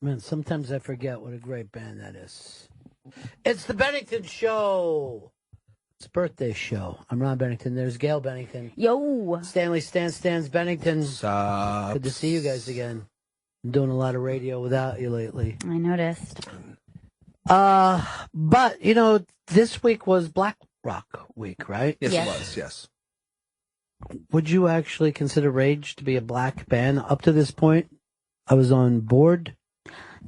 Man, sometimes I forget what a great band that is. It's the Bennington Show. It's a birthday show. I'm Ron Bennington. There's Gail Bennington. Yo. Stanley Stans Bennington. Sup? Good to see you guys again. I'm doing a lot of radio without you lately. I noticed. But, you know, this week was Black Rock Week, right? Yes, Yes. it was, yes. Would you actually consider Rage to be a black band? Up to this point, I was on board.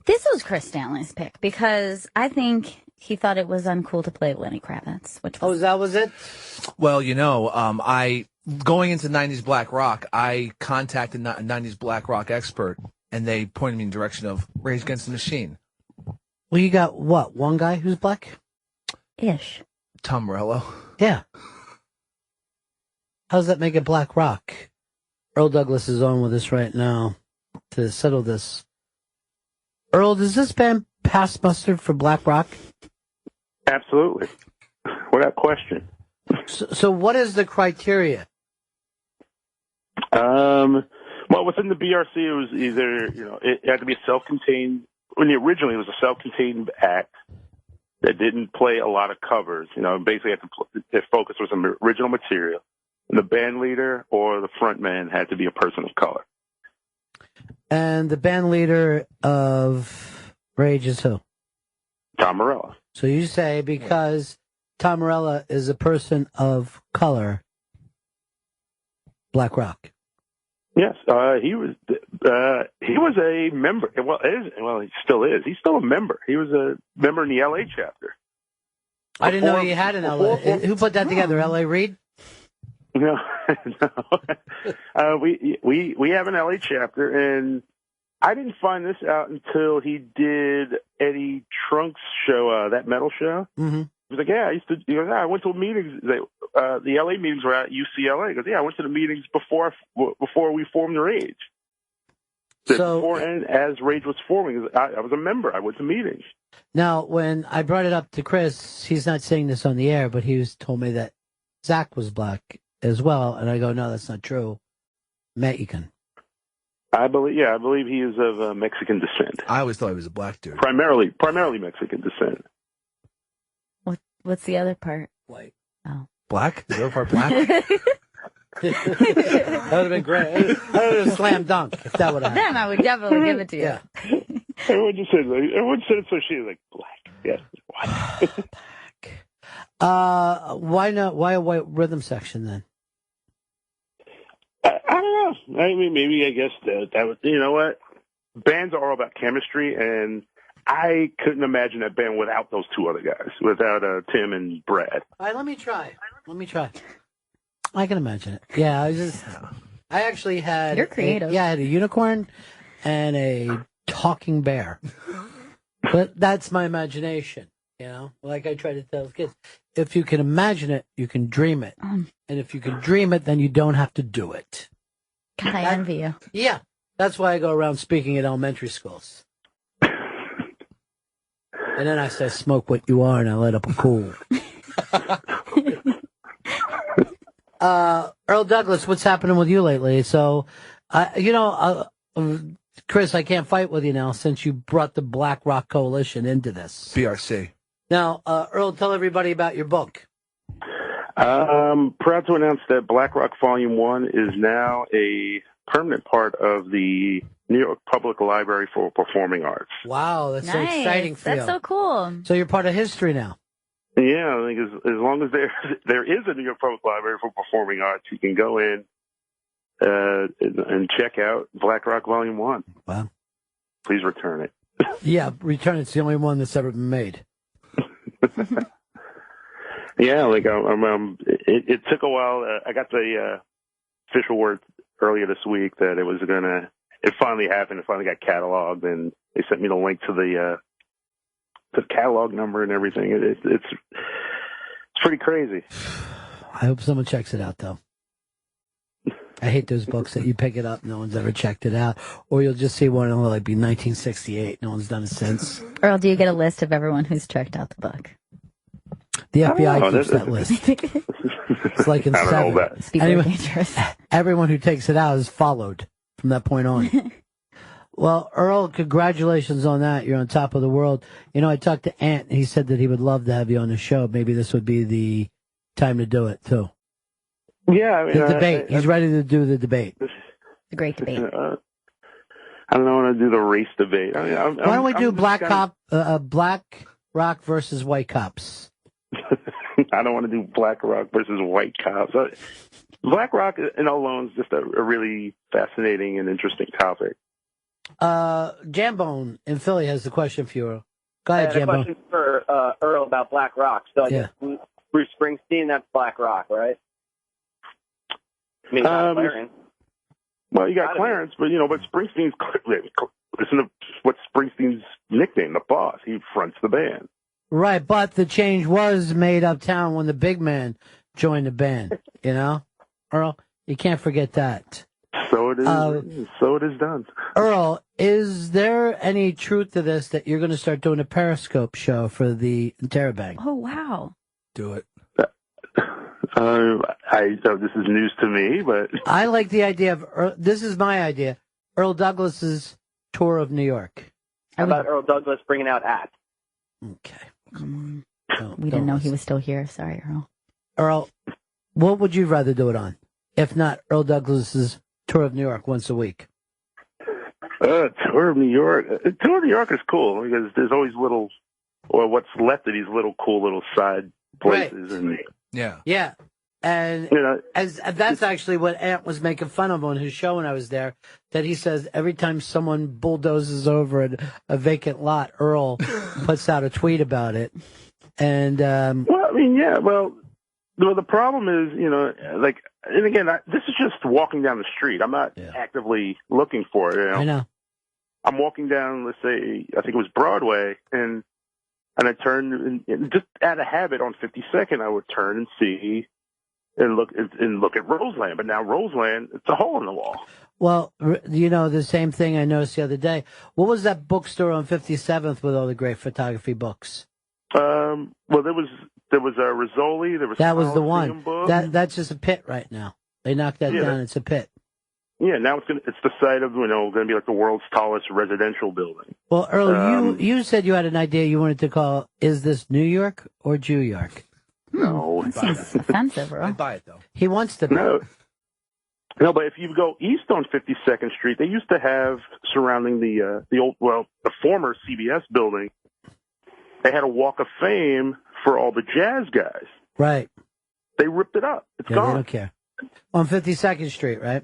This was Chris Stanley's pick because I think he thought it was uncool to play Lenny Kravitz. Which was that was it? Well, going into 90s black rock, I contacted a 90s black rock expert, and they pointed me in the direction of Rage Against the Machine. Well, you got what? One guy who's black? ish. Tom Morello. Yeah. How does that make it black rock? Earl Douglas is on with us right now to settle this. Earl, does this band pass muster for black rock? Absolutely. Without question. So what is the criteria? Well, within the BRC, it was either, it had to be a self-contained, originally it was a self-contained act that didn't play a lot of covers. Basically their focus was on original material. And the band leader or the front man had to be a person of color. And the band leader of Rage is who? Tom Morello. So you say because Tom Morello is a person of color, black rock. Yes, he was a member. Well, he still is. He's still a member. He was a member in the LA chapter. I didn't know he had an LA. Who put that together? LA Reid? No, no. We have an LA chapter, and I didn't find this out until he did Eddie Trunk's show, that metal show. Mm-hmm. He was like, yeah, I went to meetings. The LA meetings were at UCLA. He goes, yeah, I went to the meetings before we formed the Rage. So, before and as Rage was forming, I was a member. I went to meetings. Now, when I brought it up to Chris, he's not saying this on the air, but he told me that Zach was black as well, and I go, no, that's not true. Mexican. I believe he is of Mexican descent. I always thought he was a black dude. Primarily Mexican descent. What's the other part? White. Oh. Black? The other part black? That would have been great. That would have been a slam dunk if that would have happened. Then I would definitely give it to you. Yeah. Everyone said it so she was like, black. Yes, white. Black. Why not? Why a white rhythm section then? I don't know. I mean, maybe I guess that was, you know what? Bands are all about chemistry, and I couldn't imagine that band without those two other guys, without Tim and Brad. All right, let me try. I can imagine it. Yeah, I actually had. You're creative. I had a unicorn and a talking bear. But that's my imagination, like I try to tell kids. If you can imagine it, you can dream it. And if you can dream it, then you don't have to do it. God, I envy you. Yeah, that's why I go around speaking at elementary schools. And then I say, smoke what you are, and I let up a cool. Earl Douglas, what's happening with you lately? So, Chris, I can't fight with you now since you brought the Black Rock Coalition into this. BRC. Now, Earl, tell everybody about your book. Proud to announce that Black Rock Volume 1 is now a permanent part of the New York Public Library for Performing Arts. Wow, that's Nice. so exciting for you. That's so cool. So you're part of history now. Yeah, I think as long as there is a New York Public Library for Performing Arts, you can go in and check out Black Rock Volume 1. Wow. Please return it. Yeah, return. It's the only one that's ever been made. Yeah, it took a while. I got the official word earlier this week that it finally happened. It finally got cataloged, and they sent me the link to the catalog number and everything. It's pretty crazy. I hope someone checks it out, though. I hate those books that you pick it up, no one's ever checked it out, or you'll just see one and it'll be 1968. No one's done it since. Earl, do you get a list of everyone who's checked out the book? The FBI keeps that list. It's like in I don't know Seven. that. Everyone who takes it out is followed from that point on. Well, Earl, congratulations on that. You're on top of the world. You know, I talked to Ant. He said that he would love to have you on the show. Maybe this would be the time to do it, too. Yeah. I mean, The debate. He's ready to do the debate. The great debate. I don't want to do the race debate. I mean, Why don't we do Black Rock versus White Cops? I don't want to do Black Rock versus White Cops. Black Rock, alone, is just a really fascinating and interesting topic. Jambone in Philly has the question for you, Earl. Go ahead, I had a Jambone. question for Earl about Black Rock. So I guess Bruce Springsteen, that's Black Rock, right? I mean, not Clarence. Well, you got Clarence, but Springsteen's, listen to what's Springsteen's nickname, the boss. He fronts the band. Right, but the change was made uptown when the big man joined the band, Earl, you can't forget that. So it is. So it is done. Earl, is there any truth to this that you're going to start doing a Periscope show for the Interrobang? Oh, wow. Do it. This is news to me, but I like the idea of this is my idea. Earl Douglas's tour of New York. How about Earl Douglas bringing out ads? Okay. We didn't know he was still here. Sorry, Earl. Earl, what would you rather do it on? If not Earl Douglas's tour of New York once a week. Tour of New York. Tour of New York is cool because there's always what's left of these cool little side places. Right. And yeah. And as that's actually what Ant was making fun of on his show when I was there, that he says every time someone bulldozes over a vacant lot, Earl puts out a tweet about it. And the problem is, and again, this is just walking down the street. I'm not actively looking for it. I know. I'm walking down, let's say, I think it was Broadway, and I turned, and just out of habit on 52nd, I would turn and see and look at Roseland. But now Roseland, it's a hole in the wall. Well, the same thing I noticed the other day. What was that bookstore on 57th with all the great photography books? Well, there was a Rizzoli. There was that was the one. Book. That's just a pit right now. They knocked that down. It's a pit. Yeah, now it's the site of going to be like the world's tallest residential building. Well, Earl, you said you had an idea you wanted to call. Is this New York or Jew York? No, that seems offensive, Earl. I'd buy it though. He wants to. No, but if you go east on 52nd Street, they used to have surrounding the former CBS building. They had a Walk of Fame for all the jazz guys. Right. They ripped it up. It's gone. They don't care. On 52nd Street, right?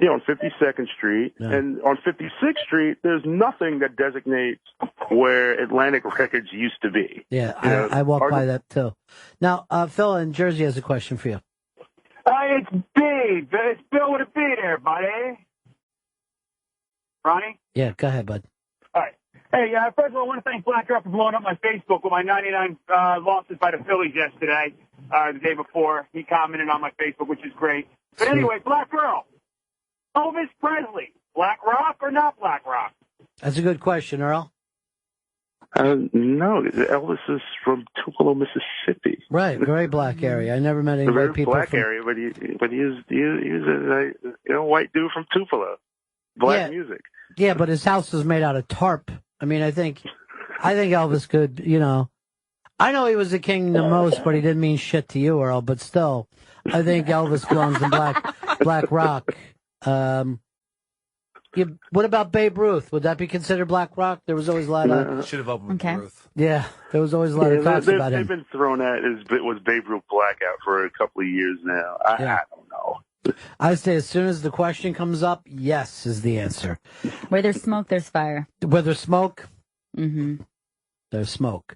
Yeah, on 52nd Street. Yeah. And on 56th Street, there's nothing that designates where Atlantic Records used to be. Yeah, I walk by that too. Now, Phil in Jersey has a question for you. It's Dave. It's Bill with a B there, buddy. Ronnie? Yeah, go ahead, bud. All right. Hey, first of all, I want to thank Black Rock for blowing up my Facebook with my 99 losses by the Phillies yesterday, the day before. He commented on my Facebook, which is great. But anyway, Black Girl, Elvis Presley, Black Rock or not Black Rock? That's a good question, Earl. No, Elvis is from Tupelo, Mississippi. Right, very black area. I never met any white people. Black area, but he is a white dude from Tupelo. Black music. Yeah, but his house was made out of tarp. I mean, I think Elvis could, I know he was the king the most, but he didn't mean shit to you, Earl. But still, I think Elvis belongs in Black Rock. What about Babe Ruth? Would that be considered Black Rock? There was always a lot of... Should have opened with Ruth. Yeah, there was always a lot of talks about him. They've been thrown at was Babe Ruth blackout for a couple of years now. I don't know. I say as soon as the question comes up, yes is the answer. Where there's smoke, there's fire. Where there's smoke, there's smoke.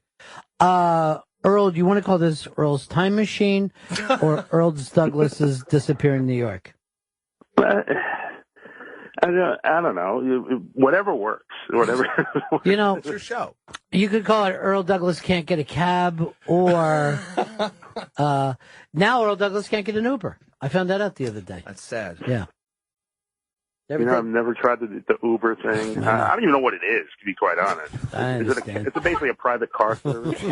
Earl, do you want to call this Earl's Time Machine or Earl Douglas's Disappearing New York? I don't know. Whatever works. Whatever. It's your show. You could call it Earl Douglas Can't Get a Cab, or now Earl Douglas can't get an Uber. I found that out the other day. That's sad. Yeah. I've never tried the Uber thing. I don't even know what it is, to be quite honest. I understand. It's basically a private car service.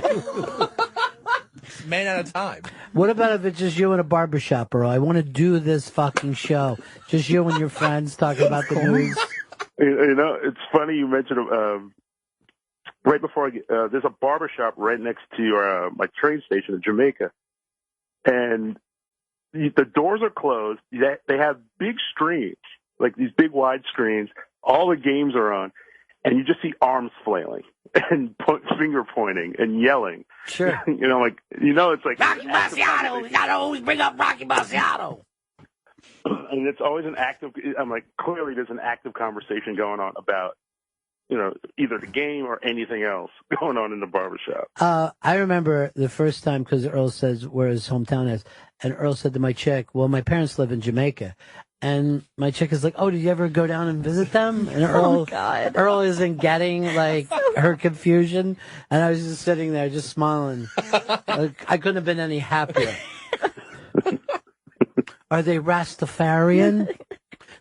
Man out of time. What about if it's just you in a barbershop, Earl? I want to do this fucking show. Just you and your friends talking about the news. You know, it's funny you mentioned right before there's a barbershop right next to my train station in Jamaica, and the doors are closed. They have big screens, like these big wide screens. All the games are on, and you just see arms flailing and finger pointing and yelling. Sure. You know, like, it's like Rocky Marciano. We gotta always bring up Rocky Marciano. And it's always I'm like, clearly there's an active conversation going on about, either the game or anything else going on in the barbershop. I remember the first time, because Earl says where his hometown is, and Earl said to my chick, well, my parents live in Jamaica. And my chick is like, oh, did you ever go down and visit them? And Earl isn't getting, like, her confusion. And I was just sitting there just smiling. Like, I couldn't have been any happier. Are they Rastafarian?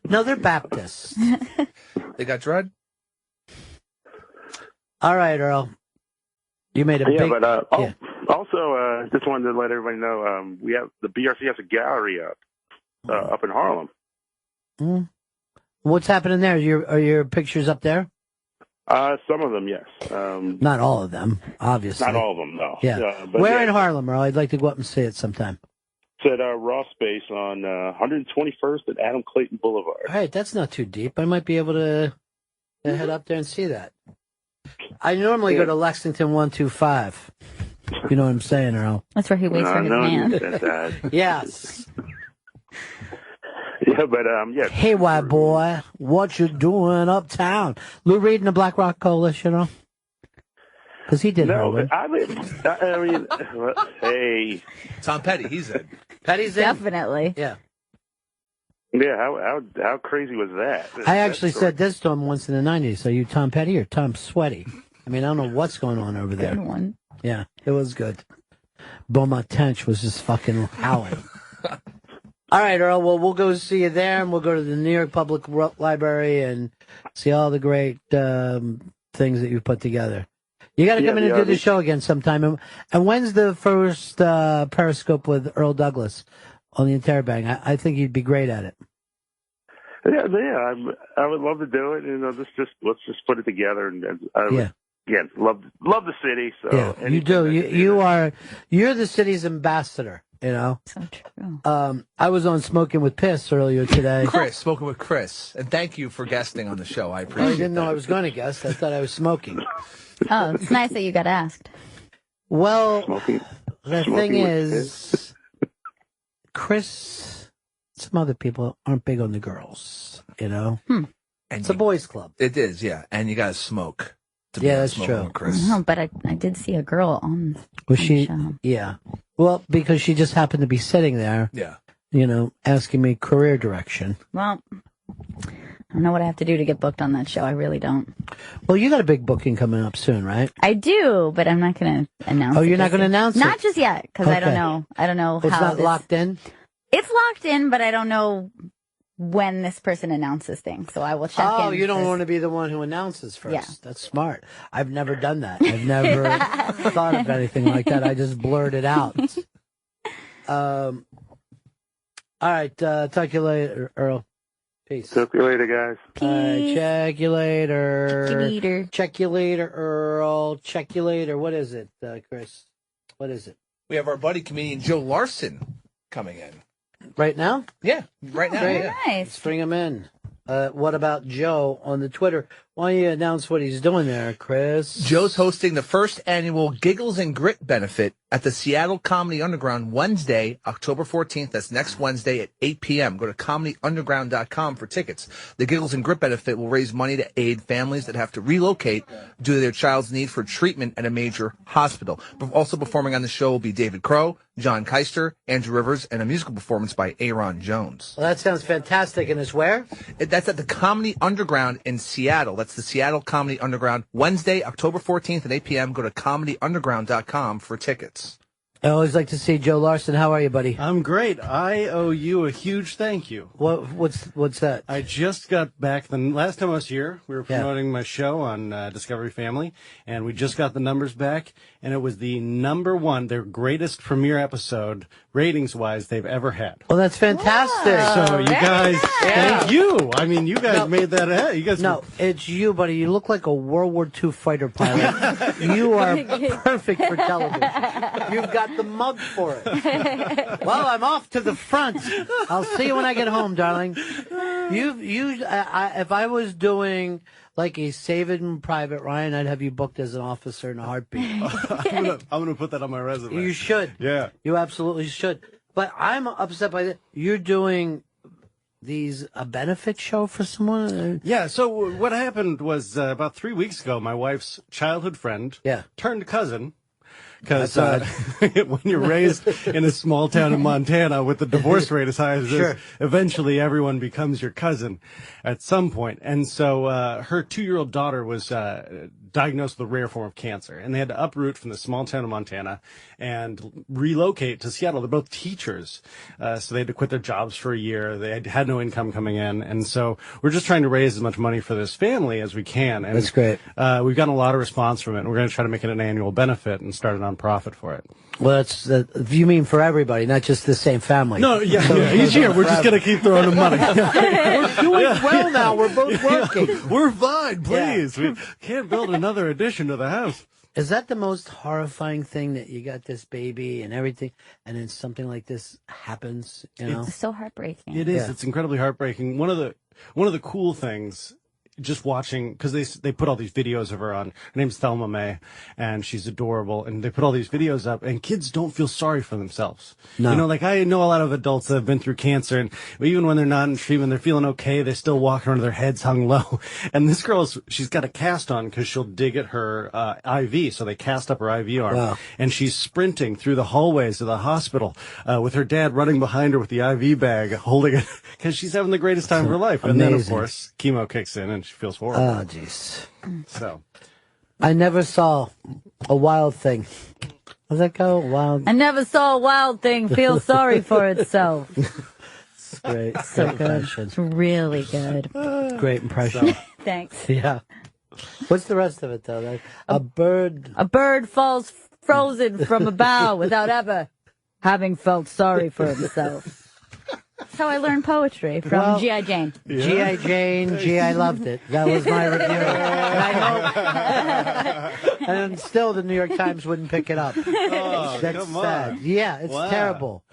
No, they're Baptist. They got dread? All right, Earl. You made a big... Also, just wanted to let everybody know, we have the BRC has a gallery up in Harlem. Mm. What's happening there? Are your pictures up there? Some of them, yes. Not all of them, obviously. Not all of them, no. Yeah. Where in Harlem, Earl? I'd like to go up and see it sometime. It's at Raw Space on 121st at Adam Clayton Boulevard. All right, that's not too deep. I might be able to head up there and see that. I normally go to Lexington 125. You know what I'm saying, Earl? That's where he waits for his man. Yes. Yeah, but Hey, white boy, what you doing uptown? Lou Reed and the Black Rock Coalition, you know? Because he did heroin. I mean, hey, Tom Petty, he's in. Petty's in? Definitely. Yeah. Yeah, how crazy was that? I actually said this to him once in the 90s. Are you Tom Petty or Tom Sweaty? I mean, I don't know what's going on over there. Good one. Yeah, it was good. Beaumont Tench was just fucking howling. All right, Earl. Well, we'll go see you there, and we'll go to the New York Public Library and see all the great things that you put together. You got to come in and do the show again sometime. And when's the first Periscope with Earl Douglas on the Interrobang? I think you'd be great at it. Yeah. I would love to do it. Let's just put it together. And again, love the city. So yeah, you do. You're the city's ambassador. You know. So true. I was on Smoking with Piss earlier today. Smoking with Chris, and thank you for guesting on the show. I appreciate. I didn't know I was going to guest. I thought I was smoking. Oh, it's nice that you got asked. Well, the thing is, Chris, some other people aren't big on the girls, you know? And it's a boys' club. It is, yeah. And you got to smoke. Yeah, that's true. Chris. No, but I did see a girl on the show. Yeah. Well, because she just happened to be sitting there, you know, asking me career direction. Well, I don't know what I have to do to get booked on that show. I really don't. Well, you got a big booking coming up soon, right? I do, but I'm not going to announce it. Oh, you're not going to announce it? Not just yet, because I don't know. I don't know how it's not locked in? It's locked in, but I don't know when this person announces things, so I will check in. Oh, you don't want to be the one who announces first. Yeah. That's smart. I've never done that. I've never thought of anything like that. I just blurted out. All right, talk to you later, Earl. Peace. Talk to you later, guys. Peace. Check you later. Check you later. Check you later, Earl. Check you later. What is it, Chris? What is it? We have our buddy comedian Joe Larson coming in. Right now? Yeah, right now. Very yeah. nice. Let's bring him in. What about Joe on the Twitter? Why don't you announce what he's doing there, Chris? Joe's hosting the first annual Giggles and Grit benefit at the Seattle Comedy Underground Wednesday, October 14th. That's next Wednesday at 8 p.m. Go to comedyunderground.com for tickets. The Giggles and Grit benefit will raise money to aid families that have to relocate due to their child's need for treatment at a major hospital. But also performing on the show will be David Crow, John Keister, Andrew Rivers, and a musical performance by Aaron Jones. Well, that sounds fantastic. And it's where? That's at the Comedy Underground in Seattle. That's the Seattle Comedy Underground, Wednesday, October 14th at 8 p.m. Go to comedyunderground.com for tickets. I always like to see Joe Larson. How are you, buddy? I'm great. I owe you a huge thank you. What's that? I just got back. The last time I was here, we were promoting my show on Discovery Family, and we just got the numbers back, and it was the #1, their greatest premiere episode, ratings-wise, they've ever had. Well, that's fantastic. So you guys, thank you. I mean, you guys made that ahead. You guys. No, it's you, buddy. You look like a World War II fighter pilot. You are perfect for television. You've got the mug for it. Well, I'm off to the front. I'll see you when I get home, darling. If I was doing like a Saving Private Ryan, I'd have you booked as an officer in a heartbeat. I'm gonna put that on my resume. You should. Yeah. You absolutely should. But I'm upset by that. You're doing a benefit show for someone? Yeah, so what happened was about 3 weeks ago, my wife's childhood friend turned cousin. Because when you're raised in a small town in Montana with the divorce rate as high as it is, eventually everyone becomes your cousin at some point. And so her 2-year-old daughter was diagnosed with a rare form of cancer, and they had to uproot from the small town of Montana and relocate to Seattle. They're both teachers, so they had to quit their jobs for a year. They had no income coming in, and so we're just trying to raise as much money for this family as we can. And that's great. We've gotten a lot of response from it, and we're going to try to make it an annual benefit and start a nonprofit for it. Well, you mean for everybody, not just the same family. No, each year we're just going to keep throwing them money. We're doing well now. We're both working. We're fine, please. We can't build another addition to the house. Is that the most horrifying thing, that you got this baby and everything, and then something like this happens? You know, it's so heartbreaking. It is. Yeah. It's incredibly heartbreaking. One of the cool things, just watching, because they put all these videos of her on. Her name's Thelma May, and she's adorable. And they put all these videos up, and kids don't feel sorry for themselves. No. You know, like I know a lot of adults that have been through cancer, and even when they're not in treatment, they're feeling okay. They still walk around with their heads hung low. And this girl, she's got a cast on because she'll dig at her IV. So they cast up her IV arm. Wow. And she's sprinting through the hallways of the hospital with her dad running behind her with the IV bag, holding it, because she's having the greatest time of her life. And then, of course, chemo kicks in, and she feels horrible. Oh, jeez. So, I never saw a wild thing. How's that go? Wild. I never saw a wild thing feel sorry for itself. It's great. So great good. impression. It's really good. Great impression. Thanks. Yeah. What's the rest of it, though? A bird falls frozen from a bough without ever having felt sorry for himself. That's how I learned poetry from G.I. Jane. Yeah. G.I. Jane, I loved it. That was my review. And I hope, and still the New York Times wouldn't pick it up. Oh, that's come sad. on. Yeah, it's terrible.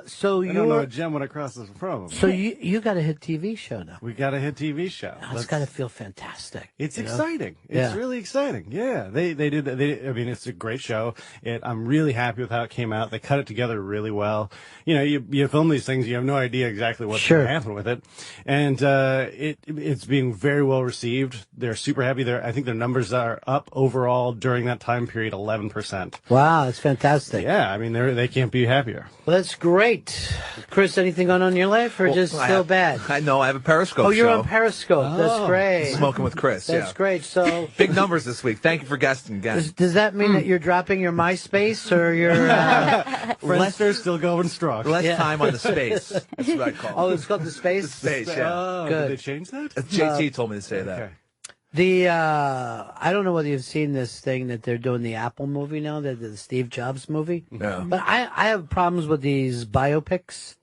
So I don't know a gem when I cross this from. So you got a hit TV show now. We got a hit TV show. It's got to feel fantastic. It's exciting. It's really exciting. Yeah, they did. I mean, it's a great show. I'm really happy with how it came out. They cut it together really well. You know, you film these things, you have no idea exactly what's going to happen with it, and it's being very well received. They're super happy. I think their numbers are up overall during that time period 11%. Wow, that's fantastic. Yeah, I mean they can't be happier. Well, that's great. Chris, anything going on in your life, or just still bad? I know. I have a Periscope show. Oh, you're on Periscope. Oh, that's great. Smoking with Chris. That's great. So big numbers this week. Thank you for guesting again. Does that mean that you're dropping your MySpace or your Lester's still going strong? Less time on the space. That's what I call it. Oh, it's called the space? The space, yeah. Oh, good. Did they change that? JT told me to say that. Okay. I don't know whether you've seen this thing that they're doing, the Apple movie now, the Steve Jobs movie. No. But I have problems with these biopics.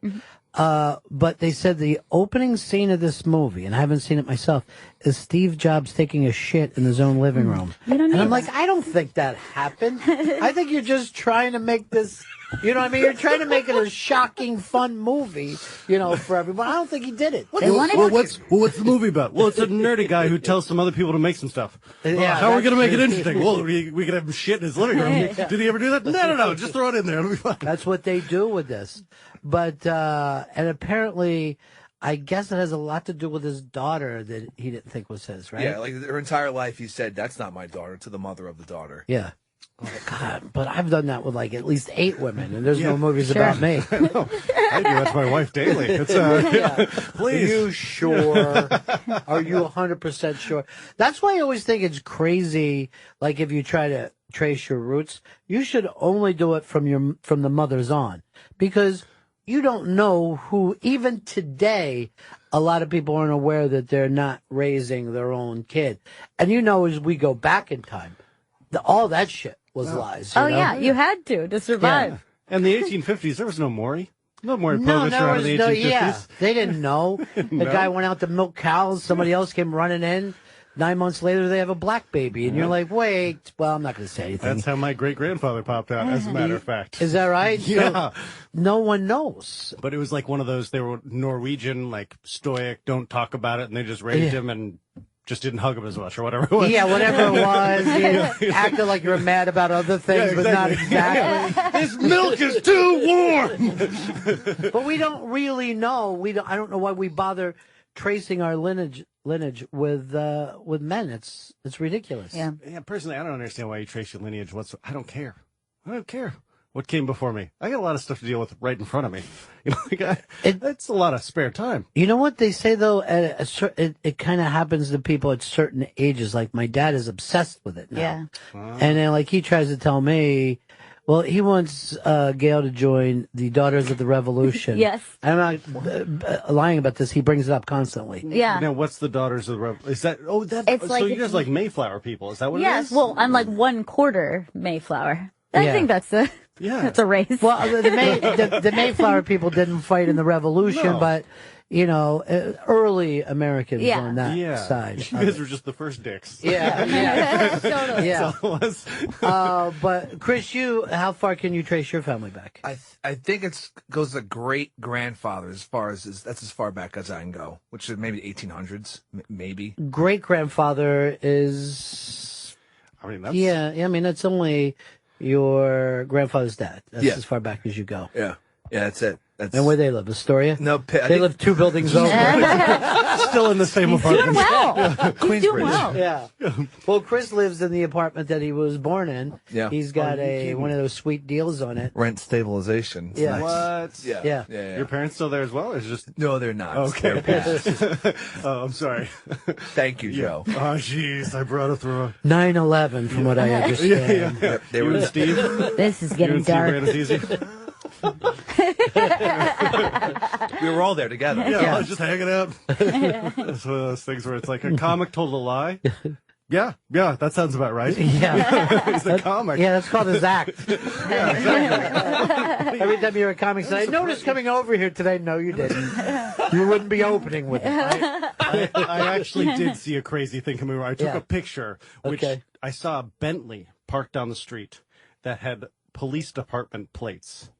But they said the opening scene of this movie, and I haven't seen it myself, is Steve Jobs taking a shit in his own living room. And I'm like, I don't think that happened. I think you're just trying to make this, you know what I mean? You're trying to make it a shocking, fun movie, for everyone. I don't think he did it. What's the movie about? Well, it's a nerdy guy who tells some other people to make some stuff. How are we going to make it interesting? Well, we could have him shit in his living room. Did he ever do that? No. Just throw it in there. It'll be fine. That's what they do with this. But, and apparently, I guess it has a lot to do with his daughter that he didn't think was his, right? Yeah, like her entire life he said, that's not my daughter, to the mother of the daughter. Yeah. Oh, God, but I've done that with like at least 8 women, and there's no movies about me. I know. I do that to my wife daily. It's, please. Are you sure? Are you 100% sure? That's why I always think it's crazy, like if you try to trace your roots, you should only do it from the mothers on, because you don't know who, even today, a lot of people aren't aware that they're not raising their own kid. And as we go back in time, all that shit was lies. You know? Yeah, you had to survive. Yeah. In the 1850s, there was no Maury. No Maury No, Povich there around was in the no, 1850s. yeah. They didn't know. The guy went out to milk cows. Somebody else came running in. 9 months later, they have a black baby. And you're like, wait. Well, I'm not going to say anything. That's how my great-grandfather popped out, as a matter of fact. Is that right? Yeah. So, no one knows. But it was like one of those, they were Norwegian, like stoic, don't talk about it, and they just raised him and just didn't hug him as much or whatever it was. Yeah, whatever it was. You acted like you were mad about other things, but not exactly. This milk is too warm! But we don't really know. I don't know why we bother tracing our lineage with men. It's ridiculous. Yeah. Yeah, personally, I don't understand why you trace your lineage. I don't care. I don't care what came before me. I got a lot of stuff to deal with right in front of me. That's a lot of spare time. You know what they say though? It kind of happens to people at certain ages. Like my dad is obsessed with it now. Yeah. And then like he tries to tell me, well, he wants Gail to join the Daughters of the Revolution. Yes. I'm not lying about this. He brings it up constantly. Yeah. Now, what's the Daughters of the Revolution? Is that? Oh, that. It's so like you guys like Mayflower people? Is that what it Yes. is? Well, I'm like 1/4 Mayflower. I think that's a race. Well, the Mayflower people didn't fight in the Revolution, but early Americans on that side. You guys were just the first dicks. Yeah. Totally. Yeah. That's all it was. But Chris, how far can you trace your family back? I think it goes to great grandfather that's as far back as I can go, which is maybe 1800s, maybe. Great grandfather is. I mean, that's... Yeah. I mean, that's only your grandfather's dad. That's as far back as you go. Yeah. Yeah, that's it. And where they live, Astoria? No, they live 2 buildings over. Still in the same apartment. Doing well. He's doing well. Yeah. Well, Chris lives in the apartment that he was born in. Yeah. He's got one of those sweet deals on it. Rent stabilization. It's Yeah. nice. What? Yeah. Your parents still there as well? Or is just No, they're not. okay? They're Oh, I'm sorry. Thank you, Joe. Oh, jeez, I brought it through. 9/11, from what I understand. Yep, they You were and Steve. This is You getting and Steve ran dark. it easy. We were all there together. Yeah, I was just hanging out. It's one of those things where it's like a comic told a lie. Yeah, that sounds about right. Yeah. It's a comic. Yeah, that's called his act. Yeah, exactly. Every time you're a comic, say, I noticed coming over here today. No, you didn't. You wouldn't be opening with it. I actually did see a crazy thing coming over. I took Yeah. a picture, which Okay. I saw a Bentley parked down the street that had police department plates.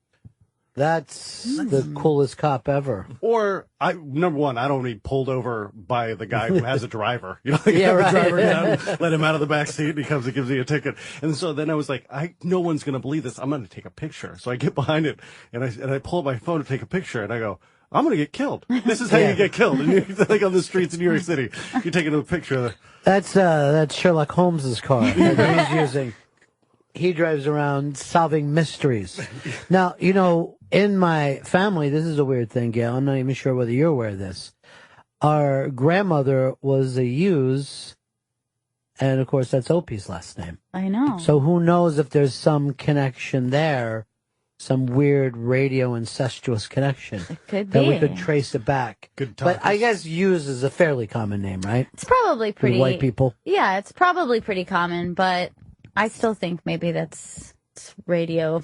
That's the coolest cop ever. Or number one, I don't need pulled over by the guy who has a driver. You know, Yeah, have right. the driver down, let him out of the back seat, and he comes and gives me a ticket. And so then I was like, no one's gonna believe this. I'm gonna take a picture. So I get behind it and I pull up my phone to take a picture, and I go, I'm gonna get killed. This is how you get killed. And you're like on the streets of New York City. You're taking a picture of it. That's Sherlock Holmes's car that he's using. He drives around solving mysteries. Now, in my family, this is a weird thing, Gail. I'm not even sure whether you're aware of this. Our grandmother was a Hughes, and of course that's Opie's last name. I know. So who knows if there's some connection there, some weird radio incestuous connection Could that be. we could trace it back. Good But I guess Hughes is a fairly common name, right? It's probably For pretty. white people. Yeah, it's probably pretty common, but I still think maybe it's radio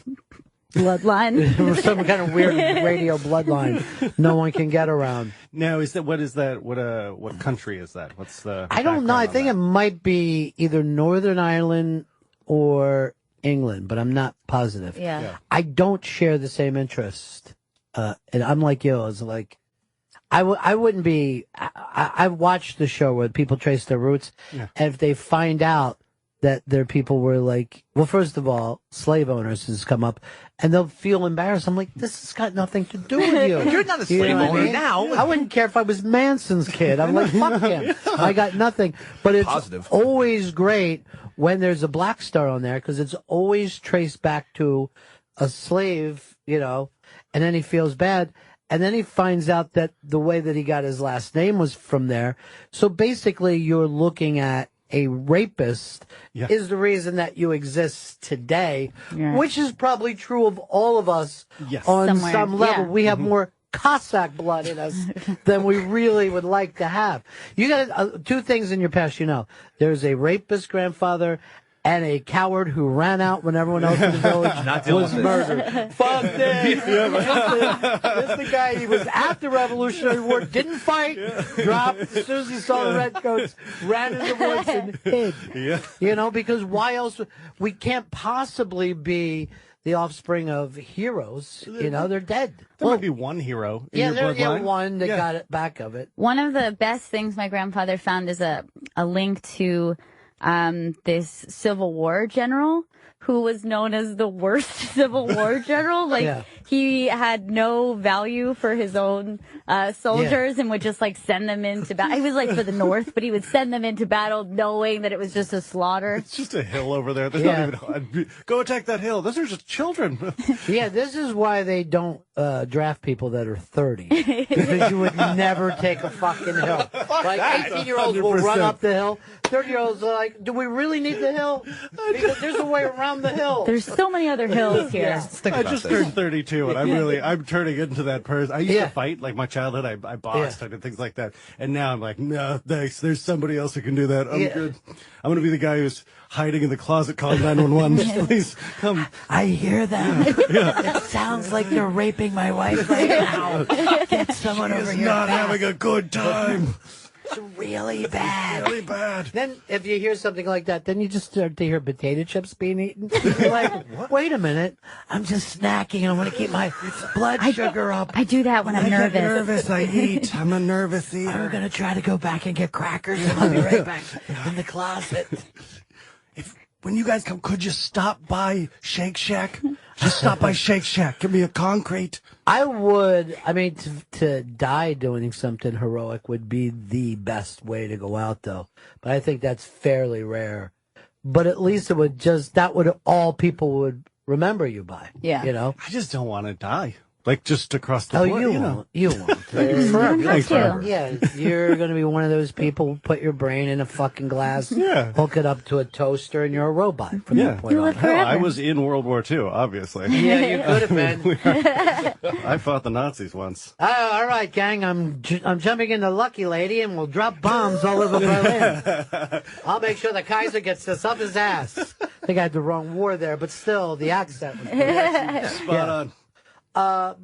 bloodline. Some kind of weird radio bloodline no one can get around. Now, what country is that? What's the I don't know. I think it might be either Northern Ireland or England, but I'm not positive. Yeah. I don't share the same interest. And I'm like you. I was like, I wouldn't be. I watched the show where people trace their roots, and if they find out that their people were like, well, first of all, slave owners has come up, and they'll feel embarrassed. I'm like, this has got nothing to do with you. You're not a slave owner now. I wouldn't care if I was Manson's kid. I'm like, fuck him. I got nothing. But it's Positive. always great when there's a black star on there because it's always traced back to a slave, and then he feels bad. And then he finds out that the way that he got his last name was from there. So basically, you're looking at a rapist is the reason that you exist today, which is probably true of all of us on some level. We have more Cossack blood in us than we really would like to have. You got two things in your past, There's a rapist grandfather and a coward who ran out when everyone else in the village was murdered. Fuck this. This is the guy, he was at the Revolutionary War, didn't fight, dropped as soon as he saw the redcoats, ran in the woods and hid. Because why else? We can't possibly be the offspring of heroes. They're dead. There might be one hero in your bloodline. One that got it back of it. One of the best things my grandfather found is a link to this Civil War general who was known as the worst Civil War general. He had no value for his own soldiers and would just send them into battle. He was for the North, but he would send them into battle knowing that it was just a slaughter. It's just a hill over there. There's not even go attack that hill. Those are just children. This is why they don't draft people that are 30. Because you would never take a fucking hill. 18-year-olds will run up the hill. 30-year-olds are like, do we really need the hill? Because there's a way around the hill. There's so many other hills here. I just turned 32, and I'm turning into that person. I used to fight, my childhood. I boxed, I did things like that. And now I'm like, no, thanks. There's somebody else who can do that. I'm good. I'm going to be the guy who's hiding in the closet calling 911. Please come. I hear them. It sounds like they're raping my wife right now. Get someone over here. Not having a good time. It's really bad. Really bad. Then if you hear something like that, then you just start to hear potato chips being eaten. You're like, wait a minute. I'm just snacking. I want to keep my blood sugar up. I do that when I'm nervous. I eat. I'm a nervous eater. I'm going to try to go back and get crackers. I'll be right back in the closet. When you guys come, could you stop by Shake Shack? Just stop by Shake Shack. Give me a concrete. I would. I mean, to die doing something heroic would be the best way to go out, though. But I think that's fairly rare. But at least that would all people would remember you by. Yeah. I just don't want to die. Just across the board. You won't. You won't. Forever. Yeah, you're going to be one of those people who put your brain in a fucking glass, hook it up to a toaster, and you're a robot from that point on. Hell, I was in World War II, obviously. Yeah, you could have been. I fought the Nazis once. All right, gang, I'm jumping into Lucky Lady, and we'll drop bombs all over Berlin. I'll make sure the Kaiser gets this up his ass. I think I had the wrong war there, but still, the accent was good. Spot on.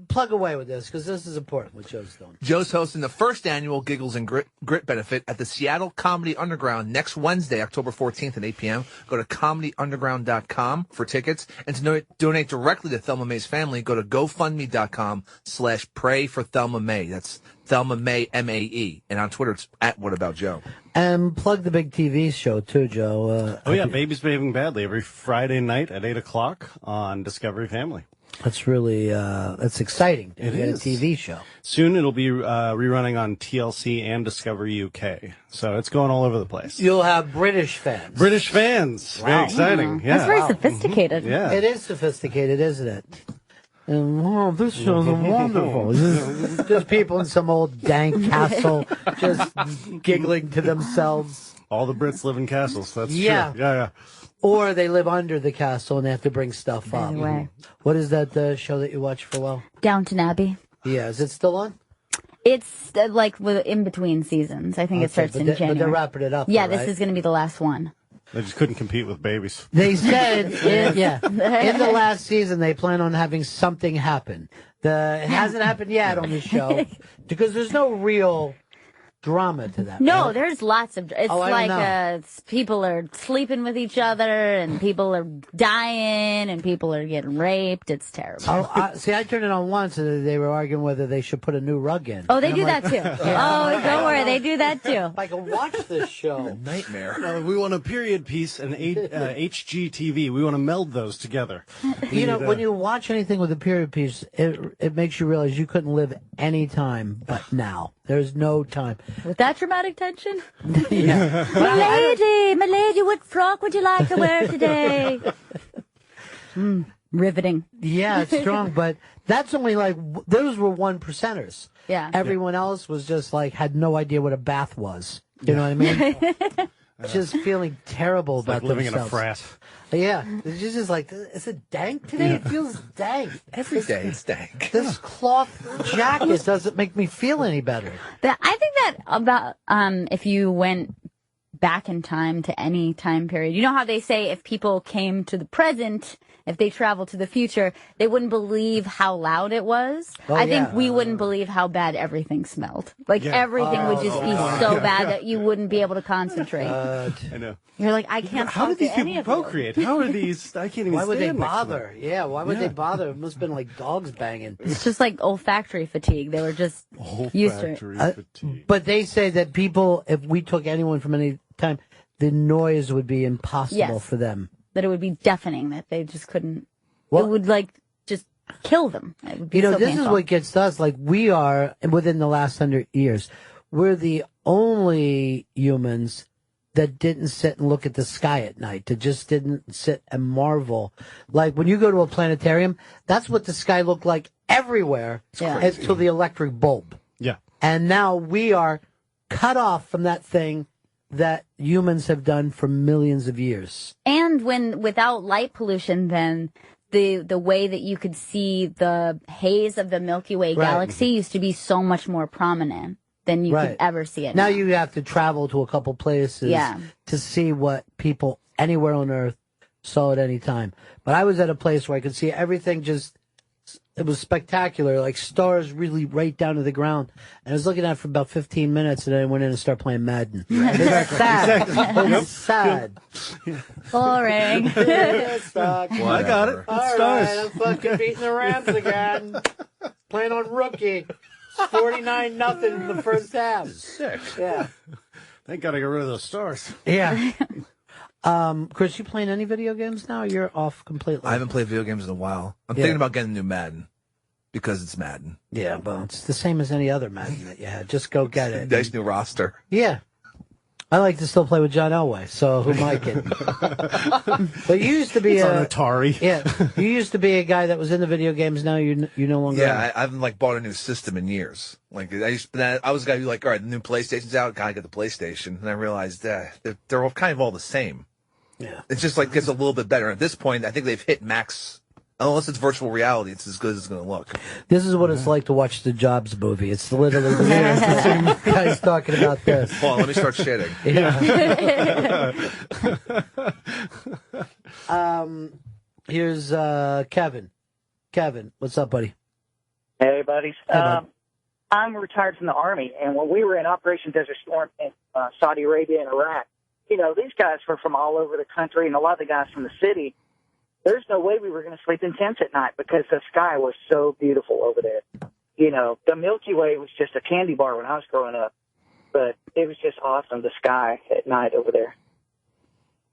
Plug away with this, because this is important, what Joe's doing. Joe's hosting the first annual Giggles and Grit benefit at the Seattle Comedy Underground next Wednesday, October 14th at 8 p.m. Go to comedyunderground.com for tickets. And to donate directly to Thelma May's family, go to gofundme.com/pray for Thelma May. That's Thelma May, M-A-E. And on Twitter, it's at What About Joe. And plug the big TV show, too, Joe. Baby's Behaving Badly, every Friday night at 8 o'clock on Discovery Family. That's really, that's exciting. It is. A TV show. Soon it'll be rerunning on TLC and Discovery UK. So it's going all over the place. You'll have British fans. Wow. Very exciting. Yeah. That's very sophisticated. Yeah. It is sophisticated, isn't it? And, this show's wonderful. Just people in some old dank castle just giggling to themselves. All the Brits live in castles. That's true. Yeah. Or they live under the castle and they have to bring stuff up. Anyway. What is that show that you watch for well? Downton Abbey. Yeah, is it still on? It's in between seasons. I think it starts in January. But they're wrapping it up. Yeah, right? this is going to be the last one. They just couldn't compete with babies. They said, in the last season, they plan on having something happen. It hasn't happened yet on the show because there's no real drama to that. No, right? There's lots of. It's people are sleeping with each other, and people are dying, and people are getting raped. It's terrible. See, I turned it on once, and they were arguing whether they should put a new rug in. Oh, they do that too. Oh, don't worry, they do that too. I can watch this show. Nightmare. We want a period piece and HGTV. We want to meld those together. When you watch anything with a period piece, it makes you realize you couldn't live any time but now. There's no time. With that dramatic tension? Yeah. My lady, what frock would you like to wear today? Riveting. Yeah, it's strong, but that's only those were 1%ers. Yeah. Everyone else was just had no idea what a bath was. You know what I mean? just feeling terrible It's about like living themselves. in a frat. Yeah, it's just like, is it dank today? It feels dank. Every day it's dank. This cloth jacket doesn't make me feel any better. I think that about if you went back in time to any time period, you know how they say if people came to the present, if they traveled to the future, they wouldn't believe how loud it was. I think we wouldn't believe how bad everything smelled. Like everything would just be so bad that you wouldn't be able to concentrate. I know. You're like, I can't How talk did these to any people of you. procreate? How are these? I can't even. Why would they stand next to them. bother? Yeah, why would they bother? It must have been like dogs banging. It's just like olfactory fatigue. They were just used to it. Olfactory fatigue. But they say that people, if we took anyone from any time, the noise would be impossible for them. That it would be deafening, that they just couldn't. Well, it would like just kill them. It would be you know, so this painful. is what gets us. Like we are within the last 100 years, we're the only humans that didn't sit and look at the sky at night, that just didn't sit and marvel. Like when you go to a planetarium, that's what the sky looked like everywhere until the electric bulb. Yeah. And now we are cut off from that thing that humans have done for millions of years. And when without light pollution, then the way that you could see the haze of the Milky Way galaxy used to be so much more prominent than you could ever see it. Now you have to travel to a couple places to see what people anywhere on Earth saw at any time. But I was at a place where I could see everything it was spectacular, like stars really right down to the ground. And I was looking at it for about 15 minutes, and then I went in and started playing Madden. It's sad. It's sad. Boring. Well, I got it. All It's stars. right, I'm fucking beating the Rams again. Playing on rookie. 49-0 in the first half. Sick. Yeah. Thank God I got rid of those stars. Yeah. Chris, you playing any video games now? You're off completely. I haven't played video games in a while. I'm thinking about getting a new Madden because it's Madden. Yeah, well, it's the same as any other Madden that you had. Just go get it. Nice new roster. Yeah. I like to still play with John Elway, so who am I kidding? But you used to be on Atari. Yeah, you used to be a guy that was into video games. Now you no longer. Yeah, I haven't bought a new system in years. Like I was a guy who all right, the new PlayStation's out, gotta get the PlayStation, and I realized they're all kind of all the same. Yeah, it's just like gets a little bit better. At this point, I think they've hit max. Unless it's virtual reality, it's as good as it's going to look. This is what it's like to watch the Jobs movie. It's literally the same guys talking about this. Hold on, let me start shitting. Yeah. Here's Kevin. Kevin, what's up, buddy? Hey, buddies. Hey, bud. I'm retired from the Army, and when we were in Operation Desert Storm in Saudi Arabia and Iraq, you know, these guys were from all over the country, and a lot of the guys from the city. There's no way we were going to sleep in tents at night because the sky was so beautiful over there. You know, the Milky Way was just a candy bar when I was growing up, but it was just awesome, the sky at night over there.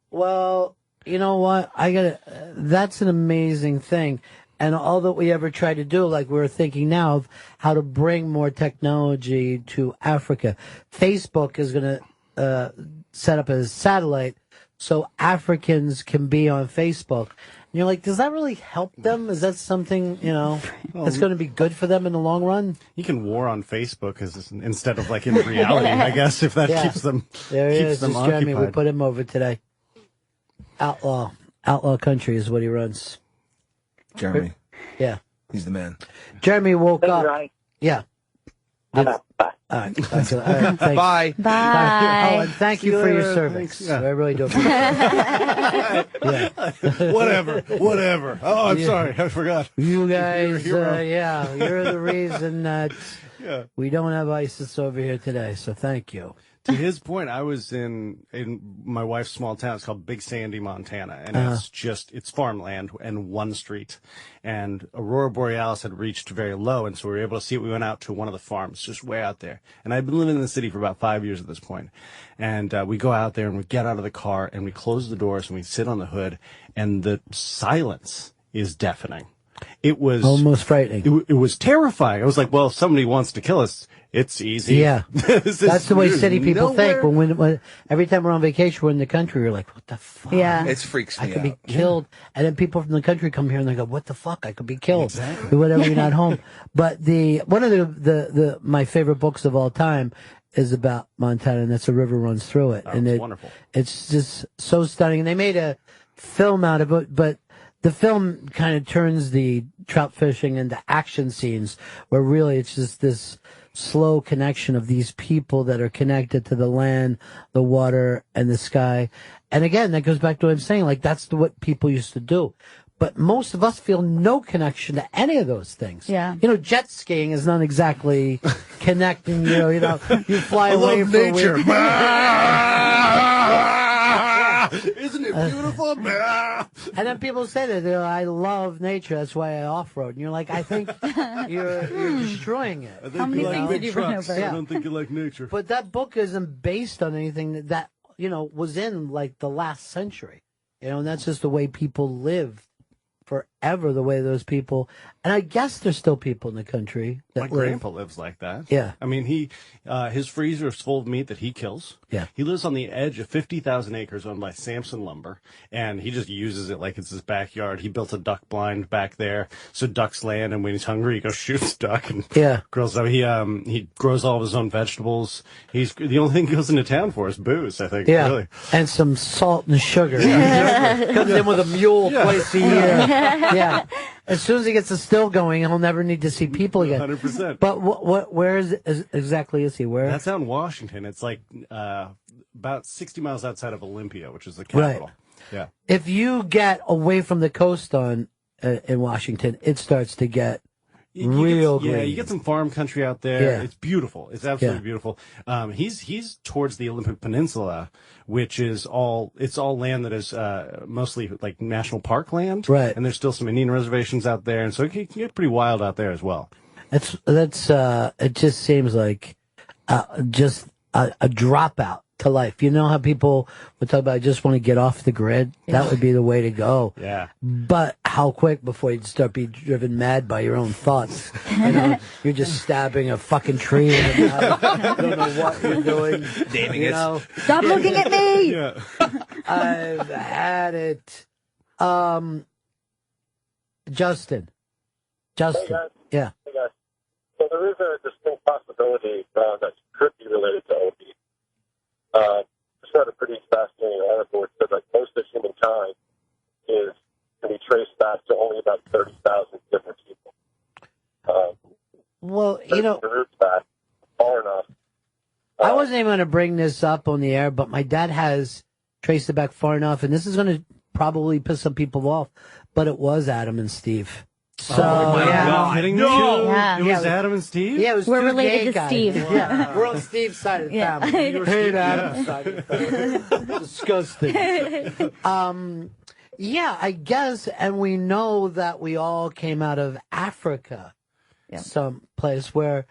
Well, you know what? That's an amazing thing. And all that we ever try to do, like we're thinking now of how to bring more technology to Africa. Facebook is going to set up a satellite so Africans can be on Facebook. And you're like, does that really help them? Is that something, that's going to be good for them in the long run? You can war on Facebook instead of like in reality, I guess, if that keeps them There he is. them It's Jeremy. occupied. We put him over today. Outlaw Country is what he runs. Jeremy. Yeah. He's the man. Jeremy woke Thank up. you, Ronnie. Yeah. Bye. All right. Thanks. Bye. Bye. Oh, and thank you for your service. Thanks. Yeah. I really do appreciate it. Whatever. Oh, I'm sorry. I forgot. You guys, You're a hero. you're the reason that we don't have ISIS over here today, so thank you. To his point, I was in my wife's small town. It's called Big Sandy, Montana, and it's farmland and one street. And Aurora Borealis had reached very low, and so we were able to see it. We went out to one of the farms, just way out there. And I'd been living in the city for about 5 years at this point. And we go out there and we get out of the car and we close the doors and we sit on the hood, and the silence is deafening. It was Almost frightening. It was terrifying. I was like, well, if somebody wants to kill us, it's easy. Yeah. That's the way city people think. Nowhere. When every time we're on vacation, we're in the country, we're like, what the fuck? Yeah. It freaks me I could out. be killed. And then people from the country come here and they go, what the fuck? I could be killed. Exactly. Whatever, you're not home. But one of my favorite books of all time is about Montana, and that's a river runs through it. Oh, and it's wonderful. It's just so stunning. And they made a film out of it, but the film kind of turns the trout fishing into action scenes where really it's just this slow connection of these people that are connected to the land, the water, and the sky. And again, that goes back to what I'm saying, like that's what people used to do. But most of us feel no connection to any of those things. Yeah. You know, jet skiing is not exactly connecting, you you fly away from nature. Isn't it beautiful? And then people say that, I love nature, that's why I off-road. And you're like, I think you're destroying it. How many things did you run trucks. over? I don't think you like nature. But that book isn't based on anything that was in like the last century. And that's just the way people live forever, the way those people, and I guess there's still people in the country that My grandpa lives like that. Yeah. I mean, his freezer is full of meat that he kills. Yeah. He lives on the edge of 50,000 acres owned by Samson Lumber, and he just uses it like it's his backyard. He built a duck blind back there, so ducks land, and when he's hungry, he goes shoots duck and grills up. He grows all of his own vegetables. He's the only thing he goes into town for is booze, I think. Yeah. Really. And some salt and sugar. Comes in with a mule twice a year. Yeah. As soon as he gets the still going, he'll never need to see people again. 100%. But where exactly is he? Where? That's out in Washington. It's like about 60 miles outside of Olympia, which is the capital. Right. Yeah. If you get away from the coast in Washington, it starts to get real green. Yeah, you get some farm country out there. Yeah. It's beautiful. It's absolutely beautiful. He's towards the Olympic Peninsula, which is all land that is mostly like national park land. Right. And there's still some Indian reservations out there, and so it can get pretty wild out there as well. That's it just seems like just a dropout to life. You know how people would talk about, I just want to get off the grid? Yeah. That would be the way to go. Yeah. But how quick before you'd start being driven mad by your own thoughts? You're just stabbing a fucking tree in the mouth. You don't know what you're doing. Naming it. Stop looking at me! Yeah. I've had it. Justin. Hey guys. Yeah. Hey guys. So there is a distinct possibility that could be related to OB. Just read a pretty fascinating article. It said that most of humankind can be traced back to only about 30,000 different people. Well, The roots back far enough. I wasn't even going to bring this up on the air, but my dad has traced it back far enough, and this is going to probably piss some people off, but it was Adam and Steve. So, God. Kidding me? Yeah. It was Adam and Steve? Yeah, it was We're two related gay to guys. Steve. Yeah, we're on Steve's side of the family. You hate Adam's side of the family. Disgusting. Yeah, I guess, and we know that we all came out of Africa, some place where,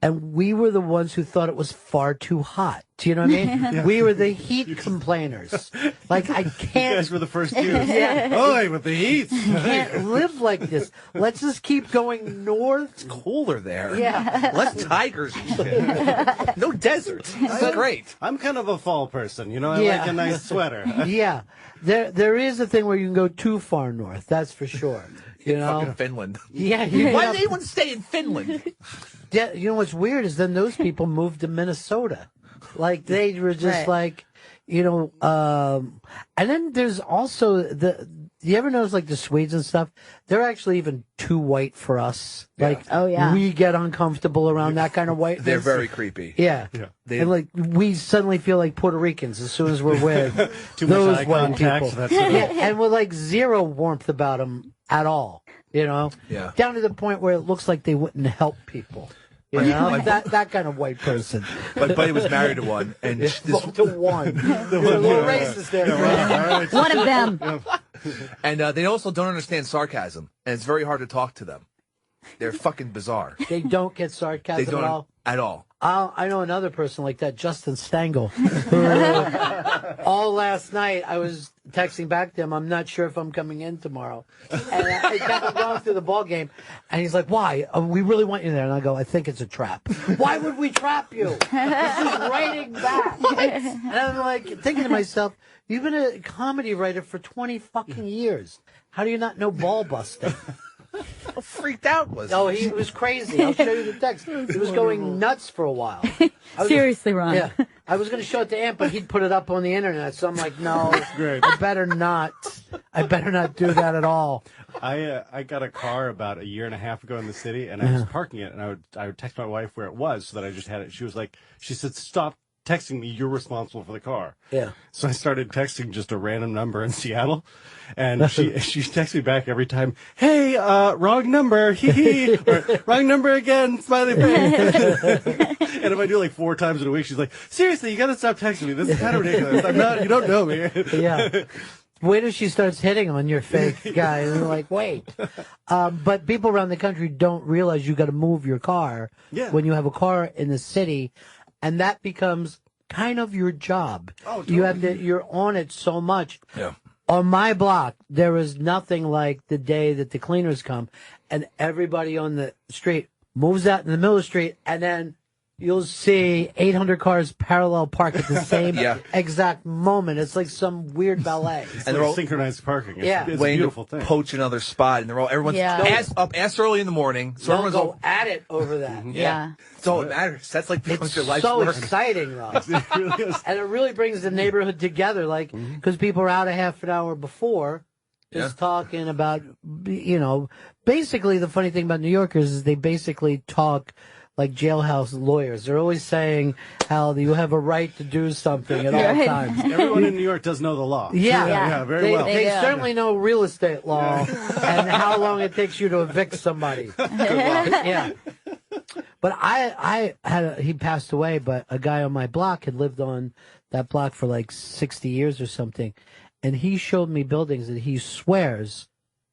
and we were the ones who thought it was far too hot. Do you know what I mean? We were the heat complainers. Like, I You can't. guys were the first dudes. Yeah. Oh, hey, with the heat. You can't live like this. Let's just keep going north. It's colder there. Yeah. Less tigers. No deserts. This is great. I'm kind of a fall person. I Yeah. like a nice sweater. Yeah. There is a thing where you can go too far north. That's for sure. Fucking Finland. Yeah. Why did anyone stay in Finland? Yeah, you know what's weird is then those people moved to Minnesota. Like they were just like, and then there's also you ever notice like the Swedes and stuff? They're actually even too white for us. Yeah. Like, we get uncomfortable around that kind of whiteness. They're very creepy. Yeah. And like we suddenly feel like Puerto Ricans as soon as we're with Too those much eye white contact. people. That's it. Yeah, and with like zero warmth about them at all. Yeah. Down to the point where it looks like they wouldn't help people. That kind of white person. My buddy was married to one, and To one. You're a little racist there. Right? One of them. And they also don't understand sarcasm, and it's very hard to talk to them. They're fucking bizarre. They don't get sarcasm They don't at all. at all. I know another person like that, Justin Stengel. Who, all last night I was texting back to him, I'm not sure if I'm coming in tomorrow. And I kept going through the ball game, and he's like, why? We really want you there. And I go, I think it's a trap. Why would we trap you? This is writing back. And I'm like thinking to myself, you've been a comedy writer for 20 fucking years. How do you not know ball busting? How freaked out was he? Oh, he was crazy. I'll show you the text. He was going nuts for a while. Seriously, Ron. Yeah. I was going to show it to Aunt, but he'd put it up on the internet. So I'm like, no, Great. I better not. I better not do that at all. I got a car about a year and a half ago in the city, and I was parking it, and I would text my wife where it was so that I just had it. She said, stop texting me, you're responsible for the car. Yeah. So I started texting just a random number in Seattle, and she texts me back every time, hey, wrong number, hee hee, or wrong number again, smiley face. And if I do like 4 times in a week, she's like, seriously, you gotta stop texting me, this is kind of ridiculous. You don't know me. Yeah. Wait till she starts hitting on your fake guy, and you're like, wait. But people around the country don't realize you got to move your car when you have a car in the city, and that becomes kind of your job. Oh, totally. You're on it so much. Yeah. On my block, there is nothing like the day that the cleaners come, and everybody on the street moves out in the middle of the street, and then you'll see 800 cars parallel park at the same exact moment. It's like some weird ballet. And they're all synchronized parking. It's a beautiful thing. Poach another spot, and everyone's ass early in the morning. So everyone's go at it over that. Yeah. That's all that matters. That's like it's your life's so work. exciting, though. It really is. And it really brings the neighborhood together, like, because people are out a half an hour before just talking about, basically the funny thing about New Yorkers is they basically talk like jailhouse lawyers. They're always saying how you have a right to do something at all times. Everyone in New York does know the law. Yeah, very well. They certainly know real estate law and how long it takes you to evict somebody. Yeah. But he passed away, but a guy on my block had lived on that block for like 60 years or something. And he showed me buildings that he swears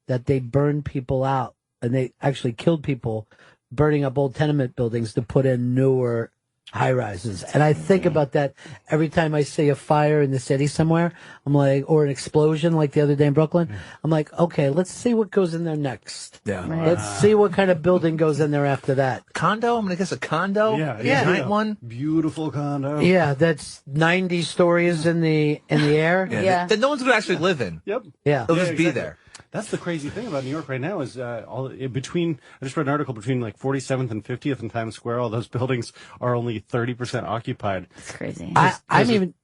that they burned people out and they actually killed people burning up old tenement buildings to put in newer high-rises. And I think about that every time I see a fire in the city somewhere. I'm like, or an explosion like the other day in Brooklyn. I'm like, okay, let's see what goes in there next. Yeah. Right. Let's see what kind of building goes in there after that. Condo? I'm going to guess a condo? Yeah. Giant one? Beautiful condo. Yeah, that's 90 stories in the air. Yeah. That no one's going to actually live in. Yep. Yeah. They'll just be there. That's the crazy thing about New York right now is I just read an article between like 47th and 50th in Times Square, all those buildings are only 30% occupied. It's crazy.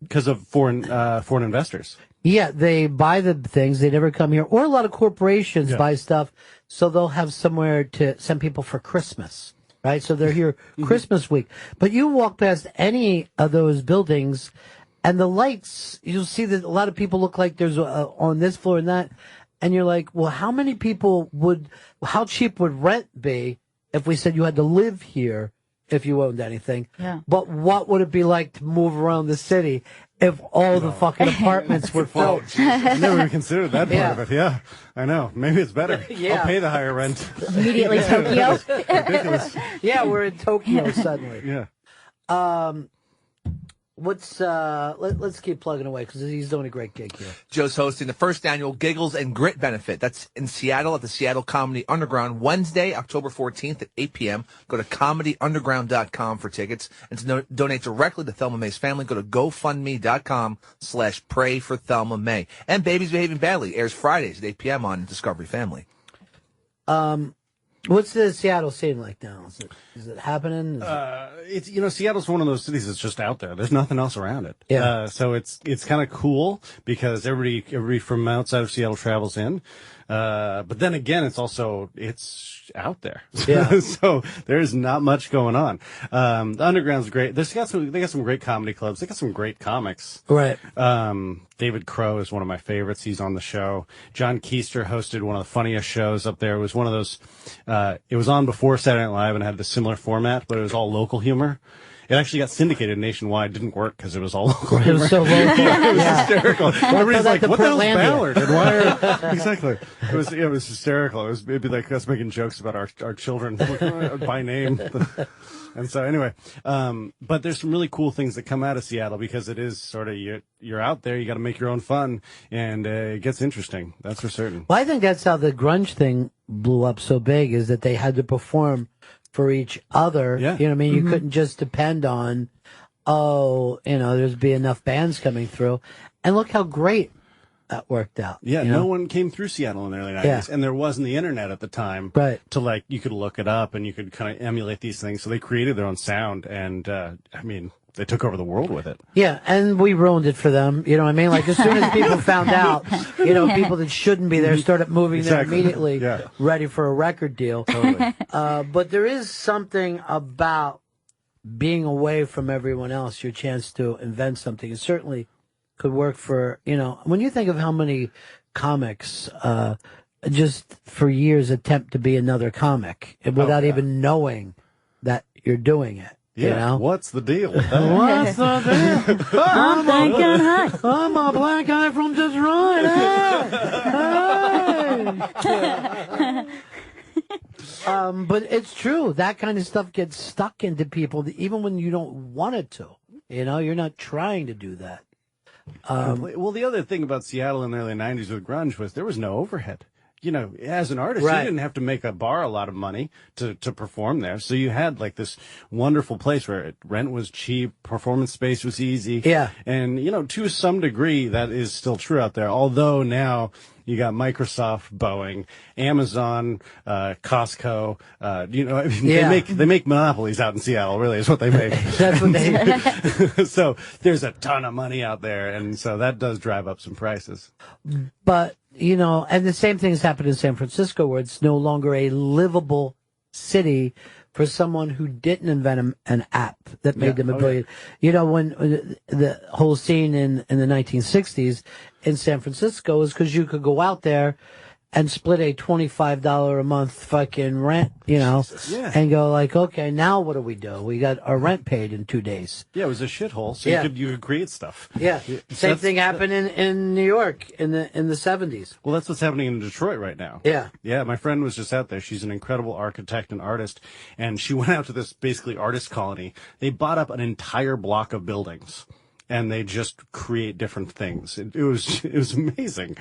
Because of foreign investors. Yeah, they buy the things, they never come here. Or a lot of corporations buy stuff so they'll have somewhere to send people for Christmas, right? So they're here Christmas week. But you walk past any of those buildings and the lights, you'll see that a lot of people look like there's on this floor and that. And you're like, well, how cheap would rent be if we said you had to live here if you owned anything? Yeah. But what would it be like to move around the city if all the fucking apartments were filled? I never even considered that part of it. Yeah, I know. Maybe it's better. I'll pay the higher rent. Immediately Tokyo. Ridiculous. Yeah, we're in Tokyo suddenly. Yeah. Let's keep plugging away because he's doing a great gig here. Joe's hosting the first annual Giggles and Grit benefit. That's in Seattle at the Seattle Comedy Underground, Wednesday, October 14th at 8 p.m. Go to comedyunderground.com for tickets. And to donate directly to Thelma May's family, go to gofundme.com/pray for Thelma May. And Babies Behaving Badly airs Fridays at 8 p.m. on Discovery Family. What's the Seattle scene like now? Is it happening? It's Seattle's one of those cities that's just out there. There's nothing else around it. Yeah. So it's kind of cool because everybody from outside of Seattle travels in. But then again, it's out there. Yeah. So there's not much going on. The Underground's great. They got some great comedy clubs. They got some great comics. Right. David Crow is one of my favorites. He's on the show. John Keister hosted one of the funniest shows up there. It was one of those, it was on before Saturday Night Live and had the similar format, but it was all local humor. It actually got syndicated nationwide. Didn't work because it was all local humor. It was so local. It was hysterical. Everybody's like, what the hell's Ballard? And why are... Exactly. It was hysterical. It'd be like us making jokes about our children by name. And so anyway, but there's some really cool things that come out of Seattle because it is sort of, you're out there, you got to make your own fun, and it gets interesting. That's for certain. Well, I think that's how the grunge thing blew up so big, is that they had to perform for each other. Yeah. You know what I mean? You couldn't just depend on, there's be enough bands coming through. And look how great that worked out. Yeah, no one came through Seattle in the early 90s, and there wasn't the internet at the time. Right. To like, you could look it up and you could kind of emulate these things. So they created their own sound, and they took over the world with it. Yeah, and we ruined it for them. You know what I mean? Like, as soon as people found out, people that shouldn't be there started moving there immediately, ready for a record deal. Totally. But there is something about being away from everyone else, your chance to invent something. It certainly could work for, when you think of how many comics just for years attempt to be another comic without even knowing that you're doing it. Yeah, what's the deal with that? What's the deal? I'm a black guy from Detroit. Hey. But it's true. That kind of stuff gets stuck into people, even when you don't want it to. You're not trying to do that. Well, the other thing about Seattle in the early 90s with grunge was there was no overhead. As an artist, you didn't have to make a bar a lot of money to perform there. So you had like this wonderful place where rent was cheap, performance space was easy. Yeah. And, to some degree, that is still true out there. Although now you got Microsoft, Boeing, Amazon, Costco, they make monopolies out in Seattle, really, is what they make. That's what they So there's a ton of money out there, and so that does drive up some prices. But, and the same thing has happened in San Francisco, where it's no longer a livable city for someone who didn't invent an app that made them a billion. When the whole scene in the 1960s in San Francisco was because you could go out there and split a $25 a month fucking rent, and go like, okay, now what do? We got our rent paid in 2 days. Yeah, it was a shithole, so you could create stuff. Yeah. Same thing happened in New York in the 70s. Well, that's what's happening in Detroit right now. Yeah. Yeah, my friend was just out there. She's an incredible architect and artist, and she went out to this basically artist colony. They bought up an entire block of buildings, and they just create different things. It was amazing.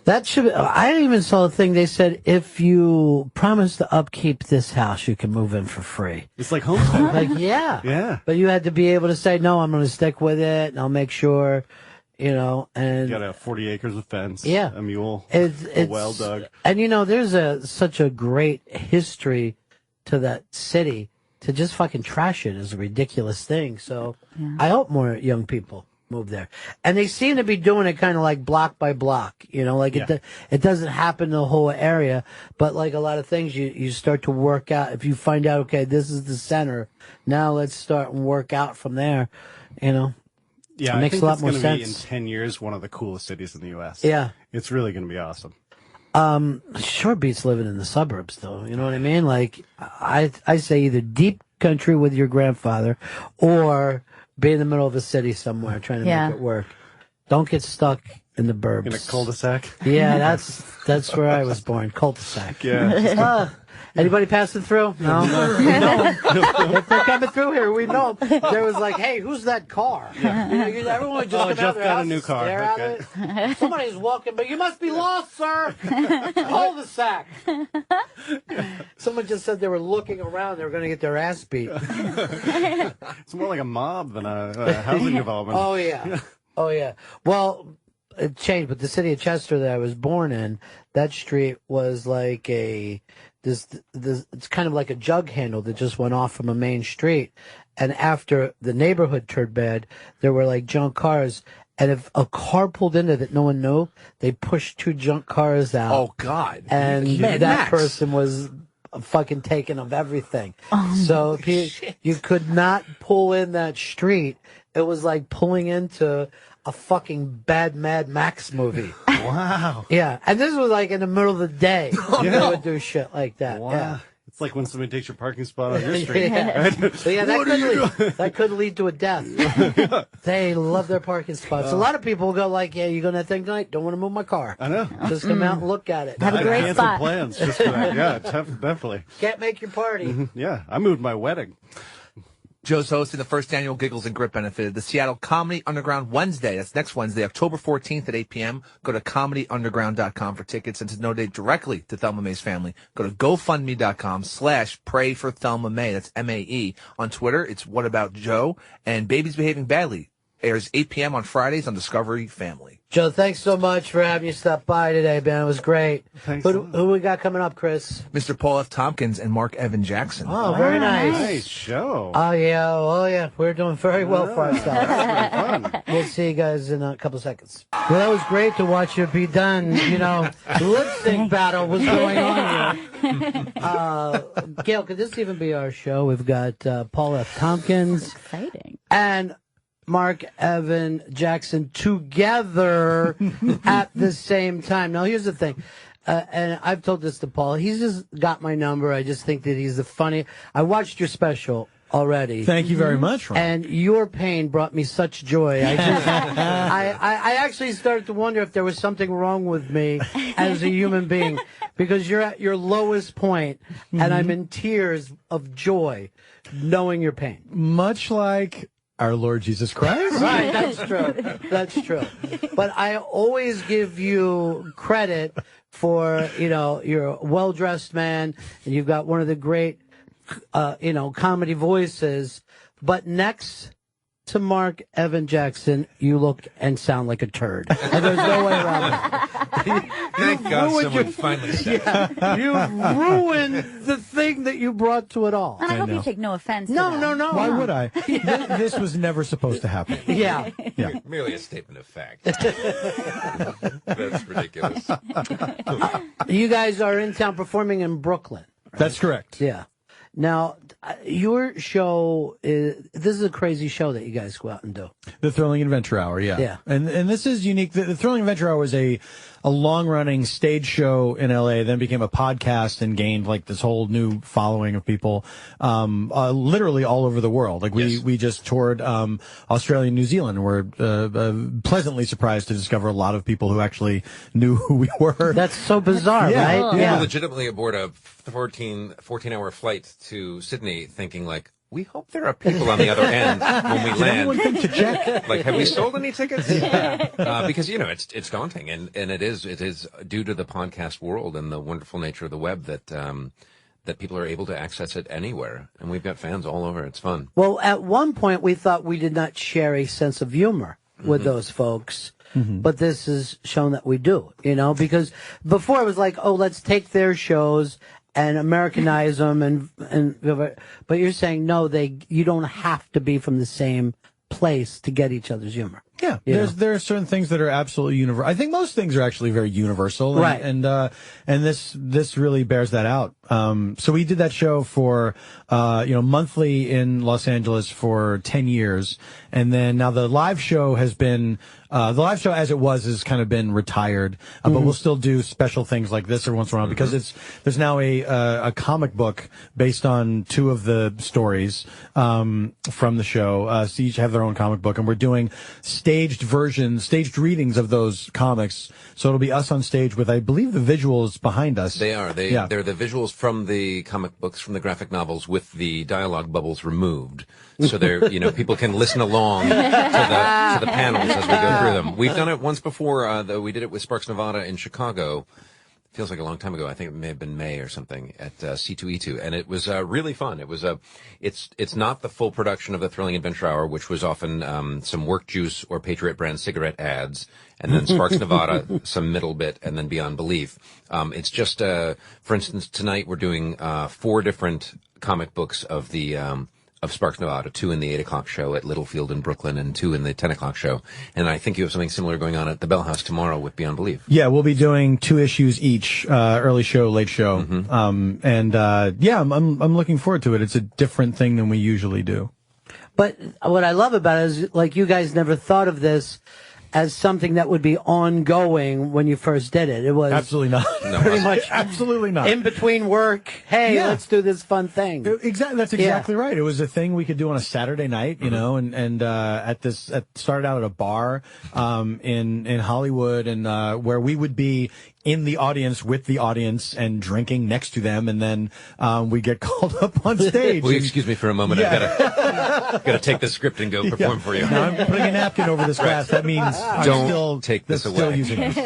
That should. I even saw a thing. They said if you promise to upkeep this house, you can move in for free. It's like homestead. Yeah. But you had to be able to say no. I'm going to stick with it, and I'll make sure. And you got to have 40 acres of fence. Yeah, a mule. It's well dug. And there's such a great history to that city. To just fucking trash it is a ridiculous thing. So I hope more young people move there. And they seem to be doing it kind of like block by block, it doesn't happen in the whole area, but like a lot of things you start to work out. If you find out, okay, this is the center, now let's start and work out from there, Yeah, it makes a lot more sense. Be in 10 years one of the coolest cities in the U.S. Yeah. It's really going to be awesome. Sure beats living in the suburbs, though. You know what I mean? Like, I say either deep country with your grandfather or be in the middle of a city somewhere trying to make it work. Don't get stuck in the burbs. In a cul-de-sac? Yeah, that's where I was born, cul-de-sac. Yeah. Anybody passing through? No. If they're coming through here, we know. There was like, hey, who's that car? Yeah. Everyone would just come Jeff out their got house a new car. Okay. Somebody's walking, but you must be lost, sir. Cul-de-sac. Someone just said they were looking around. They were going to get their ass beat. It's more like a mob than a housing development. Oh, yeah. Oh, yeah. Well, it changed, but the city of Chester that I was born in, that street was like it's kind of like a jug handle that just went off from a main street. And after the neighborhood turned bad, there were like junk cars. And if a car pulled into that no one knew, they pushed 2 junk cars out. Oh, God. And that person was fucking taken of everything. So you could not pull in that street. It was like pulling into a fucking bad Mad Max movie. Wow. Yeah. And this was like in the middle of the day. They would do shit like that. Wow. Yeah. It's like when somebody takes your parking spot on your street. So that could lead to a death. They love their parking spots. A lot of people go like, yeah, you're going to think tonight, don't want to move my car. I know. Just come out and look at it. Have a great spot. Plans just for that. Yeah, definitely. Can't make your party. Yeah, I moved my wedding. Joe's hosting the first annual Giggles and Grit benefit at the Seattle Comedy Underground Wednesday. That's next Wednesday, October 14th at 8 p.m. Go to comedyunderground.com for tickets and to donate directly to Thelma May's family. Go to GoFundMe.com/pray for Thelma May. That's M-A-E. On Twitter, it's What About Joe and Baby's Behaving Badly. Airs 8 p.m. on Fridays on Discovery Family. Joe, thanks so much for having you stop by today, man. It was great. Thanks. Who we got coming up, Chris? Mr. Paul F. Tompkins and Marc Evan Jackson. Oh, very nice. Nice show. Oh, yeah. We're doing very well for ourselves. We'll see you guys in a couple seconds. Well, that was great to watch it be done. You know, the lip sync battle was going on here. Gail, could this even be our show? We've got Paul F. Tompkins. Exciting. And Marc Evan Jackson together at the same time. Now, here's the thing. And I've told this to Paul. He's just got my number. I just think that he's the funny. I watched your special already. Thank you very much, Ron. And your pain brought me such joy. I actually started to wonder if there was something wrong with me as a human being, because you're at your lowest point, and I'm in tears of joy knowing your pain. Much like our Lord Jesus Christ. Right, that's true. But I always give you credit for, you're a well-dressed man, and you've got one of the great, comedy voices. But next to Marc Evan Jackson, you look and sound like a turd. And there's no way around it. Thank God someone finally said it. You ruined the thing that you brought to it all. And I hope you take no offense to No. that. Why would I? This was never supposed to happen. Yeah. Merely a statement of fact. That's ridiculous. You guys are in town performing in Brooklyn. That's correct. Yeah. Now, your show this is a crazy show that you guys go out and do. The Thrilling Adventure Hour, yeah. Yeah. And this is unique. The Thrilling Adventure Hour was a long-running stage show in LA, then became a podcast and gained like this whole new following of people, literally all over the world. Like we just toured, Australia and New Zealand. We're, pleasantly surprised to discover a lot of people who actually knew who we were. That's so bizarre, right? We Yeah. were legitimately aboard a 14-hour flight to Sydney thinking like, we hope there are people on the other end when we land. Everyone think to check? Like, have we sold any tickets? Because it's daunting, and it is due to the podcast world and the wonderful nature of the web that people are able to access it anywhere, and we've got fans all over. It's fun. Well, at one point we thought we did not share a sense of humor with those folks. But this has shown that we do, because before it was like, oh, let's take their shows and Americanize them, but you're saying no, you don't have to be from the same place to get each other's humor. Yeah, there are certain things that are absolutely universal. I think most things are actually very universal, right? And this really bears that out. So we did that show for monthly in Los Angeles for 10 years, and then now the live show has been the live show as it was has kind of been retired, but we'll still do special things like this every once in a while because there's now a comic book based on two of the stories from the show. So each have their own comic book, and we're doing staged readings of those comics. So it'll be us on stage with, I believe, the visuals behind us. They are. They're the visuals from the comic books, from the graphic novels, with the dialogue bubbles removed. So they're, people can listen along to the panels as we go through them. We've done it once before. We did it with Sparks Nevada in Chicago. Feels like a long time ago. I think it may have been May or something at C2E2, and it was really fun. It was it's not the full production of the Thrilling Adventure Hour, which was often some Work Juice or Patriot brand cigarette ads, and then Sparks Nevada, some middle bit, and then Beyond Belief. It's just, for instance, tonight we're doing 4 different comic books of the of Sparks Nevada, 2 in the 8 o'clock show at Littlefield in Brooklyn and 2 in the 10 o'clock show. And I think you have something similar going on at the Bell House tomorrow with Beyond Belief. Yeah, we'll be doing 2 issues each, early show, late show. I'm looking forward to it. It's a different thing than we usually do. But what I love about it is, like, you guys never thought of this as something that would be ongoing when you first did it. It was absolutely not. Pretty much absolutely not. In between work, hey, let's do this fun thing. Exactly. That's exactly right. It was a thing we could do on a Saturday night, started out at a bar in Hollywood, and where we would be in the audience with the audience and drinking next to them, and then we get called up on stage. Will you excuse me for a moment? I've got to take the script and go perform for you. Now I'm putting a napkin over this glass. That means don't take this away. Still using this.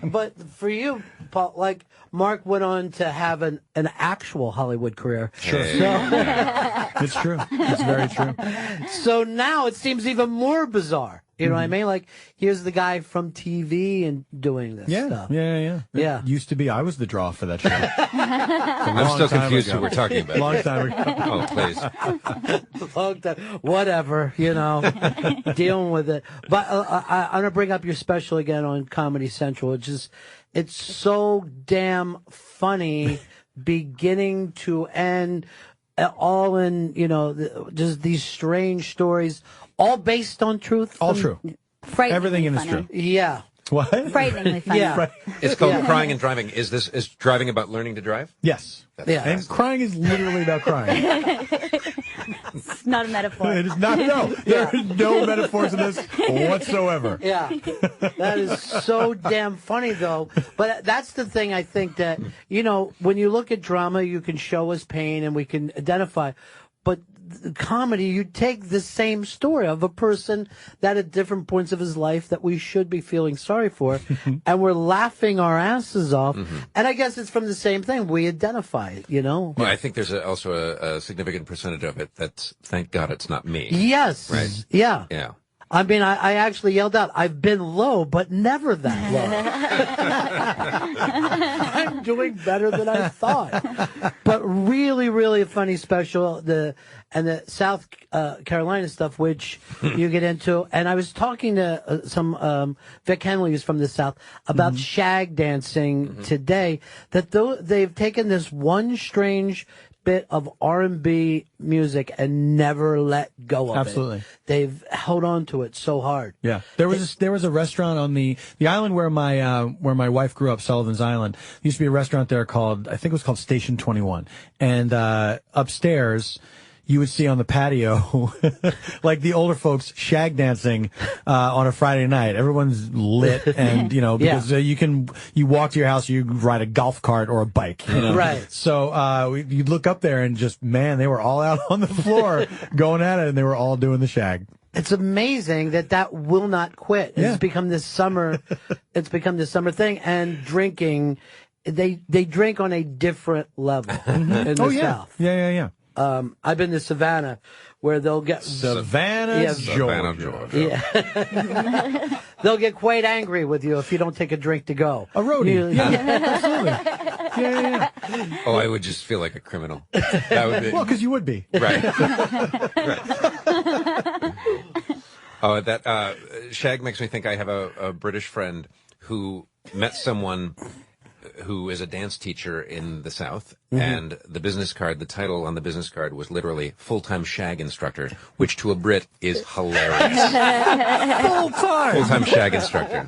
But for you, Paul, like Marc went on to have an actual Hollywood career. Sure. Hey. So, It's true. It's very true. so now it seems even more bizarre. You know what I mean? Like, here's the guy from TV and doing this stuff. Yeah. It used to be I was the draw for that show. I'm still confused who we're talking about. Long time ago. Oh, please. Long time. Whatever, dealing with it. But I'm going to bring up your special again on Comedy Central. It's so damn funny beginning to end, all in, just these strange stories, all based on truth. All true. Everything in it is true. Yeah. What? Frighteningly funny. Yeah. It's called Crying and Driving. Is driving about learning to drive? Yes. And crying is literally about crying. It's not a metaphor. It is not. No, there are no metaphors in this whatsoever. Yeah. That is so damn funny, though. But that's the thing, I think, that, when you look at drama, you can show us pain and we can identify. But comedy, you take the same story of a person that at different points of his life that we should be feeling sorry for, and we're laughing our asses off. And I guess it's from the same thing. We identify it, Well, I think there's also a significant percentage of it that's, thank God it's not me. Yes. Right? Yeah. Yeah. I mean, I actually yelled out, I've been low, but never that low. I'm doing better than I thought. But really, really a funny special. The South Carolina stuff, which you get into. And I was talking to some Vic Henley, who's from the South, about shag dancing today, that they've taken this one strange bit of R&B music and never let go of it. Absolutely. They've held on to it so hard. Yeah. There was a restaurant on the island where my wife grew up, Sullivan's Island. There used to be a restaurant there called, I think it was called Station 21. And upstairs you would see on the patio, like the older folks shag dancing on a Friday night. Everyone's lit, and because you walk to your house, you ride a golf cart or a bike, Right. So you'd look up there and just, man, they were all out on the floor going at it, and they were all doing the shag. It's amazing that will not quit. It's become this summer. It's become this summer thing, and drinking. They drink on a different level in the South. Yeah. I've been to Savannah, where they'll get Savannah, Georgia. Yeah. They'll get quite angry with you if you don't take a drink to go. A roadie. Absolutely. Yeah. Oh, I would just feel like a criminal. That would be. Well, because you would be. Right. Right. Oh, that shag makes me think I have a British friend who met someone who is a dance teacher in the South, and the business card, the title on the business card was literally full-time shag instructor, which to a Brit is hilarious. Full-time shag instructor.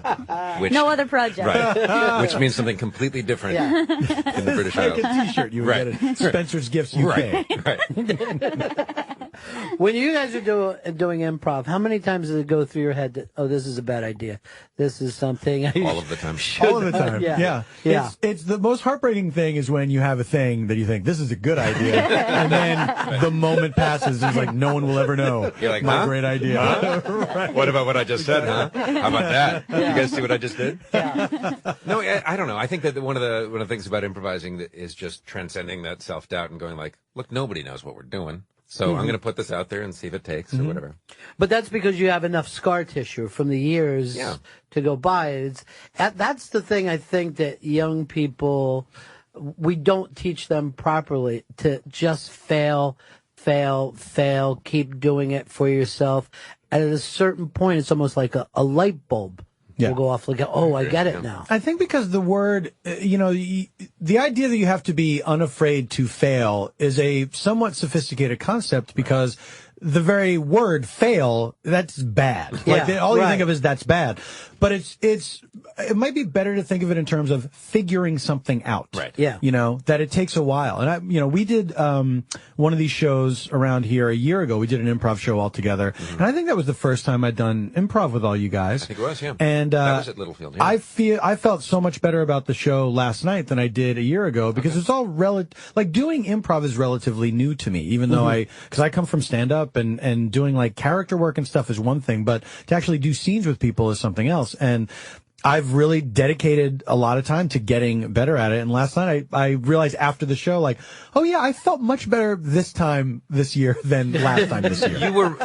Which, no other project. Right. Which means something completely different in the British Isles. Like a t-shirt you would get at Spencer's Gifts UK. Right. When you guys are doing improv, how many times does it go through your head that, this is a bad idea? This is something all of the time. All of the time. Yeah. It's the most heartbreaking thing is when you have a thing that you think this is a good idea, and then the moment passes, it's like no one will ever know. You're like, my great idea. Right. What about what I just said, huh? How about that? You guys see what I just did? No, I don't know. I think that one of the things about improvising is just transcending that self-doubt and going like, look, nobody knows what we're doing. So I'm going to put this out there and see if it takes or whatever. But that's because you have enough scar tissue from the years to go by. That's the thing I think that young people, we don't teach them properly to just fail, keep doing it for yourself. And at a certain point, it's almost like a light bulb. Will go off like, I get it now. I think because the word, the idea that you have to be unafraid to fail is a somewhat sophisticated concept because the very word fail, that's bad. Like all you think of is that's bad. But it might be better to think of it in terms of figuring something out. Right. Yeah. That it takes a while. And we did one of these shows around here a year ago. We did an improv show all together. And I think that was the first time I'd done improv with all you guys. I think it was, yeah. And that was at Littlefield. Yeah. I felt so much better about the show last night than I did a year ago because it's all like doing improv is relatively new to me, even though because I come from stand-up and doing like character work and stuff is one thing, but to actually do scenes with people is something else. And I've really dedicated a lot of time to getting better at it. And last night I realized after the show, like, oh yeah, I felt much better this time this year than last time this year.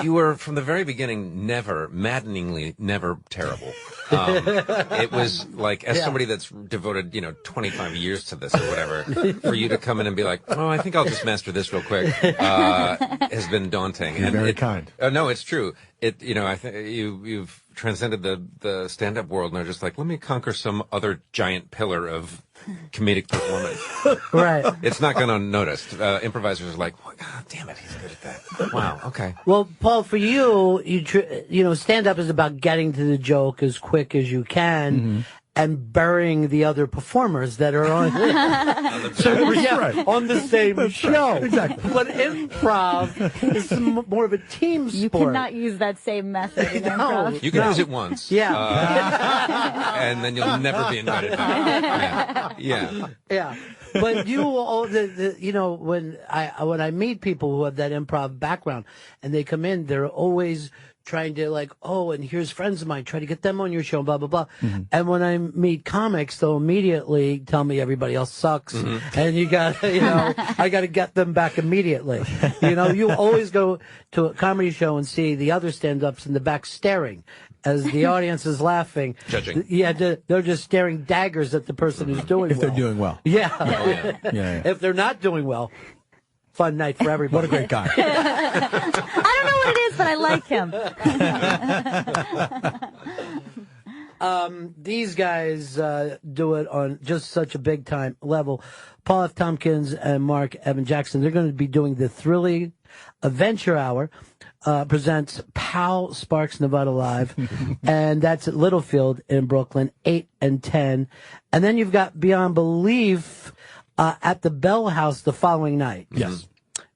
You were from the very beginning maddeningly never terrible. It was like, as somebody that's devoted, 25 years to this or whatever, for you to come in and be like, oh, I think I'll just master this real quick, has been daunting. You're very kind. No, it's true. I think you've transcended the stand-up world and are just like, let me conquer some other giant pillar of comedic performance. Right. It's not going unnoticed. Improvisers are like, oh, God damn it, he's good at that. Wow, okay. Well, Paul, for you, stand-up is about getting to the joke as quick as you can. And burying the other performers that are on on the same show. Exactly. But improv is more of a team sport. You cannot use that same method in improv. You can use it once. Yeah. And then you'll never be invited back. Yeah. But when I meet people who have that improv background and they come in, they're always trying to and here's friends of mine, try to get them on your show, blah, blah, blah. And when I meet comics, they'll immediately tell me everybody else sucks. And I got to get them back immediately. You always go to a comedy show and see the other stand-ups in the back staring as the audience is laughing. Judging. Yeah, they're just staring daggers at the person who's doing well. If they're doing well. Yeah. Oh, Yeah. If they're not doing well, fun night for everybody. What a great guy. I don't know what it is, but I like him. These guys do it on just such a big time level. Paul F. Tompkins and Marc Evan Jackson, they're going to be doing the Thrilling Adventure Hour, presents Powell Sparks Nevada Live, and that's at Littlefield in Brooklyn, 8 and 10. And then you've got Beyond Belief at the Bell House the following night. Yes.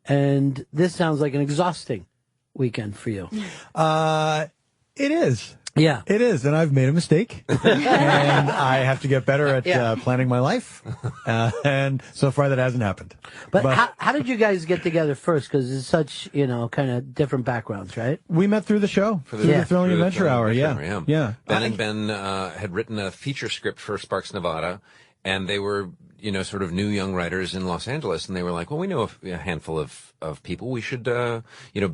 And this sounds like an exhausting weekend for you. It is. Yeah. It is, and I've made a mistake, and I have to get better at planning my life, and so far that hasn't happened. But how did you guys get together first? Because it's such, kind of different backgrounds, right? We met through the show, through the Thrilling Adventure Hour, yeah. Ben had written a feature script for Sparks Nevada, and they were, sort of new young writers in Los Angeles, and they were like, well, we know a handful of people. We should, Ben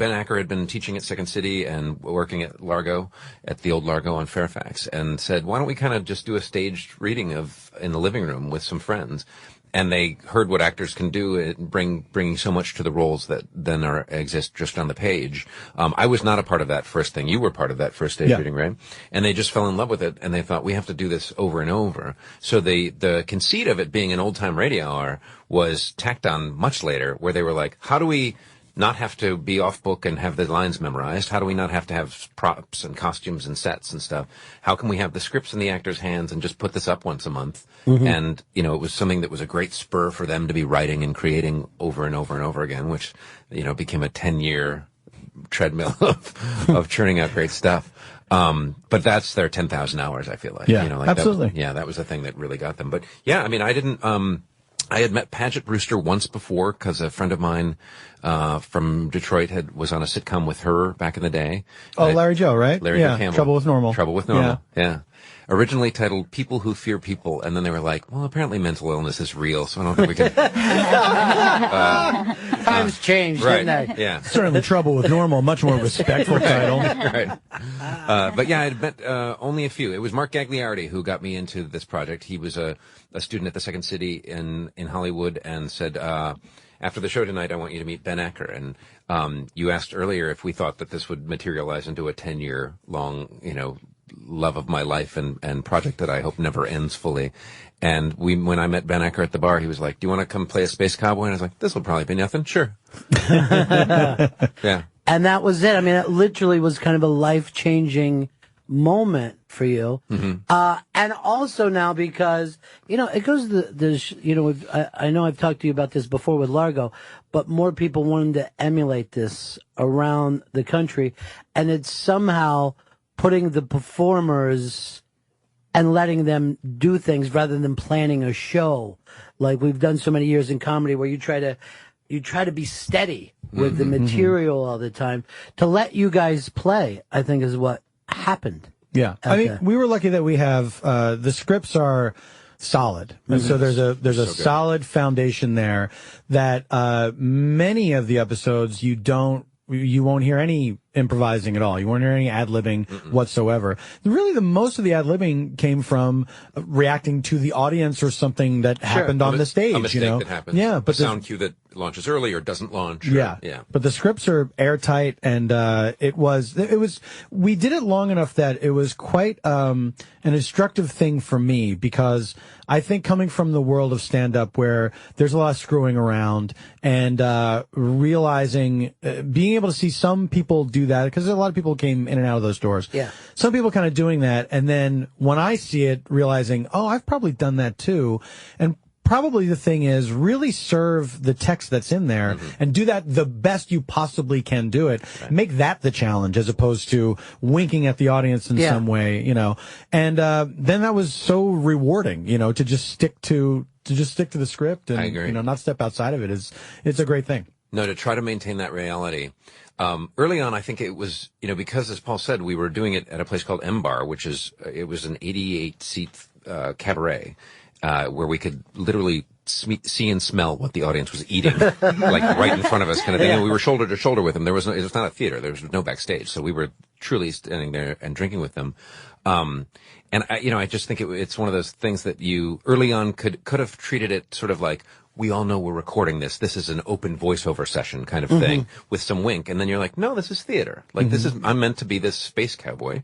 Acker had been teaching at Second City and working at Largo, at the old Largo on Fairfax, and said, why don't we kind of just do a staged reading in the living room with some friends? And they heard what actors can do, bringing so much to the roles that then exist just on the page. I was not a part of that first thing. You were part of that first stage reading, right? And they just fell in love with it, and they thought, we have to do this over and over. So the conceit of it being an old-time radio hour was tacked on much later, where they were like, how do we not have to be off book and have the lines memorized? How do we not have to have props and costumes and sets and stuff? How can we have the scripts in the actors' hands and just put this up once a month? And, it was something that was a great spur for them to be writing and creating over and over and over again, which, became a 10-year treadmill of churning out great stuff. But that's their 10,000 hours, I feel like. Yeah, absolutely. That was the thing that really got them. But yeah, I didn't, I had met Paget Brewster once before because a friend of mine from Detroit was on a sitcom with her back in the day. Oh, Larry Joe, right? Larry Joe Campbell. Trouble with Normal. Trouble with Normal, yeah. Originally titled People Who Fear People, and then they were like, well, apparently mental illness is real, so I don't think we can... Times changed, right, didn't they? Yeah. Certainly Trouble with Normal, much more respectful title. Right. But yeah, I'd met only a few. It was Mark Gagliardi who got me into this project. He was a student at the Second City in Hollywood and said, after the show tonight, I want you to meet Ben Acker. And you asked earlier if we thought that this would materialize into a 10-year long, love of my life and project that I hope never ends fully. And when I met Ben Acker at the bar, he was like, do you want to come play a space cowboy? And I was like, this will probably be nothing. Sure. Yeah. And that was it. it literally was kind of a life-changing moment for you. And also now because, it goes I know I've talked to you about this before with Largo, but more people wanted to emulate this around the country. And it's somehow putting the performers and letting them do things rather than planning a show. Like we've done so many years in comedy where you try to be steady with the material all the time. To let you guys play, I think is what happened. Yeah. I mean, we were lucky that we have, the scripts are solid. And so there's a solid foundation there that, many of the episodes you won't hear any improvising at all. You won't hear any ad-libbing whatsoever. Really, most of the ad-libbing came from reacting to the audience or something that happened on the stage. A mistake that happens. Yeah, but a sound cue that launches early or doesn't launch. Yeah. But the scripts are airtight, and we did it long enough that it was quite an instructive thing for me, because I think coming from the world of stand-up where there's a lot of screwing around and realizing, being able to see some people do that, because a lot of people came in and out of those doors. Yeah. Some people kind of doing that, and then when I see it, realizing, oh, I've probably done that too. And probably the thing is, really serve the text that's in there and do that the best you possibly can do it. Right. Make that the challenge, as opposed to winking at the audience in some way, And then that was so rewarding, to just stick to the script and, I agree. Not step outside of it it's a great thing. No, to try to maintain that reality. Early on, I think it was, because as Paul said, we were doing it at a place called M Bar, which it was an 88-seat cabaret, where we could literally see and smell what the audience was eating, like right in front of us, kind of thing. And we were shoulder to shoulder with them. It was not a theater. There was no backstage. So we were truly standing there and drinking with them. And I just think it's one of those things that you early on could have treated it sort of like, we all know we're recording this. This is an open voiceover session kind of thing with some wink. And then you're like, no, this is theater. Like I'm meant to be this space cowboy,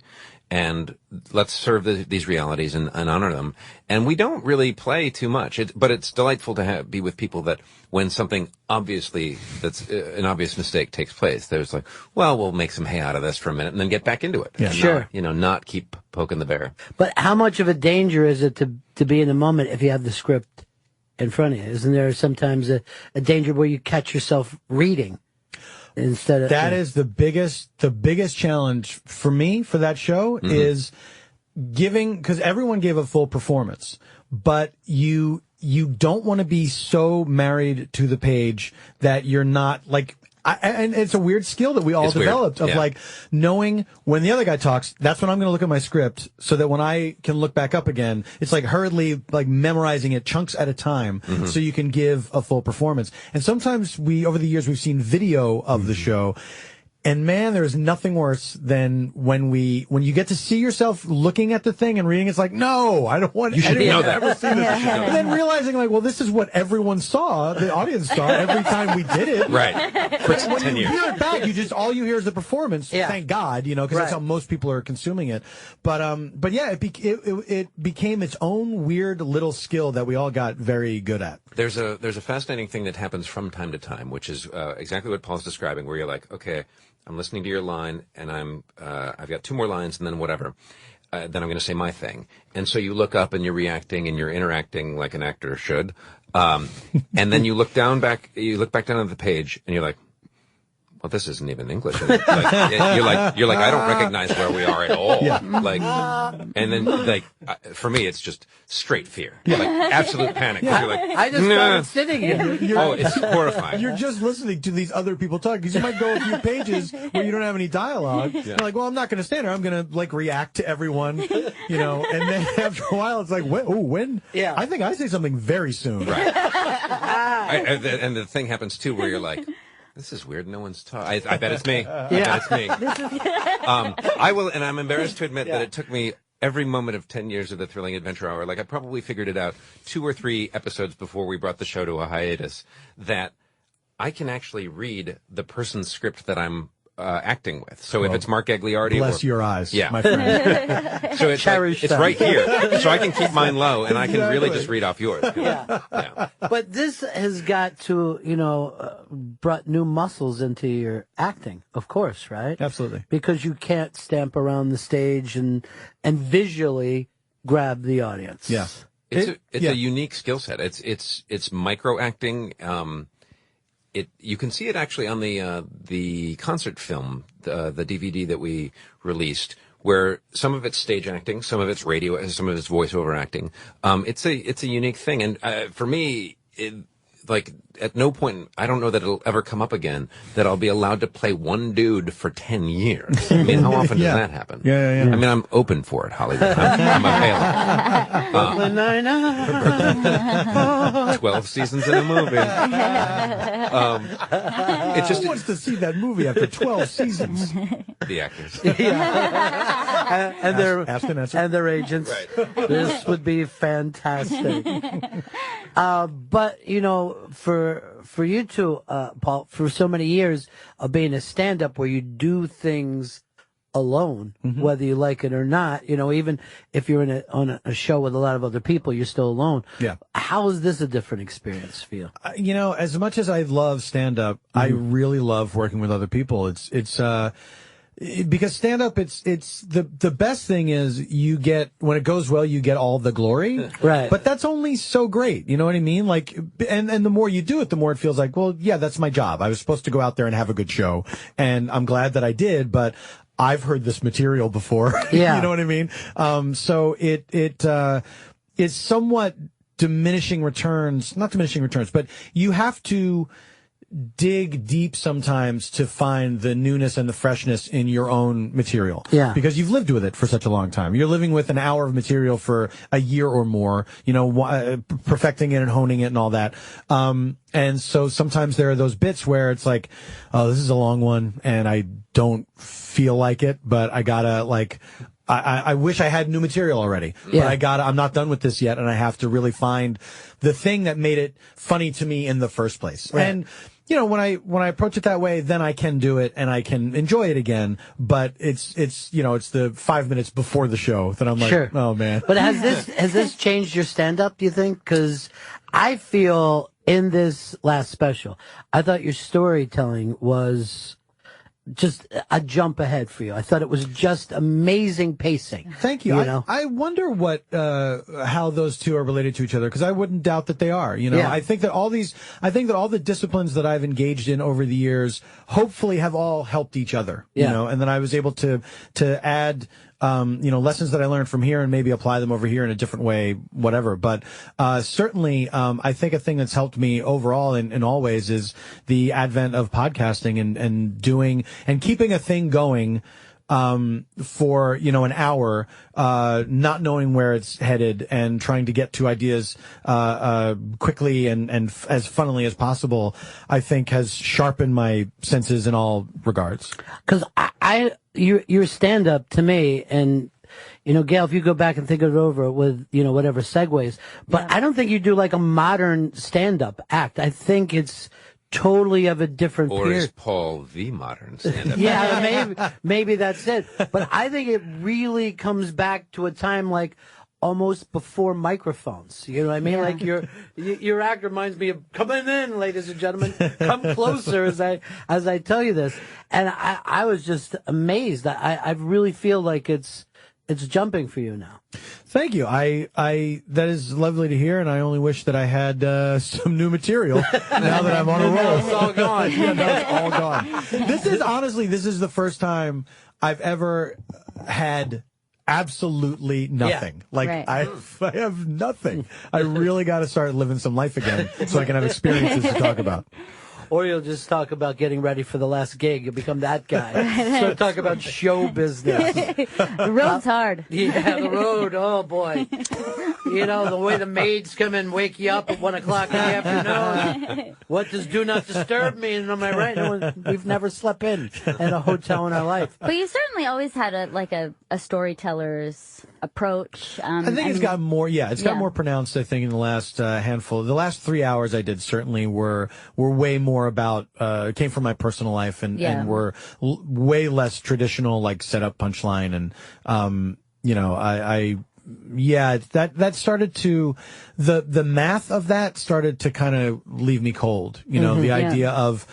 and let's serve these realities and honor them. And we don't really play too much, but it's delightful to be with people that when something obviously that's an obvious mistake takes place, there's like, well, we'll make some hay out of this for a minute and then get back into it. Yeah. And sure. Not keep poking the bear. But how much of a danger is it to be in the moment if you have the script in front of you? Isn't there sometimes a danger where you catch yourself reading instead of... That is the biggest challenge for me for that show is giving, because everyone gave a full performance, but you don't want to be so married to the page that you're not like... and it's a weird skill that we all developed of like knowing when the other guy talks, that's when I'm going to look at my script so that when I can look back up again, it's like hurriedly like memorizing it chunks at a time so you can give a full performance. And sometimes over the years, we've seen video of the show. And man, there's nothing worse than when you get to see yourself looking at the thing and reading. It's like, no, I don't want. You should know that. Ever see this. And then realizing, like, well, this is what everyone saw, the audience saw every time we did it. Right. For when 10 you years. hear it back, all you hear is the performance. Yeah. Thank God, because that's how most people are consuming it. But yeah, it became its own weird little skill that we all got very good at. There's a fascinating thing that happens from time to time, which is exactly what Paul's describing, where you're like, okay, I'm listening to your line, and I've got two more lines, and then whatever. Then I'm going to say my thing. And so you look up, and you're reacting, and you're interacting like an actor should. And then you look back down at the page, and you're like, well, this isn't even English. And you're like, I don't recognize where we are at all. Yeah. Like, and then for me, it's just straight fear, like absolute panic. Yeah. You're like, I just started sitting here. it's horrifying. You're just listening to these other people talk, because you might go a few pages where you don't have any dialogue. Yeah. You're like, well, I'm not going to stand there. I'm going to like react to everyone, and then after a while, it's like, when? Yeah. I think I say something very soon. Right. And the thing happens too, where you're like, this is weird. No one's talking. I bet it's me. I bet it's me. I will, and I'm embarrassed to admit that it took me every moment of 10 years of the Thrilling Adventure Hour. Like, I probably figured it out 2 or 3 episodes before we brought the show to a hiatus, that I can actually read the person's script that I'm acting with. So if it's Marc Gagliardi, bless your eyes, yeah, my friend. So it's it's right here, so I can keep mine low, and I can really just read off yours. Yeah. But this has got to, brought new muscles into your acting, of course, right? Absolutely. Because you can't stamp around the stage and visually grab the audience. Yeah. It's a unique skill set. It's micro acting. You can see it actually on the concert film, the DVD that we released, where some of it's stage acting, some of it's radio, some of it's voiceover acting. It's a unique thing, and for me, like, at no point, I don't know that it'll ever come up again, that I'll be allowed to play one dude for 10 years. I mean, how often does that happen? Yeah. I mean, I'm open for it, Hollywood. I'm available. Brooklyn Nine-Nine. 12 seasons in a movie. It just wants to see that movie after 12 seasons. The actors. And their agents. Right. This would be fantastic. But, you know, for you two, Paul, for so many years of being a stand-up where you do things alone, whether you like it or not, you know, even if you're on a show with a lot of other people, you're still alone. Yeah. How is this a different experience for you? You know, as much as I love stand-up, I really love working with other people. It's because stand-up, it's the best thing is you get, when it goes well, you get all the glory. Right. But that's only so great. You know what I mean? Like, and the more you do it, the more it feels like, well, yeah, that's my job. I was supposed to go out there and have a good show. And I'm glad that I did, but I've heard this material before. Yeah. You know what I mean? So it is somewhat diminishing returns, not diminishing returns, but you have to dig deep sometimes to find the newness and the freshness in your own material. Yeah. Because you've lived with it for such a long time. You're living with an hour of material for a year or more, you know, perfecting it and honing it and all that. And so sometimes there are those bits where it's like, oh, this is a long one and I don't feel like it, but I gotta like, I wish I had new material already, but I'm not done with this yet, and I have to really find the thing that made it funny to me in the first place. Right. And, you know, when I approach it that way, then I can do it and I can enjoy it again, but it's, you know, it's the 5 minutes before the show that I'm like, Sure. oh man. But has this changed your stand-up, do you think? Because I feel in this last special, I thought your storytelling was just a jump ahead for you. I thought it was just amazing pacing. Thank you. You know? I wonder what how those two are related to each other, because I wouldn't doubt that they are. You know, Yeah. I think that all the disciplines that I've engaged in over the years hopefully have all helped each other. Yeah. You know, and then I was able to add you know, lessons that I learned from here and maybe apply them over here in a different way, whatever. But certainly, I think a thing that's helped me overall in all ways is the advent of podcasting and doing and keeping a thing going for, you know, an hour, not knowing where it's headed and trying to get to ideas quickly and as funnily as possible, I think has sharpened my senses in all regards. Because your stand-up to me, and, you know, Gail, if you go back and think it over with, you know, whatever segues, but I don't think you do like a modern stand-up act. I think it's totally of a different Or period. is Paul the modern stand-up? Yeah, maybe that's it. But I think it really comes back to a time like almost before microphones. You know what I mean? Yeah. Like your act reminds me of coming in, ladies and gentlemen. Come closer as I tell you this. And I was just amazed. I really feel like it's jumping for you now. Thank you. That is lovely to hear, and I only wish that I had some new material now that I'm on a roll. It's all gone. Yeah, no, it's all gone. This is the first time I've ever had absolutely nothing. Yeah. Like Right. I have nothing. I really got to start living some life again so I can have experiences to talk about. Or you'll just talk about getting ready for the last gig. You'll become that guy. So talk about show business. The road's hard. Yeah, the road. Oh boy. You know, the way the maids come and wake you up at 1 o'clock in the afternoon. What does do not disturb mean? Am I right? We've never slept in a hotel in our life. But you certainly always had a storyteller's approach. I think it's got more. Yeah, it's got more pronounced. I think in the last handful, the last 3 hours I did certainly were way more about came from my personal life and were way less traditional, like setup punchline and you know that started to the math of that started to kind of leave me cold. You know, the idea of,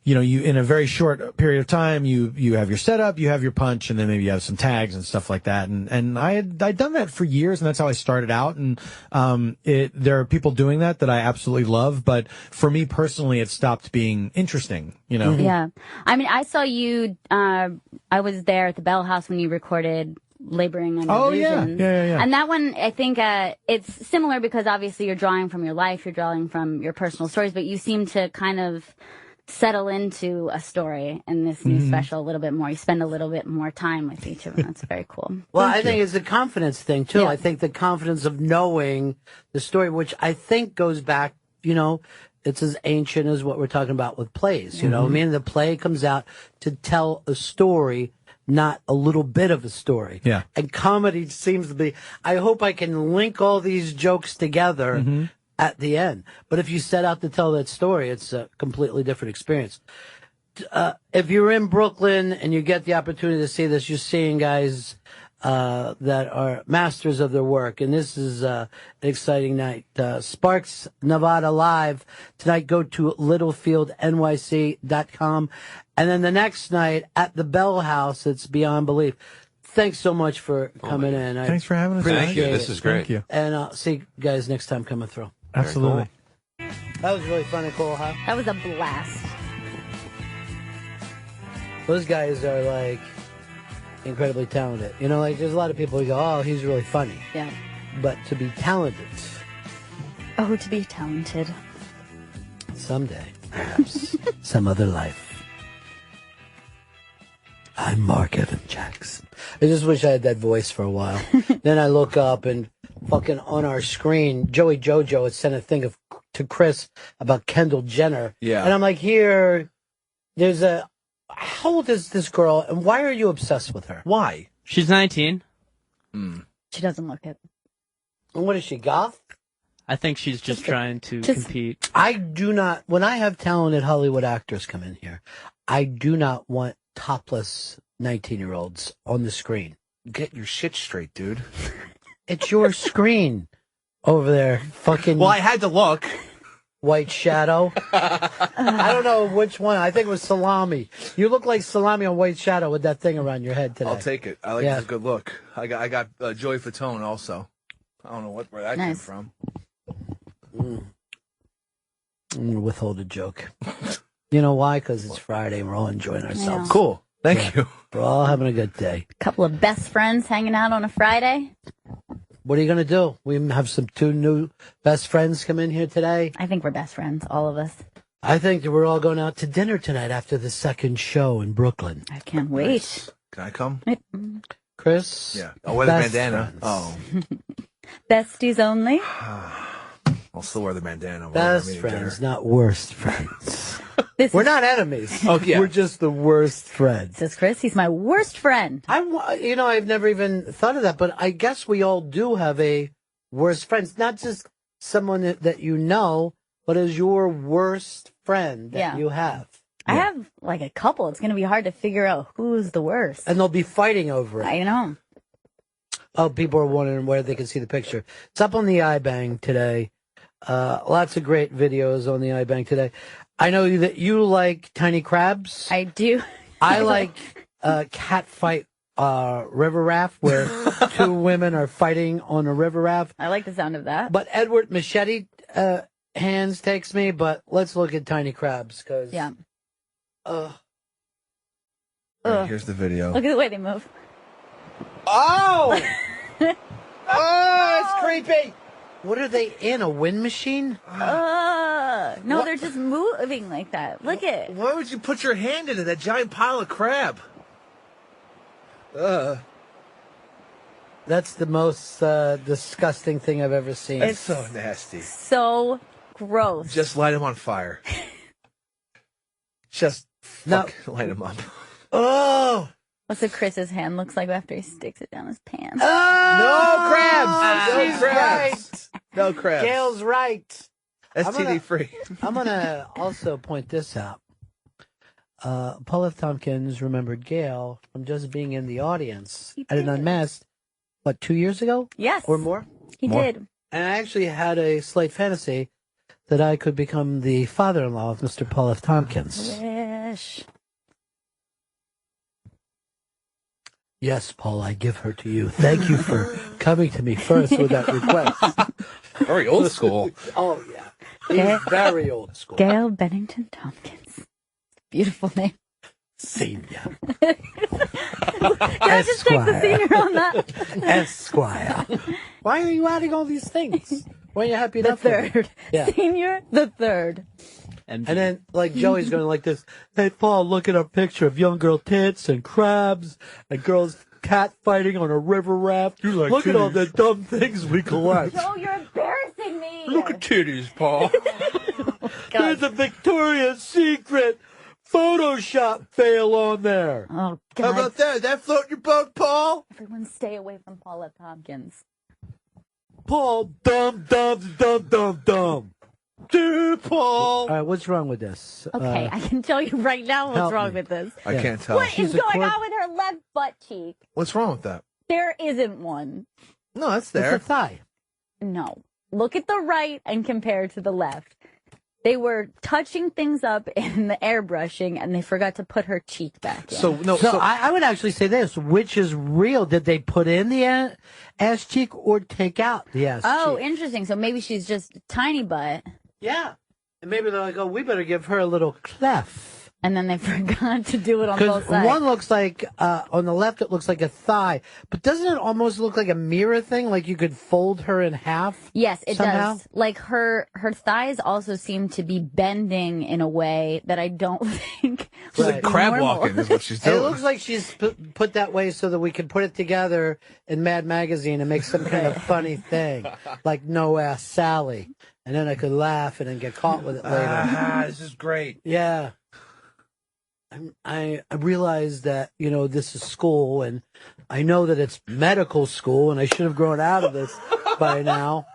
you know, you in a very short period of time, you have your setup, you have your punch, and then maybe you have some tags and stuff like that. And I'd done that for years, and that's how I started out. And there are people doing that I absolutely love, but for me personally, it stopped being interesting. You know? Yeah, I mean, I saw you. I was there at the Bell House when you recorded Laboring Under Oh, yeah. Illusions. Yeah. And that one, I think, it's similar because obviously you're drawing from your life, you're drawing from your personal stories, but you seem to kind of settle into a story in this new special a little bit more. You spend a little bit more time with each of them. That's very cool. Well, I think it's a confidence thing, too. Yeah. I think the confidence of knowing the story, which I think goes back, it's as ancient as what we're talking about with plays. You know what I mean? The play comes out to tell a story, not a little bit of a story. Yeah. And comedy seems to be, I hope I can link all these jokes together at the end. But if you set out to tell that story, it's a completely different experience. If you're in Brooklyn and you get the opportunity to see this, you're seeing guys that are masters of their work. And this is an exciting night. Sparks Nevada Live. Tonight, go to littlefieldnyc.com. And then the next night at the Bell House, it's Beyond Belief. Thanks so much for coming in. Thanks for having us. Thank you. Appreciate This it. is great. Thank you. And I'll see you guys next time coming through. Absolutely. That was really fun and cool, huh? That was a blast. Those guys are like incredibly talented. There's a lot of people who go, oh, he's really funny. Yeah. But to be talented, Oh, to be talented. someday, perhaps, some other life. I'm Marc Evan Jackson. I just wish I had that voice for a while. Then I look up and fucking on our screen, Joey Jojo had sent a thing to Chris about Kendall Jenner. Yeah. And I'm like, how old is this girl and why are you obsessed with her? Why? She's 19. She doesn't look it. And what is she, goth? I think she's just trying to compete. I do not, when I have talented Hollywood actors come in here, I do not want topless 19-year-olds on the screen. Get your shit straight, dude. It's your screen over there, fucking. Well, I had to look. White Shadow. I don't know which one. I think it was Salami. You look like Salami on White Shadow with that thing around your head today. I'll take it. I like Yeah. this good look. I got Joey Fatone also. I don't know where that came from. I'm going to withhold a joke. You know why? Because it's Friday and we're all enjoying ourselves. Cool. Thank you. We're all having a good day. Couple of best friends hanging out on a Friday. What are you going to do? We have two new best friends come in here today. I think we're best friends, all of us. I think that we're all going out to dinner tonight after the second show in Brooklyn. I can't wait. Can I come? Chris? Yeah. I'll wear the Best bandana. friends. Oh. Besties only. I'll still wear the bandana. Best friends, not worst friends. This We're is- not enemies. Oh, yeah. We're just the worst friends. Says Chris, he's my worst friend. I've never even thought of that, but I guess we all do have a worst friends. Not just someone that you know, but as your worst friend that you have. I have like a couple. It's going to be hard to figure out who's the worst. And they'll be fighting over it. I know. Oh, people are wondering where they can see the picture. It's up on the iBang today. Lots of great videos on the iBang today. I know that you like Tiny Crabs. I do. I like cat fight river raft where two women are fighting on a river raft. I like the sound of that. But Edward Machete hands takes me. But let's look at Tiny Crabs because Right, here's the video. Look at the way they move. Oh! Oh, it's creepy. What are they in? A wind machine? No, they're just moving like that. Look at. Why would you put your hand into that giant pile of crab? That's the most disgusting thing I've ever seen. It's so nasty. So gross. Just light him on fire. Just light him up. Oh! What's the Chris's hand looks like after he sticks it down his pants? No crabs! No She's crabs! No crabs. Gail's right. STD free. I'm going to also point this out. Paul F. Tompkins remembered Gail from just being in the audience at an UnMasked, 2 years ago? Yes. Or more? He did. And I actually had a slight fantasy that I could become the father-in-law of Mr. Paul F. Tompkins. Wish. Yes, Paul, I give her to you. Thank you for coming to me first with that request. Very old school. Oh, yeah. He's very old school. Gail Bennington Tompkins. Beautiful name. Senior. Can I just take the senior on that? Esquire. Why are you adding all these things? Why are you happy The enough with it? third. Yeah. Senior, the third. And then, like, Joey's going like this, hey, Paul, look at our picture of young girl tits and crabs and girls cat fighting on a river raft. Look at all the dumb things we collect. Joe, you're embarrassing me. Look at titties, Paul. There's a Victoria's Secret Photoshop fail on there. Oh, God. How about that? Is that float your boat, Paul? Everyone stay away from Paul at Tompkins. Paul, dumb. Dude, Paul. All right, what's wrong with this? Okay, I can tell you right now what's help wrong me. with this. I can't tell. What is going on with her left butt cheek? What's wrong with that? There isn't one. No, that's there. It's a thigh. No. Look at the right and compare to the left. They were touching things up in the airbrushing, and they forgot to put her cheek back in. So I would actually say this: which is real? Did they put in the ass cheek or take out the ass Oh, cheek? interesting. So maybe she's just tiny butt. Yeah. And maybe they're like, oh, we better give her a little clef. And then they forgot to do it on both Because sides. one looks like, on the left, it looks like a thigh. But doesn't it almost look like a mirror thing? Like you could fold her in half? Yes, it somehow? does. Like her thighs also seem to be bending in a way that I don't think She's would like be crab normal. walking is what she's It doing. looks like she's put that way so that we can put it together in Mad Magazine and make some kind of funny thing. Like No Ass Sally. And then I could laugh and then get caught with it later. This is great. Yeah. I realize that, this is school, and I know that it's medical school, and I should have grown out of this by now.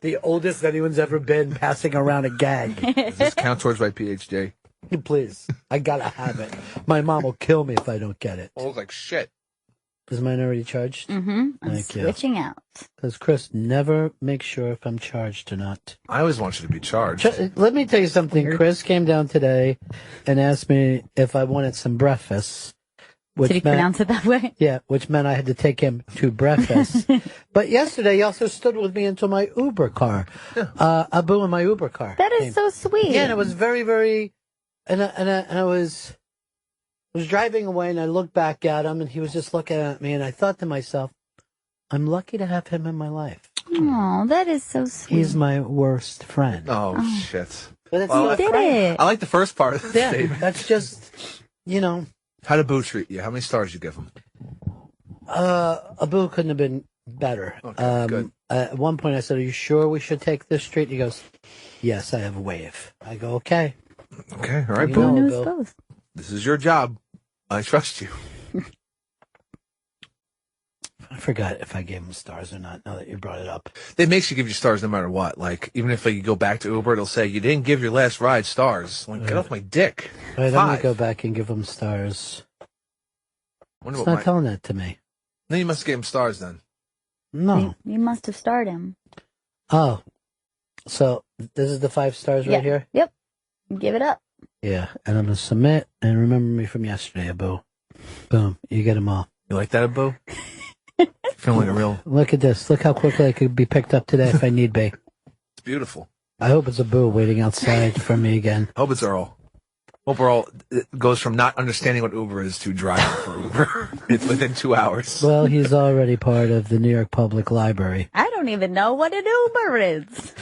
The oldest anyone's ever been passing around a gag. Does this count towards my PhD? Please. I gotta have it. My mom will kill me if I don't get it. I look like shit. Is mine already charged? Mm-hmm. I'm Thank you. switching out. Because Chris never makes sure if I'm charged or not. I always want you to be charged. Let me tell you something. Chris came down today and asked me if I wanted some breakfast. Did he pronounce it that way? Yeah, which meant I had to take him to breakfast. But yesterday, he also stood with me until my Uber car. Abu in my Uber car. That is so sweet. Yeah, and it was very, very... And I was driving away, and I looked back at him, and he was just looking at me, and I thought to myself, I'm lucky to have him in my life. Oh, that is so sweet. He's my worst friend. Oh, shit. But it's You did it. I like the first part of the Yeah, statement. that's just, How did Boo treat you? How many stars you give him? Abu couldn't have been better. Okay, good. At one point I said, are you sure we should take this street? He goes, yes, I have a wave. I go, okay. Okay, all right, You Boo. know, Who knows Bill. both? This is your job. I trust you. I forgot if I gave him stars or not, now that you brought it up. It makes you give you stars no matter what. Like, even if you go back to Uber, it'll say, you didn't give your last ride stars. Like, get off my dick. All right, I'm going to 5. go back and give him stars. Wonder It's what not telling that to me. Then you must give him stars then. No. You must have starred him. Oh. So, this is the 5 stars right here? Yep. Give it up. Yeah, and I'm going to submit, and remember me from yesterday, Abu. Boom, you get them all. You like that, Abu? Feeling like a real... Look at this. Look how quickly I could be picked up today if I need be. It's beautiful. I hope it's Abu waiting outside for me again. Hope it's Earl. Hope Earl goes from not understanding what Uber is to driving for Uber. It's within 2 hours. Well, he's already part of the New York Public Library. I don't even know what an Uber is.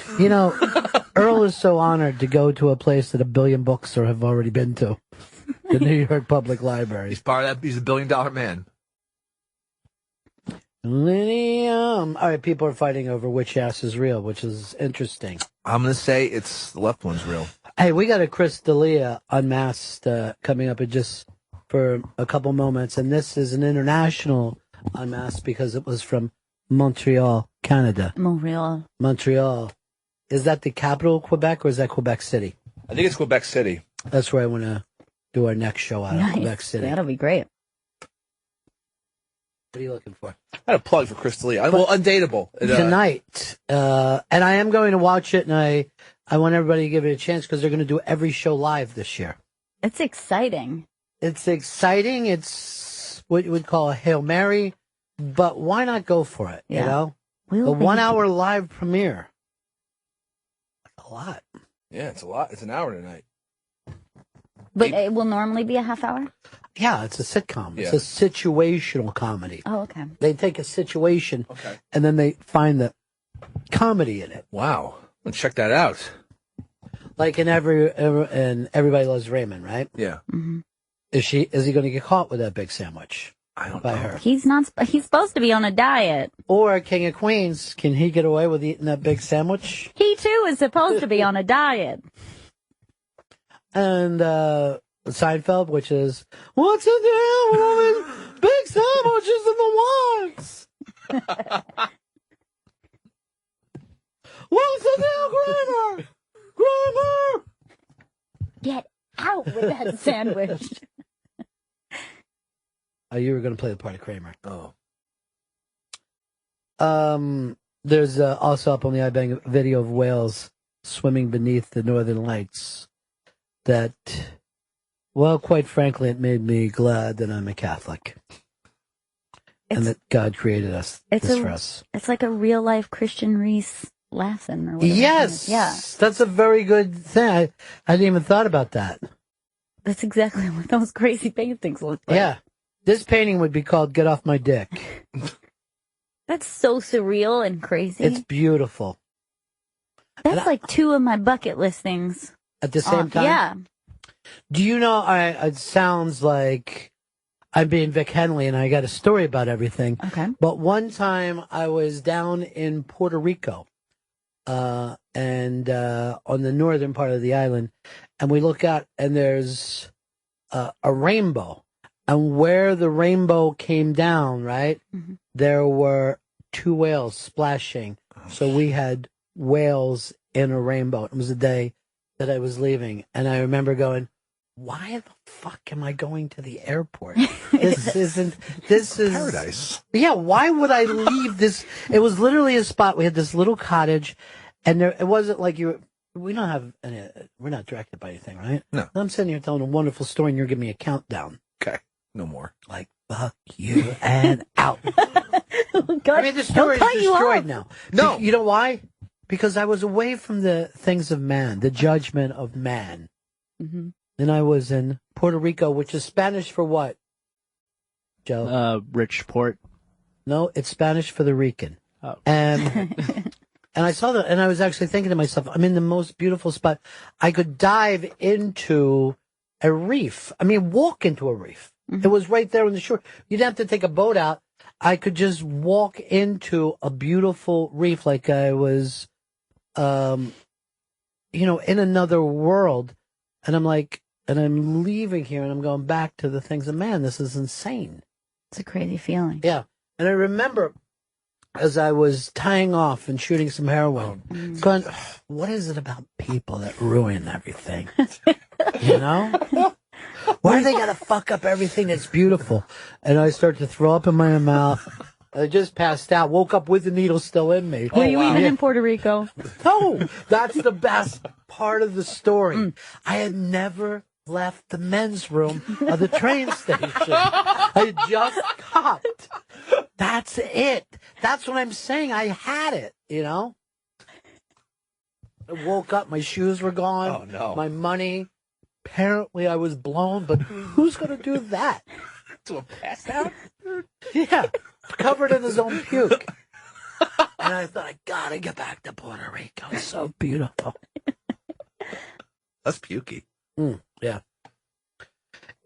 Earl is so honored to go to a place that 1 billion books have already been to. The New York Public Library. He's part of that. He's $1 billion man. All right, people are fighting over which ass is real, which is interesting. I'm going to say it's the left one's real. Hey, we got a Chris D'Elia unmasked coming up in just for a couple moments, and this is an international unmasked because it was from Montreal, Canada. Montreal. Is that the capital of Quebec, or is that Quebec City? I think it's Quebec City. That's where I want to do our next show out of Quebec City. That'll be great. What are you looking for? I had a plug for Chris D'Elia. Well, Undateable. Tonight. And I am going to watch it, and I want everybody to give it a chance because they're going to do every show live this year. It's exciting. It's exciting. It's what you would call a Hail Mary, but why not go for it, you know? The 1 hour live premiere. A lot. Yeah, it's a lot. It's an hour tonight. But it will normally be a half hour? Yeah, it's a sitcom. Yeah. It's a situational comedy. Oh, okay. They take a situation and then they find the comedy in it. Wow. Let's check that out. Like in Everybody Loves Raymond, right? Yeah. Mm-hmm. Is he going to get caught with that big sandwich? I don't by know. her. He's not. He's supposed to be on a diet. Or King of Queens, can he get away with eating that big sandwich? He too is supposed to be on a diet. And Seinfeld, which is, what's the deal with all these big sandwiches in the wines? What's the deal, Kramer? Kramer! Get out with that sandwich. Oh, you were going to play the part of Kramer. Oh. There's also up on the iBang video of whales swimming beneath the northern lights that, well, quite frankly, it made me glad that I'm a Catholic and that God created us for us. It's like a real life Christian Reese Lassen or whatever. Yes. Yeah. That's a very good thing. I hadn't even thought about that. That's exactly what those crazy paintings look like. Yeah. This painting would be called Get Off My Dick. That's so surreal and crazy. It's beautiful. That's like two of my bucket list things. At the same time? Yeah. Do you know, it sounds like I'm being Vic Henley and I got a story about everything. Okay. But one time I was down in Puerto Rico, and on the northern part of the island, and we look out and there's a rainbow. And where the rainbow came down, right, there were two whales splashing. So we had whales in a rainbow. It was the day that I was leaving. And I remember going, why the fuck am I going to the airport? This is paradise. Yeah, why would I leave this? It was literally a spot. We had this little cottage, and it wasn't like we're not directed by anything, right? No. I'm sitting here telling a wonderful story, and you're giving me a countdown. Okay. No more. Like, fuck you and out. God, I mean, the story is destroyed now. No. You know why? Because I was away from the things of man, the judgment of man. Mm-hmm. And I was in Puerto Rico, which is Spanish for what, Joe? Rich port. No, it's Spanish for the Rican. Oh. And I saw that, and I was actually thinking to myself, I'm in the most beautiful spot. I could dive into a reef. I mean, walk into a reef. It was right there on the shore. You didn't have to take a boat out. I could just walk into a beautiful reef like I was, in another world. And I'm like, and I'm leaving here and I'm going back to the things of man. This is insane. It's a crazy feeling. Yeah. And I remember as I was tying off and shooting some heroin, going, what is it about people that ruin everything? You know? Why do they got to fuck up everything that's beautiful? And I start to throw up in my mouth. I just passed out, woke up with the needle still in me. Were you even in Puerto Rico? No, that's the best part of the story. I had never left the men's room of the train station. I had just copped. That's it. That's what I'm saying. I had it, you know? I woke up, my shoes were gone. Oh, no. My money. Apparently I was blown, but who's going to do that? To a pass out? Yeah. Covered in his own puke. And I thought, I gotta get back to Puerto Rico. It's so beautiful. That's pukey. Yeah.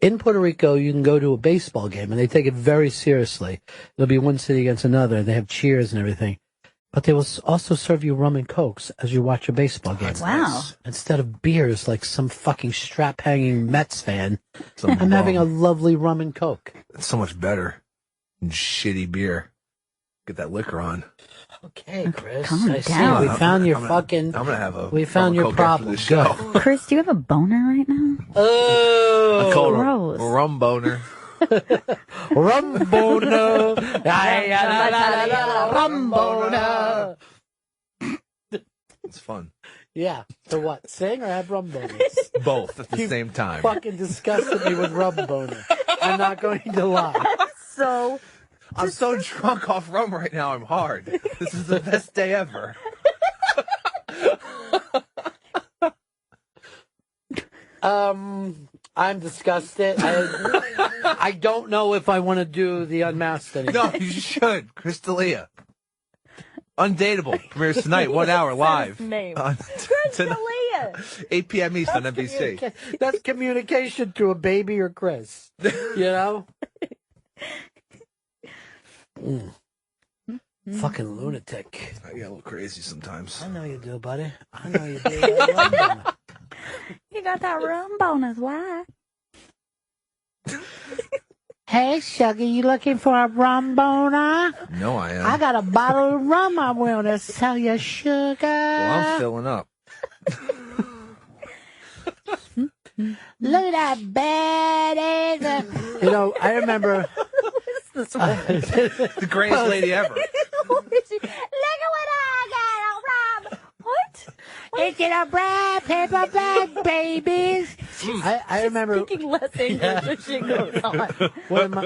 In Puerto Rico, you can go to a baseball game, and they take it very seriously. There'll be one city against another, and they have cheers and everything. But they will also serve you rum and cokes as you watch a baseball game. Wow. Nice. Instead of beers like some fucking strap-hanging Mets fan, I'm having a lovely rum and coke. It's so much better than shitty beer. Get that liquor on. Okay, Chris. Calm I see. down. We found your I'm fucking... gonna have a. We found rum your and Coke after problem. the show. Chris, do you have a boner right now? Oh! I called gross. a rum boner. Rum boner. Rum boner. It's fun. Yeah. For what? Sing or have rum boners? Both at the You same time. Fucking disgusted me with rum boner. I'm not going to lie. So, I'm so drunk off rum right now. I'm hard. This is the best day ever. I'm disgusted. I don't know if I want to do the Unmasked anymore. No, you should. Chris D'Elia. Undateable. Premieres tonight, 1 hour live. Name. Chris D'Elia. 8 p.m. East on NBC. That's communication to a baby or Chris. You know? Fucking lunatic. I get a little crazy sometimes. I know you do, buddy. I know you do. I love them. You got that rum bonus. Why? Hey, Shuggy, you looking for a rum boner? No, I am. I got a bottle of rum I'm willing to sell you, sugar. Well, I'm filling up. Look at that bad egg. You know, I remember... The greatest lady ever. Look at what I got, Rob. What? It's in a brown paper bag, babies. I remember speaking less English as she goes on.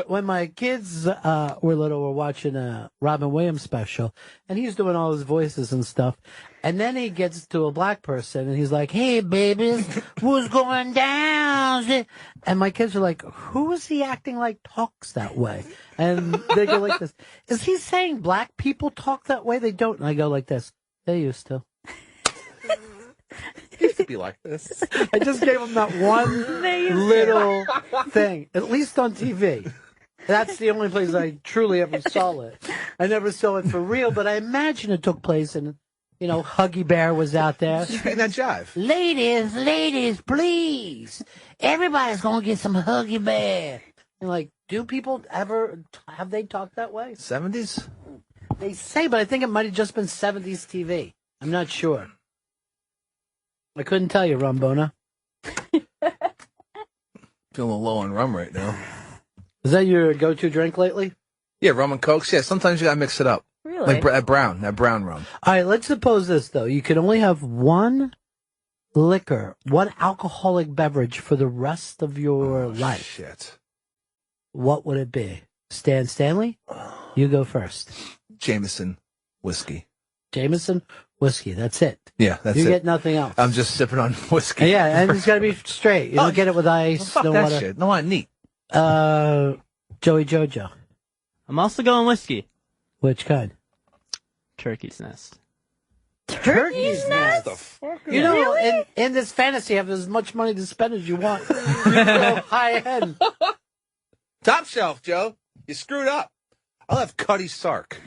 when my kids were little, we're watching a Robin Williams special, and he's doing all his voices and stuff. And then he gets to a black person, and he's like, "Hey, babies, what's going down?" And my kids are like, "Who is he acting like talks that way?" And they go like this: "Is he saying black people talk that way? They don't." And I go like this: "They used to." Used to be like this. I just gave him that one little thing, at least on TV. That's the only place I truly ever saw it. I never saw it for real, but I imagine it took place in, you know, Huggy Bear was out there. Speaking that jive. Ladies, please. Everybody's going to get some Huggy Bear. And like, do people ever, have they talked that way? 70s? They say, but I think it might have just been 70s TV. I'm not sure. I couldn't tell you, Rumbona. Feeling low on rum right now. Is that your go-to drink lately? Yeah, rum and cokes. Yeah, sometimes you gotta mix it up. Really? Like that brown rum. All right, let's suppose this, though. You can only have one liquor, one alcoholic beverage for the rest of your life. Shit. What would it be? Stan Stanley? You go first. Jameson whiskey. Jameson whiskey. That's it. Yeah, that's it. You get nothing else. I'm just sipping on whiskey. Yeah, and it's got to be straight. You don't get it with ice, fuck no that water. shit. No, I neat. Joey Jojo. I'm also going whiskey. Which kind? Turkey's Nest. Turkey's Nest? You know, Really? in this fantasy, you have as much money to spend as you want. You can go high end. Top shelf, Joe. You screwed up. I'll have Cuddy Sark.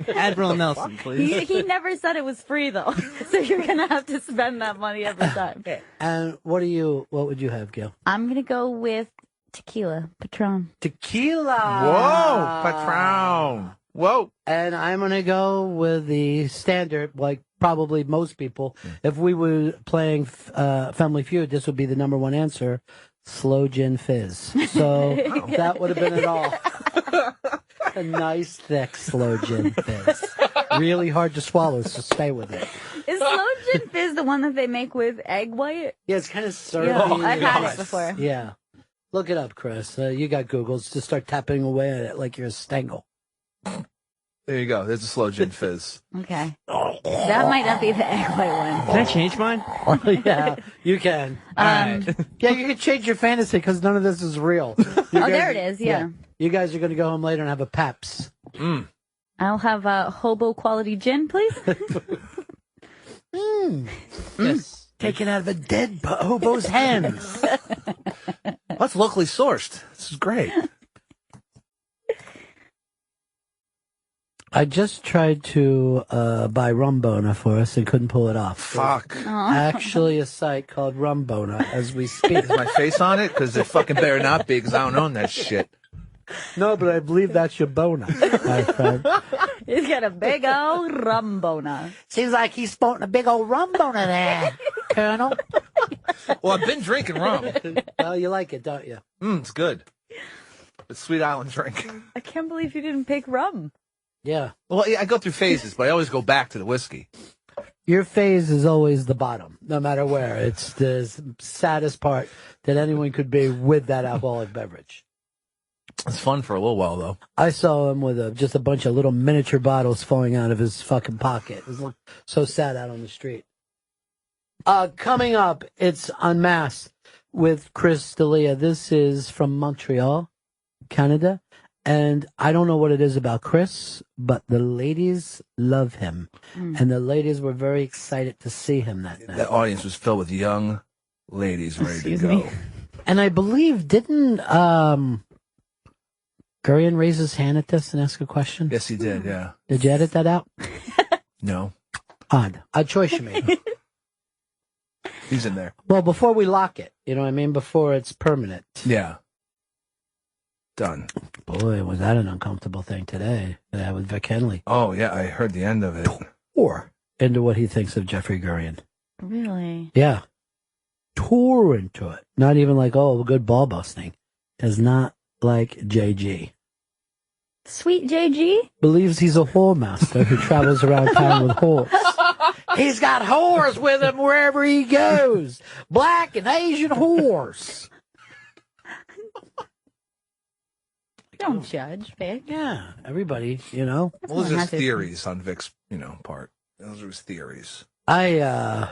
Admiral Nelson, please. He never said it was free though, so you're gonna have to spend that money every time. And what would you have, Gil? I'm gonna go with tequila, Patron. Tequila. Whoa, Patron. Whoa. And I'm going to go with the standard, like probably most people. If we were playing Family Feud, this would be the number one answer. Slow gin fizz. So that would have been it all. A nice, thick, slow gin fizz. Really hard to swallow, so stay with it. Is slow gin fizz the one that they make with egg white? Yeah, it's kind of syrupy. Yeah, I've had it before. Yeah. Look it up, Chris. You got Googles. Just start tapping away at it like you're a Stengel. There you go. There's a slow gin fizz. Okay. That might not be the egg white one. Can I change mine? Yeah, you can. Yeah, you can change your fantasy because none of this is real. There it is. Yeah. You guys are going to go home later and have a Peps. I'll have a hobo quality gin, please. Yes. Taken out of a dead hobo's hands. That's locally sourced. This is great. I just tried to buy Rumbona for us and couldn't pull it off. Fuck. Actually, a site called Rumbona as we speak. Is my face on it? Because it fucking better not be, because I don't own that shit. No, but I believe that's your bona, my friend. He's got a big old rumbona. Seems like he's sporting a big old Rumbona there, Colonel. Well, I've been drinking rum. Well, you like it, don't you? It's good. It's Sweet Island drink. I can't believe you didn't pick rum. Yeah. Well, yeah, I go through phases, but I always go back to the whiskey. Your phase is always the bottom, no matter where. It's the saddest part that anyone could be with that alcoholic beverage. It's fun for a little while, though. I saw him with just a bunch of little miniature bottles falling out of his fucking pocket. It was so sad out on the street. Coming up, it's Unmasked. with Chris D'Elia. This is from Montreal, Canada. And I don't know what it is about Chris, but the ladies love him. And the ladies were very excited to see him that night. That audience was filled with young ladies ready to go. And I believe, didn't Gurion raise his hand at this and ask a question? Yes, he did, yeah. Did you edit that out? No. Odd choice you made. He's in there. Well, before we lock it, you know what I mean? Before it's permanent. Yeah. Done. Boy, was that an uncomfortable thing today with Vic Henley. Oh, yeah, I heard the end of it. Tore into what he thinks of Jeffrey Gurion. Really? Yeah. Tore into it. Not even like, oh, good ball busting. Is not like JG. Sweet JG? Believes he's a whore master who travels around town with whores. He's got whores with him wherever he goes. Black and Asian whores. Don't judge, Vic. Yeah, everybody, you know. Well, those are his theories on Vic's, part. Those are his theories. Now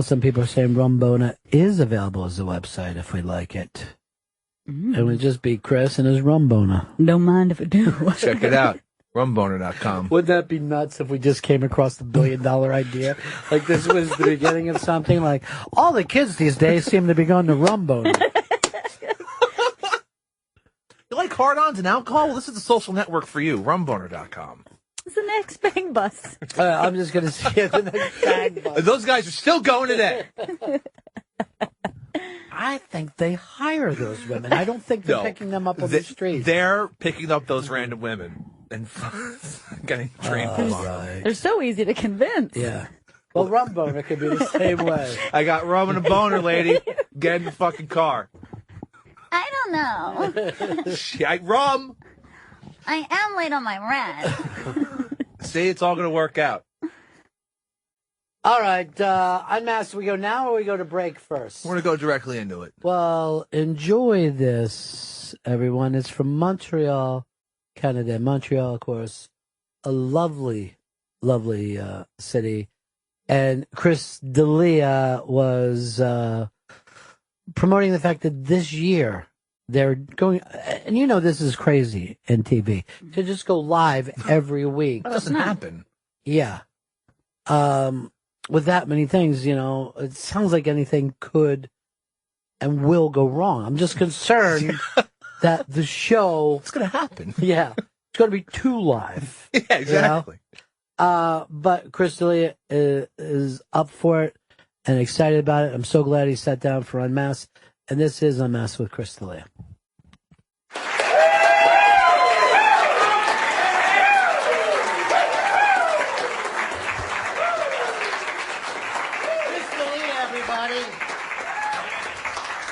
some people are saying Rumbona is available as a website if we like it. It would just be Chris and his Rumbona. Don't mind if I do. Check it out. Rumboner.com. Wouldn't that be nuts if we just came across the $1 billion idea? Like this was the beginning of something like, all the kids these days seem to be going to Rumboner. You like hard-ons and alcohol? Well, this is the social network for you. Rumboner.com. It's the next bang bus. I'm just going to see the next bang bus. Those guys are still going today. I think they hire those women. I don't think they're picking them up on the street. They're picking up those random women and getting trained for them. Right. They're so easy to convince. Yeah. Well, Rumboner could be the same way. I got rum and a boner, lady. Get in the fucking car. I don't know. Rum. I am late on my rent. See, it's all going to work out. All right, UnMasked, we go now or we go to break first? We're going to go directly into it. Well, enjoy this, everyone. It's from Montreal, Canada. Montreal, of course, a lovely, lovely city. And Chris D'Elia was promoting the fact that this year they're going, and you know this is crazy in TV, to just go live every week. That doesn't happen. Yeah. With that many things, it sounds like anything could and will go wrong. I'm just concerned that the show... It's going to happen. Yeah. It's going to be too live. Yeah, exactly. But Chris D'Elia is up for it and excited about it. I'm so glad he sat down for UnMasked. And this is UnMasked with Chris D'Elia.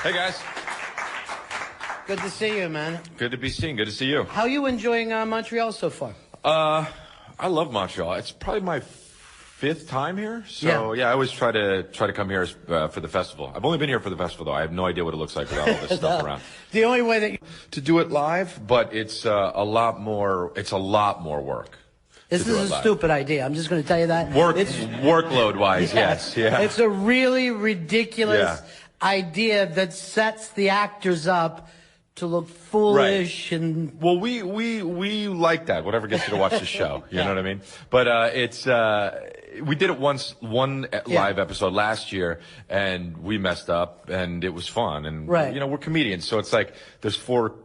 Hey, guys. Good to see you, man. Good to be seen. Good to see you. How are you enjoying Montreal so far? I love Montreal. It's probably my 5th time here. So, yeah I always try to come here for the festival. I've only been here for the festival, though. I have no idea what it looks like without all this stuff around. The only way that to do it live, but it's a lot more work. This is a stupid idea. I'm just going to tell you that. Workload-wise, yes. Yeah. It's a really ridiculous idea that sets the actors up to look foolish and we like that, whatever gets you to watch the show, you know what I mean? But it's we did it one live episode last year, and we messed up, and it was fun, and we're comedians, so it's like there's four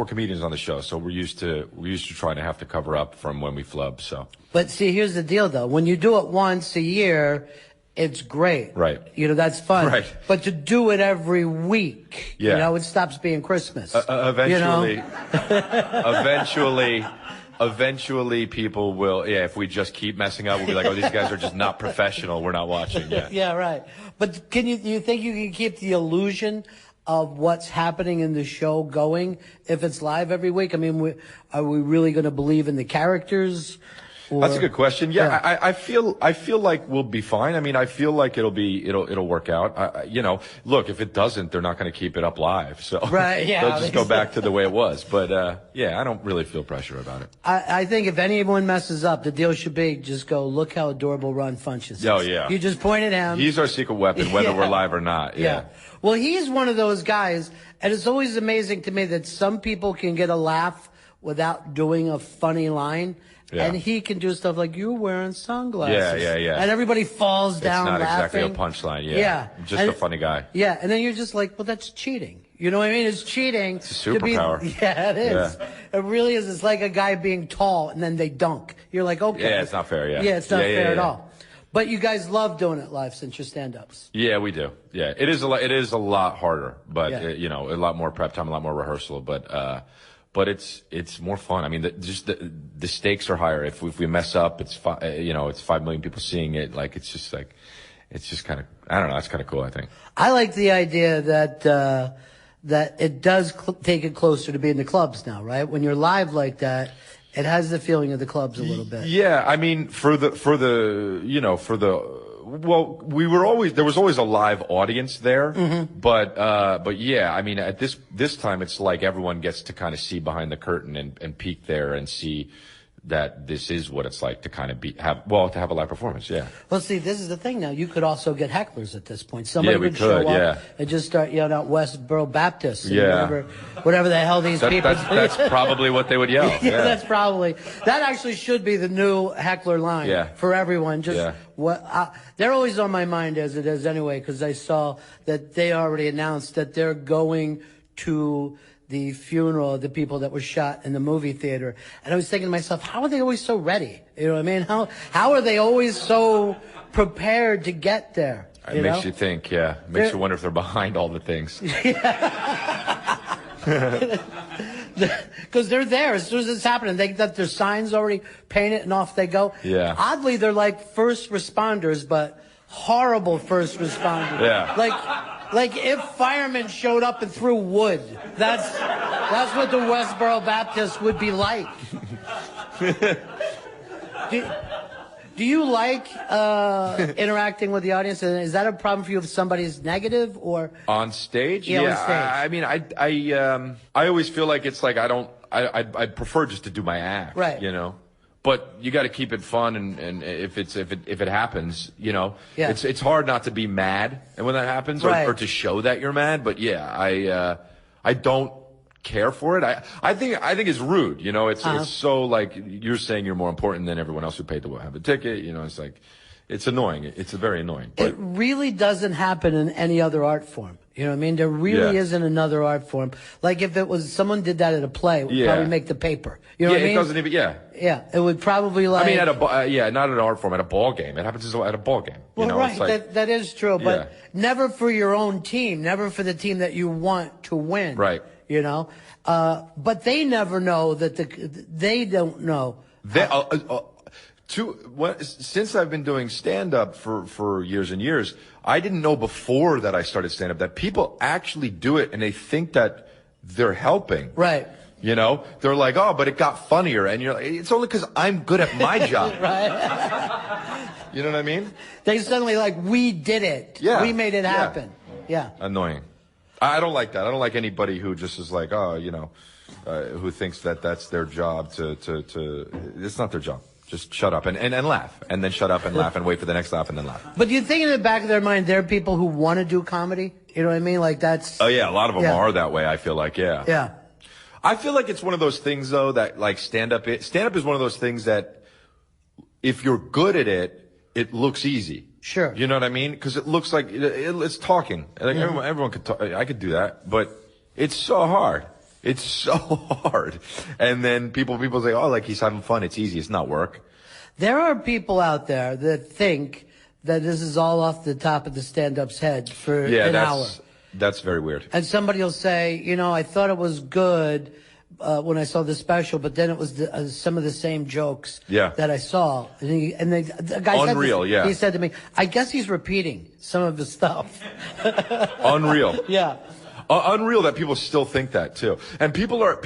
comedians on the show, so we're used to trying to have to cover up from when we flub. So but see, here's the deal though, when you do it once a year, it's great. Right. That's fun. Right. But to do it every week, it stops being Christmas. Eventually people will, if we just keep messing up, we'll be like, oh, these guys are just not professional. We're not watching yet. Yeah, right. But do you think you can keep the illusion of what's happening in the show going if it's live every week? I mean, are we really going to believe in the characters? Or, That's a good question. Yeah, I feel like we'll be fine. I mean, I feel like it'll work out. Look, if it doesn't, they're not going to keep it up live. So right, yeah, they'll just go back to the way it was. But I don't really feel pressure about it. I think if anyone messes up, the deal should be just go, look how adorable Ron Funches is. Oh, yeah. You just point at him. He's our secret weapon, whether we're live or not. Yeah. Well, he's one of those guys, and it's always amazing to me that some people can get a laugh without doing a funny line. Yeah. And he can do stuff like, you're wearing sunglasses. Yeah. And everybody falls down laughing. It's not exactly a punchline. Yeah. Just a funny guy. Yeah. And then you're just like, well, that's cheating. You know what I mean? It's cheating. It's a superpower. Yeah, it is. Yeah. It really is. It's like a guy being tall and then they dunk. You're like, okay. Yeah, it's not fair. Yeah. Yeah, it's not fair at all. But you guys love doing it live since you're stand-ups. Yeah, we do. Yeah. It is a lot harder, but a lot more prep time, a lot more rehearsal, but it's more fun. I mean, the stakes are higher. If we mess up, it's 5 million people seeing it. Like, it's just kind of, I don't know. That's kind of cool, I think. I like the idea that it does take it closer to being the clubs now, right? When you're live like that, it has the feeling of the clubs a little bit. Yeah. I mean, there was always a live audience there, but yeah, I mean, at this time, it's like everyone gets to kind of see behind the curtain and peek there and see that this is what it's like to kind of have a live performance. Yeah. Well, see, this is the thing now. You could also get hecklers at this point. Somebody could show up and just start yelling out Westboro Baptist. And whatever the hell these people. That's probably what they would yell. That actually should be the new heckler line for everyone. They're always on my mind as it is anyway, because I saw that they already announced that they're going to the funeral of the people that were shot in the movie theater. And I was thinking to myself, how are they always so ready? You know what I mean? How are they always so prepared to get there? It makes you think, Makes you wonder if they're behind all the things. Because they're there as soon as it's happening. They got their signs already painted and off they go. Yeah. Oddly, they're like first responders, but horrible first responders. Yeah. Like if firemen showed up and threw wood, that's what the Westboro Baptist would be like. Do you like interacting with the audience? And is that a problem for you if somebody's negative or on stage? Yeah, on stage. I mean, I always feel like it's like I prefer just to do my act, right? You know. But you got to keep it fun, and if it happens, you know, it's hard not to be mad, and when that happens, or to show that you're mad. But I don't care for it. I think it's rude, you know. It's so like you're saying you're more important than everyone else who paid to have a ticket. You know, it's like it's annoying. It's very annoying. But it really doesn't happen in any other art form. You know what I mean? There really isn't another art form. Like if it was someone did that at a play, it would probably make the paper. You know what I mean? It doesn't even. Yeah, it would probably like. I mean, not at an art form, at a ball game. It happens at a ball game. Well, you know? right, it's like, that is true, but never for your own team, never for the team that you want to win. Right. You know, but they never know that they don't know. Since I've been doing stand-up for years and years, I didn't know before that I started stand-up that people actually do it and they think that they're helping. Right. You know, they're like, oh, but it got funnier. And you're like, it's only because I'm good at my job. Right. You know what I mean? They suddenly like, we did it. Yeah. We made it happen. Yeah. Annoying. I don't like that. I don't like anybody who just is like, oh, you know, who thinks that that's their job to it's not their job. Just shut up and laugh, and then shut up and laugh and wait for the next laugh and then laugh. But do you think in the back of their mind there are people who want to do comedy? You know what I mean? Like that's. Oh yeah, a lot of them are that way. I feel like Yeah. I feel like it's one of those things though that like stand-up is one of those things that if you're good at it, it looks easy. Sure. You know what I mean? Because it looks like it's talking. Like everyone could talk. I could do that, but it's so hard. It's so hard. And then people say, oh, like he's having fun. It's easy. It's not work. There are people out there that think that this is all off the top of the stand-up's head for an hour. That's very weird. And somebody will say, you know, I thought it was good when I saw the special, but then it was some of the same jokes that I saw. And the guy Unreal, said he said to me, I guess he's repeating some of his stuff. Unreal. Yeah. Unreal that people still think that too. And people are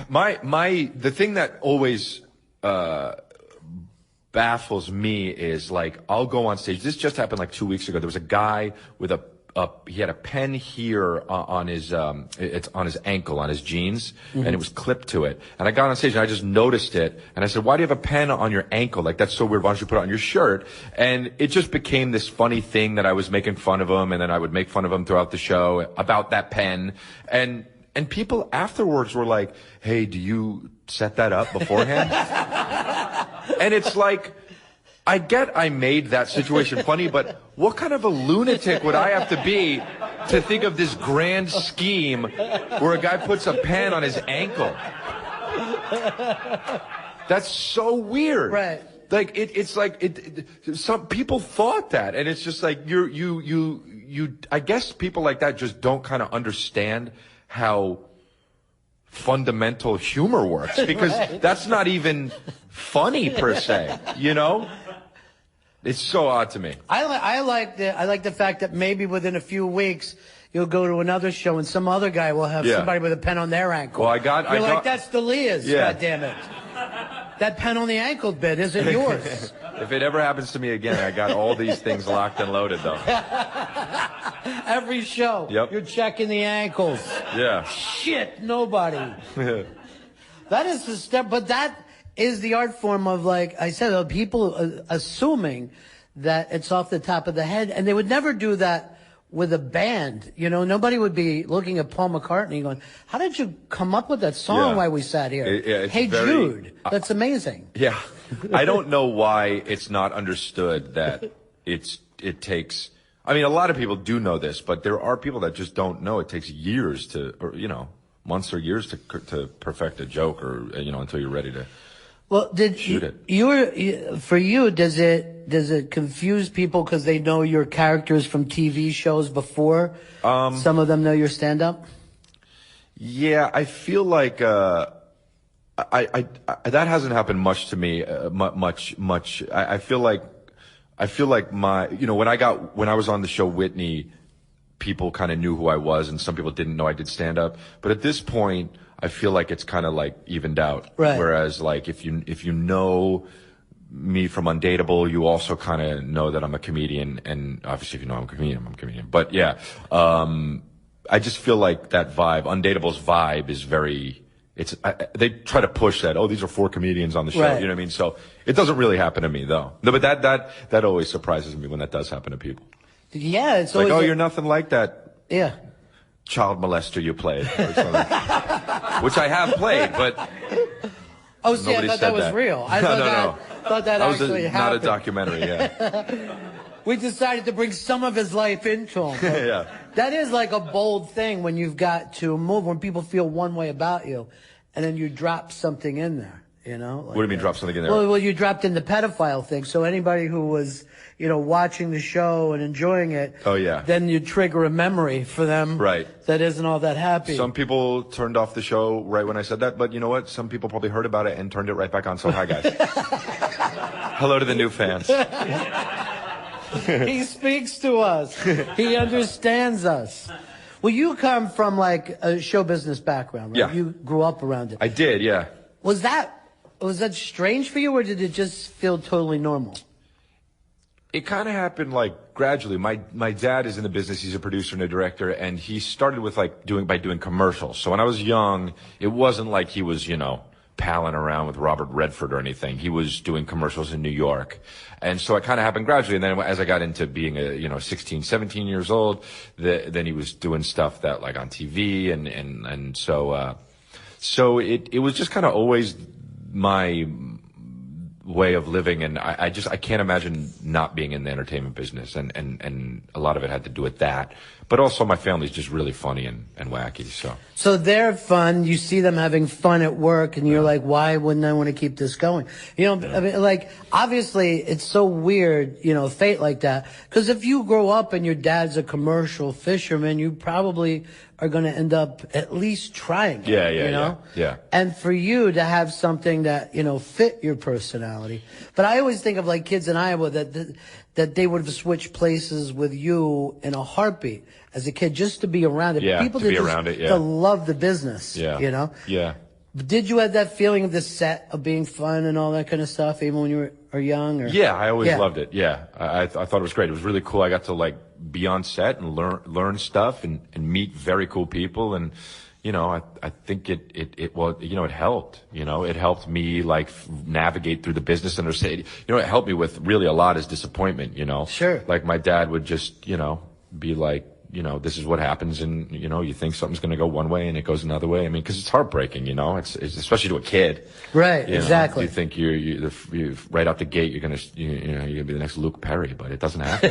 the thing that always baffles me is like, I'll go on stage. This just happened like 2 weeks ago. There was a guy with he had a pen here on his, it's on his ankle, on his jeans, and it was clipped to it. And I got on stage and I just noticed it. And I said, why do you have a pen on your ankle? Like, that's so weird. Why don't you put it on your shirt? And it just became this funny thing that I was making fun of him, and then I would make fun of him throughout the show about that pen. And people afterwards were like, hey, do you set that up beforehand? And it's like, I get I made that situation funny, but what kind of a lunatic would I have to be to think of this grand scheme where a guy puts a pen on his ankle? That's so weird. Right. Like, it's like, some people thought that, and it's just like, I guess people like that just don't kind of understand how fundamental humor works, because that's not even funny per se, you know? It's so odd to me. I like the fact that maybe within a few weeks you'll go to another show and some other guy will have somebody with a pen on their ankle. Well, You're like, that's D'Elia's, goddammit. That pen on the ankle bit isn't yours. If it ever happens to me again, I got all these things locked and loaded, though. Every show, you're checking the ankles. Yeah. Shit, nobody. That is the step, but that is the art form of, like I said, people assuming that it's off the top of the head, and they would never do that with a band. You know, nobody would be looking at Paul McCartney going, how did you come up with that song while we sat here? Hey Jude, that's amazing. Yeah. I don't know why it's not understood that it takes, I mean, a lot of people do know this, but there are people that just don't know. It takes years or, you know, months or years to perfect a joke, or, you know, until you're ready to. Well, for you, does it confuse people because they know your characters from TV shows before? Some of them know your stand-up? Yeah, I feel like, that hasn't happened much to me, much. I feel like you know, when I was on the show Whitney, people kind of knew who I was, and some people didn't know I did stand-up. But at this point, I feel like it's kind of like evened out. Right. Whereas, like, if you know me from Undateable, you also kind of know that I'm a comedian, and obviously if you know I'm a comedian. But yeah, I just feel like that vibe, Undateable's vibe, is very. They try to push that. Oh, these are 4 comedians on the show. Right. You know what I mean? So it doesn't really happen to me, though. No, but that always surprises me when that does happen to people. Yeah, it's like, oh, you're nothing like that. Yeah. Child molester you played, or something. Which I have played, but oh, see, I thought that was real. I thought that actually happened. Not a documentary. Yeah. We decided to bring some of his life into him. Yeah. That is like a bold thing when you've got to move, when people feel one way about you, and then you drop something in there. You know. Like, what do you mean, drop something in there? Well, you dropped in the pedophile thing. So anybody who was, you know, watching the show and enjoying it. Oh, yeah. Then you trigger a memory for them. Right. That isn't all that happy. Some people turned off the show right when I said that, but you know what? Some people probably heard about it and turned it right back on. So hi, guys. Hello to the new fans. He speaks to us. He understands us. Well, you come from like a show business background, right? Yeah. You grew up around it. I did, yeah. Was that strange for you, or did it just feel totally normal? It kind of happened like gradually. My dad is in the business. He's a producer and a director, and he started with by doing commercials. So when I was young, it wasn't like he was, you know, palling around with Robert Redford or anything. He was doing commercials in New York. And so it kind of happened gradually. And then as I got into being 16, 17 years old, then he was doing stuff that like on TV. And so it was just kind of always my way of living. And I can't imagine not being in the entertainment business. And a lot of it had to do with that. But also my family's just really funny and wacky. So they're fun. You see them having fun at work, and you're like, why wouldn't I want to keep this going? You know, I mean, like, obviously it's so weird, you know, fate like that. Because if you grow up and your dad's a commercial fisherman, you probably are going to end up at least trying it, you know? Yeah. And for you to have something that, you know, fit your personality. But I always think of like kids in Iowa that they would have switched places with you in a heartbeat as a kid just to be around it. Yeah, People to be that around it, to love the business, Yeah. you know? Yeah. Did you have that feeling of the set of being fun and all that kind of stuff, even when you were young? Or? Yeah, I always loved it. Yeah, I thought it was great. It was really cool. I got to like be on set and learn stuff and meet very cool people. And you know, I think it well, you know, it helped. You know, it helped me like navigate through the business and understand. You know, it helped me with really a lot is disappointment. You know, sure. Like my dad would just, you know, be like, you know, this is what happens, and you know, you think something's going to go one way and it goes another way. I mean, because it's heartbreaking, you know, it's especially to a kid, right? You exactly. Know, you think you right out the gate you're gonna you're gonna be the next Luke Perry, but it doesn't happen.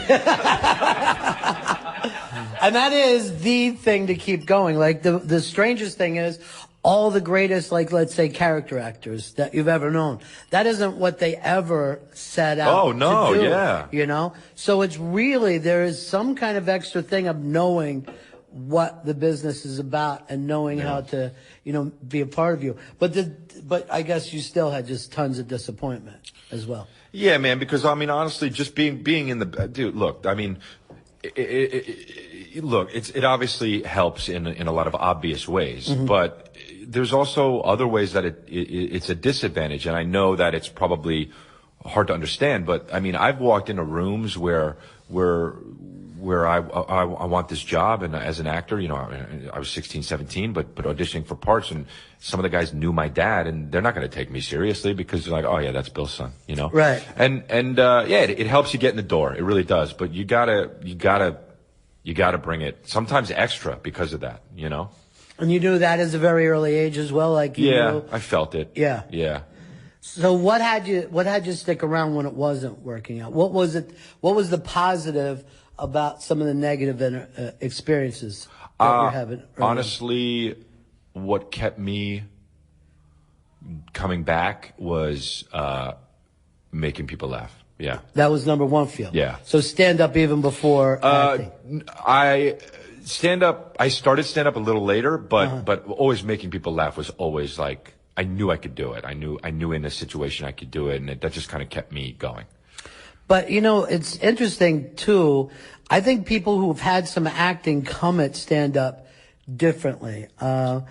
And that is the thing to keep going. Like the strangest thing is, all the greatest, like, let's say, character actors that you've ever known, that isn't what they ever set out to do. Yeah. You know? So it's really, there is some kind of extra thing of knowing what the business is about and knowing how to, you know, be a part of you. But I guess you still had just tons of disappointment as well. Yeah, man, because, I mean, honestly, just being in the, dude, look, I mean, look, it obviously helps in a lot of obvious ways, but there's also other ways that it's a disadvantage, and I know that it's probably hard to understand. But I mean, I've walked into rooms where I want this job, and as an actor, you know, I was 16, 17, but auditioning for parts, and some of the guys knew my dad, and they're not going to take me seriously because they're like, oh yeah, that's Bill's son, you know, right? And yeah, it helps you get in the door, it really does. But you gotta bring it sometimes extra because of that, you know. And you knew that at a very early age as well, like you knew? I felt it. Yeah. Yeah. So what had you stick around when it wasn't working out? What was it? What was the positive about some of the negative experiences that you're having? Honestly, what kept me coming back was making people laugh. Yeah. That was number one for you. Yeah. So stand up even before acting. I started stand up a little later, but always making people laugh was always like, I knew I could do it. I knew in a situation I could do it, and that just kind of kept me going. But you know, it's interesting too. I think people who've had some acting come at stand up differently. You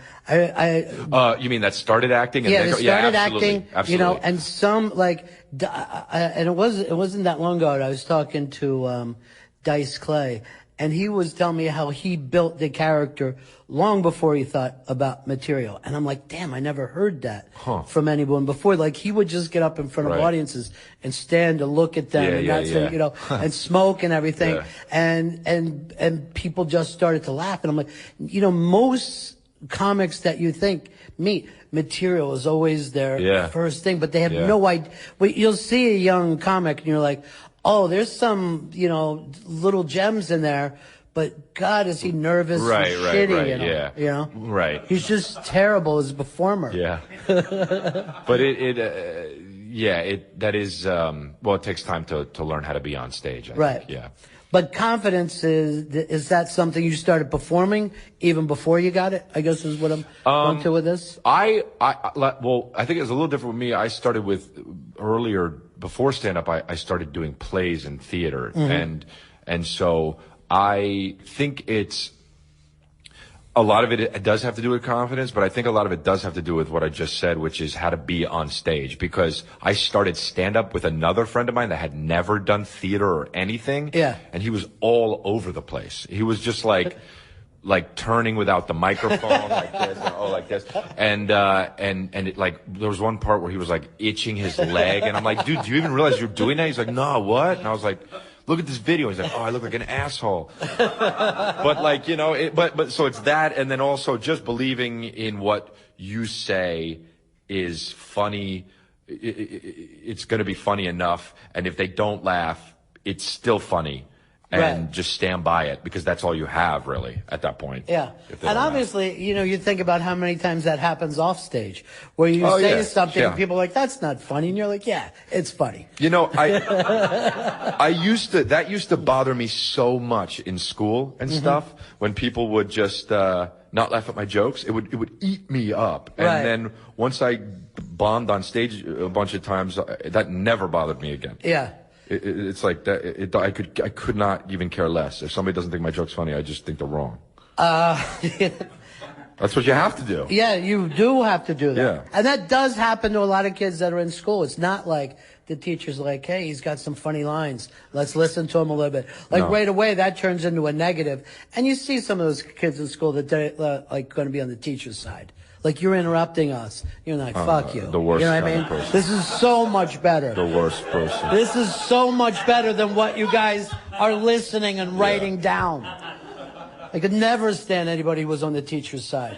mean that started acting? And they started absolutely, acting. Absolutely. You know, and some like, and it wasn't that long ago. I was talking to Dice Clay, and he was telling me how he built the character long before he thought about material. And I'm like, damn, I never heard that from anyone before. Like, he would just get up in front of audiences and stand and look at them you know, and smoke and everything. Yeah. And people just started to laugh. And I'm like, you know, most comics that you think meet, material is always their first thing, but they have no idea. Well, you'll see a young comic and you're like, oh, there's some, you know, little gems in there, but God, is he nervous and shitty, you know? Right. He's just terrible as a performer. Yeah. But that is, well, it takes time to learn how to be on stage, I think. Yeah. But confidence is that something you started performing even before you got it? I guess is what I'm going to with this. Well, I think it was a little different with me. I started with earlier, before stand up, I started doing plays and theater. And so I think it's, a lot of it does have to do with confidence, but I think a lot of it does have to do with what I just said, which is how to be on stage. Because I started stand-up with another friend of mine that had never done theater or anything. Yeah. And he was all over the place. He was just like turning without the microphone, like this, and like this. And it, like, there was one part where he was like itching his leg. And I'm like, dude, do you even realize you're doing that? He's like, no, what? And I was like, look at this video. He's like, oh, I look like an asshole. But like, you know, but so it's that. And then also just believing in what you say is funny. It's going to be funny enough. And if they don't laugh, it's still funny. And just stand by it, because that's all you have really at that point. Yeah. And obviously, you know, you think about how many times that happens off stage, where you say something and people are like, that's not funny. And you're like, yeah, it's funny. You know, that used to bother me so much in school and stuff, when people would just, not laugh at my jokes. It would eat me up. And then once I bombed on stage a bunch of times, that never bothered me again. Yeah. It's like that. I could not even care less. If somebody doesn't think my joke's funny, I just think they're wrong. That's what you have to do. Yeah, you do have to do that. Yeah. And that does happen to a lot of kids that are in school. It's not like the teacher's like, hey, he's got some funny lines. Let's listen to him a little bit. Like right away, that turns into a negative. And you see some of those kids in school that they're like going to be on the teacher's side. Like, you're interrupting us. You're like, fuck you. The worst You know what I kind mean? of person. This is so much better. The worst person. This is so much better than what you guys are listening and writing down. I could never stand anybody who was on the teacher's side.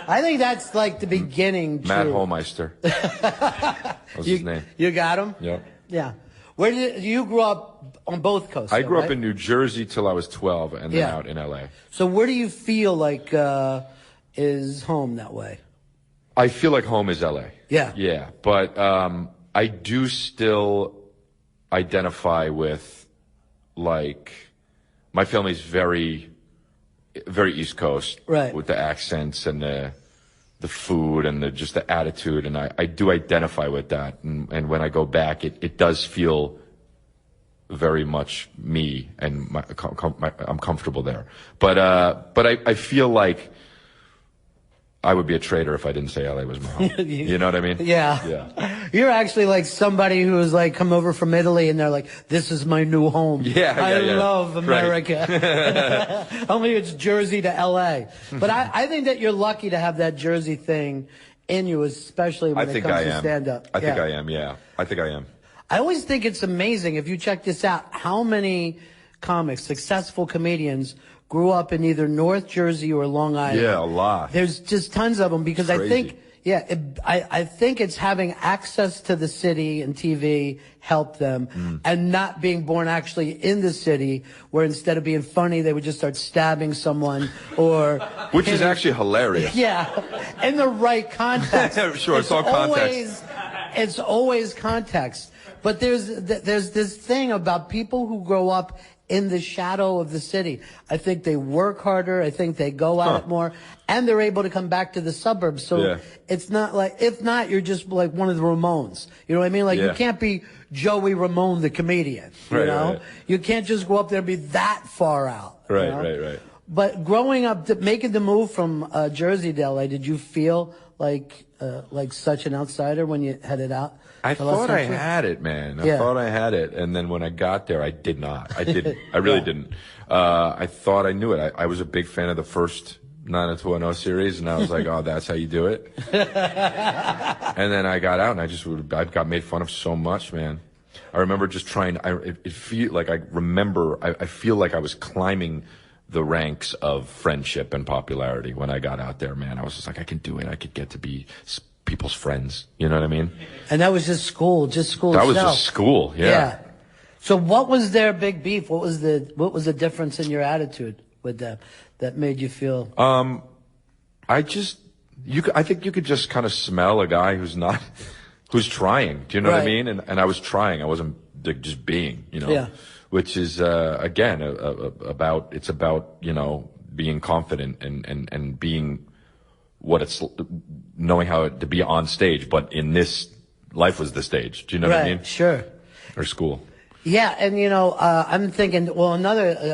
I think that's like the beginning. Matt Holmeister. That was his name. You got him? Yep. Yeah. Where did you grew up on both coasts? I grew up in New Jersey till I was 12 and then out in LA. So where do you feel like is home that way? I feel like home is LA. Yeah. Yeah. But I do still identify with, like, my family's very East Coast. Right. With the accents and the food and just the attitude. And I do identify with that. And when I go back, it does feel very much me, and I'm comfortable there. But I feel like I would be a traitor if I didn't say LA was my home. You know what I mean? Yeah. Yeah. You're actually like somebody who's like come over from Italy and they're like, this is my new home. Yeah. I love America. Right. Only it's Jersey to LA. But I think that you're lucky to have that Jersey thing in you, especially when it comes to stand-up. I think I am, yeah. I think I am. I always think it's amazing, if you check this out, how many comics, successful comedians, grew up in either North Jersey or Long Island. Yeah, a lot. There's just tons of them because I think, I think it's having access to the city and TV helped them, and not being born actually in the city, where instead of being funny, they would just start stabbing someone or... Which is actually hilarious. Yeah, in the right context. Sure, it's all context. It's always context. But there's this thing about people who grow up in the shadow of the city. I think they work harder. I think they go at it more, and they're able to come back to the suburbs. So it's not like, if not, you're just like one of the Ramones. You know what I mean? Like you can't be Joey Ramone, the comedian. You know, right. You can't just go up there and be that far out. Right, you know? right. But growing up, making the move from Jersey to LA, did you feel like such an outsider when you headed out? I thought I had it, man. I thought I had it. And then when I got there, I did not. I didn't. I really didn't. I thought I knew it. I was a big fan of the first 90210 series, and I was like, oh, that's how you do it. And then I got out, and I got made fun of so much, man. I remember just trying, I feel like I was climbing the ranks of friendship and popularity when I got out there, man. I was just like, I can do it. I could get to be people's friends. You know what I mean? And that was just school itself. That was just school, yeah. So what was their big beef? What was the difference in your attitude with them that made you feel? I think you could just kind of smell a guy who's trying. Do you know what I mean? And I was trying. I wasn't just being, you know. Yeah. Which is again it's about, you know, being confident and being what it's, knowing how to be on stage, but in this life was the stage. Do you know what I mean? Sure. Or school. Yeah, and you know, I'm thinking, well,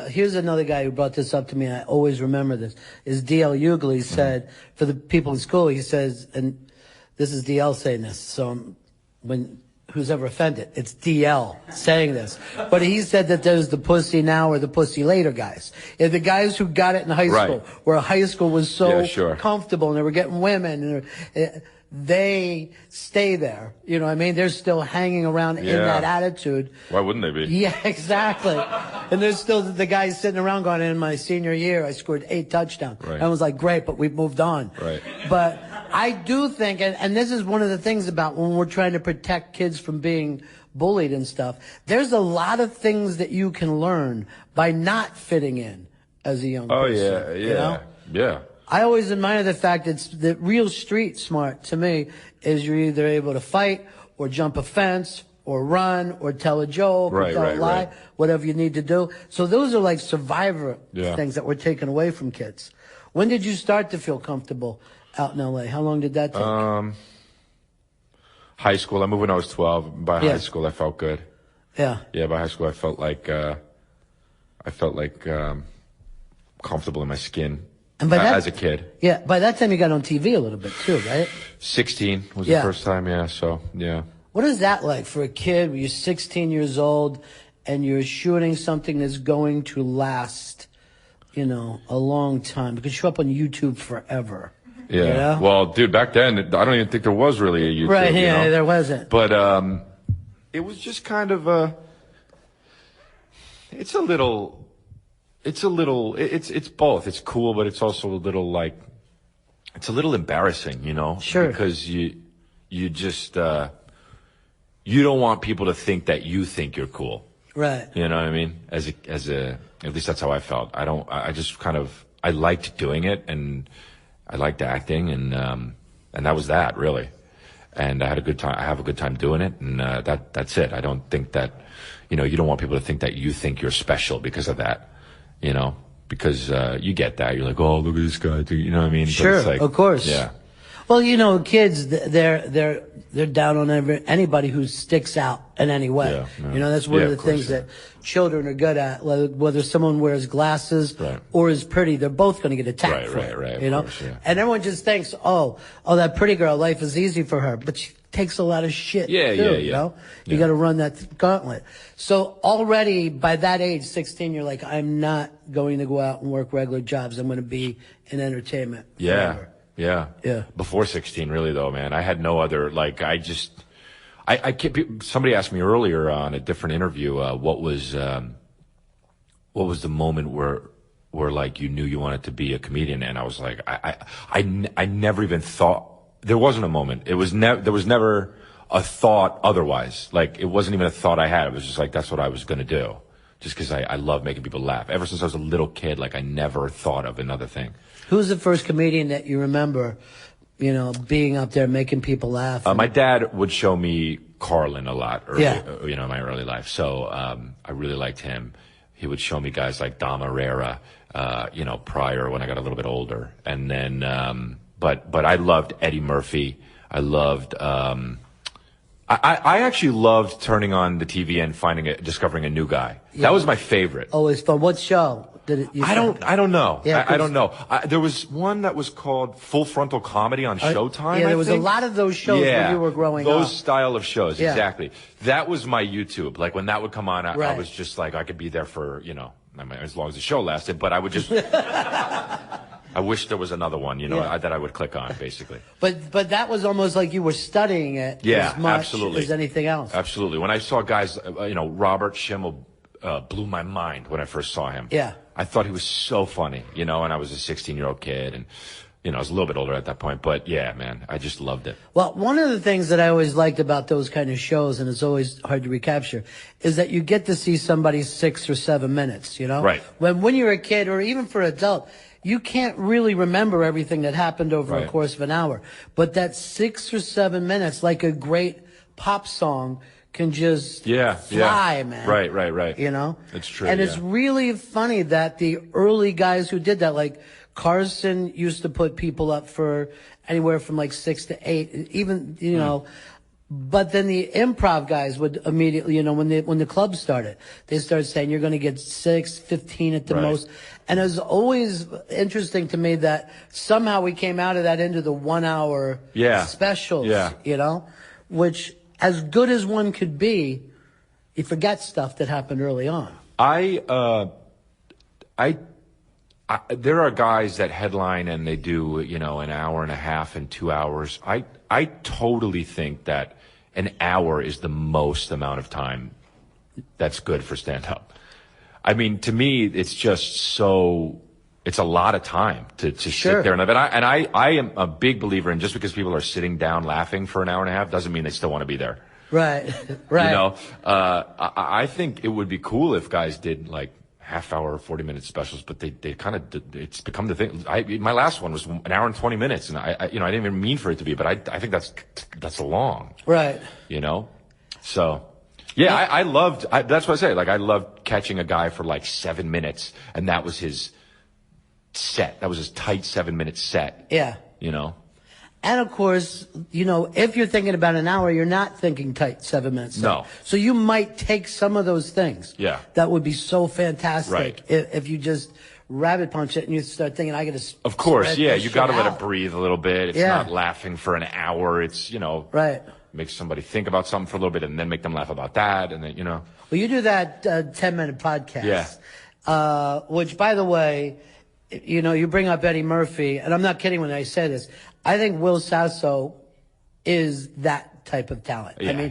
here's another guy who brought this up to me, and I always remember this, is D.L. Hughley. He said, for the people in school, he says, and this is D.L. saying this, so who's ever offended, it's D.L. saying this. But he said that there's the pussy now or the pussy later guys. And the guys who got it in high school, where high school was so comfortable and they were getting women, and they stay there. You know what I mean? They're still hanging around in that attitude. Why wouldn't they be? Yeah, exactly. And there's still the guys sitting around going, in my senior year, I scored 8 touchdowns. Right. I was like, great, but we've moved on. Right. But I do think, and this is one of the things about when we're trying to protect kids from being bullied and stuff, there's a lot of things that you can learn by not fitting in as a young person. Oh, yeah. You know? Yeah. I always admire the fact that real street smart to me is you're either able to fight or jump a fence or run or tell a joke or tell a lie, whatever you need to do. So those are like survivor things that were taken away from kids. When did you start to feel comfortable out in LA? How long did that take? High school. I moved when I was 12. By high school, I felt good. Yeah. Yeah, by high school, I felt like comfortable in my skin. And by that, as a kid. Yeah, by that time you got on TV a little bit too, right? 16 was the first time, yeah. So, yeah. What is that like for a kid when you're 16 years old and you're shooting something that's going to last, a long time? It could show up on YouTube forever. Yeah. You know? Well, dude, back then, I don't even think there was really a YouTube. Right, yeah, there wasn't. But it was just kind of it's both. It's cool, but it's also a little it's a little embarrassing, Sure. Because you just, you don't want people to think that you think you're cool. Right. You know what I mean? At least that's how I felt. I liked doing it and I liked acting and that was that really. And I had a good time. I have a good time doing it and, that's it. I don't think that, you don't want people to think that you think you're special because of that. Because you get that. You're like, oh, look at this guy. You know what I mean? Sure, but it's of course. Yeah. Well, kids, they're down on anybody who sticks out in any way. Yeah. That's one of the things that children are good at. Whether someone wears glasses or is pretty, they're both going to get attacked for it. Right. Of course, yeah. And everyone just thinks, oh, that pretty girl, life is easy for her, but she takes a lot of shit. You got to run that gauntlet. So already by that age, 16, you're like, I'm not going to go out and work regular jobs. I'm going to be in entertainment. Forever. Yeah. Before 16, really though, man, I had no other, somebody asked me earlier on a different interview, what was the moment where you knew you wanted to be a comedian? And I was like, I never even thought, there wasn't a moment. There was never a thought otherwise. It wasn't even a thought I had. It was just that's what I was going to do. Just because I love making people laugh. Ever since I was a little kid, I never thought of another thing. Who's the first comedian that you remember, being up there making people laugh? My dad would show me Carlin a lot in my early life. So, I really liked him. He would show me guys like Dom Herrera, prior when I got a little bit older. And then, but I loved Eddie Murphy. I loved, I actually loved turning on the TV and discovering a new guy. Yeah. That was my favorite. Always fun. What show? I don't know. Yeah, I don't know. There was one that was called Full Frontal Comedy on Showtime. Yeah, there was a lot of those shows when you were growing up. Those style of shows, exactly. That was my YouTube. When that would come on, I was just I could be there for, as long as the show lasted, but I would just, I wish there was another one, that I would click on, basically. But that was almost like you were studying it as much as anything else. Absolutely. When I saw guys, Robert Schimmel blew my mind when I first saw him. Yeah. I thought he was so funny, and I was a 16-year-old kid, and, I was a little bit older at that point, but yeah, man, I just loved it. Well, one of the things that I always liked about those kind of shows, and it's always hard to recapture, is that you get to see somebody 6 or 7 minutes, Right. When you're a kid, or even for an adult, you can't really remember everything that happened over a course of an hour. But that 6 or 7 minutes, like a great pop song, can just fly, man. Right. It's true. And it's really funny that the early guys who did that, like Carson used to put people up for anywhere from 6 to 8, even, but then the improv guys would immediately, when the club started, they started saying you're going to get 6, 15 at the most. And it was always interesting to me that somehow we came out of that into the 1 hour specials, which, as good as one could be, you forget stuff that happened early on. There are guys that headline and they do, an hour and a half and 2 hours. I totally think that an hour is the most amount of time that's good for stand-up. I mean, to me, it's just it's a lot of time to sit there. And I am a big believer in just because people are sitting down laughing for an hour and a half doesn't mean they still want to be there. Right. I think it would be cool if guys did half-hour, 40-minute specials, but they kind of, it's become the thing. My last one was an hour and 20 minutes, and I didn't even mean for it to be, but I think that's long. Right. So, yeah, I loved, that's what I say, I loved catching a guy for 7 minutes, and that was his set. That was his tight 7-minute set. Yeah. And of course, if you're thinking about an hour, you're not thinking tight 7 minutes. No. So you might take some of those things. Yeah. That would be so fantastic if you just rabbit punch it, and you start thinking, I got to. Of course, yeah, you got to let out. it breathe a little bit. It's not laughing for an hour. It's, right. Make somebody think about something for a little bit and then make them laugh about that. And then, Well, you do that 10-minute podcast. Yeah. Which, by the way, you bring up Eddie Murphy, and I'm not kidding when I say this. I think Will Sasso is that type of talent. Yeah, I mean,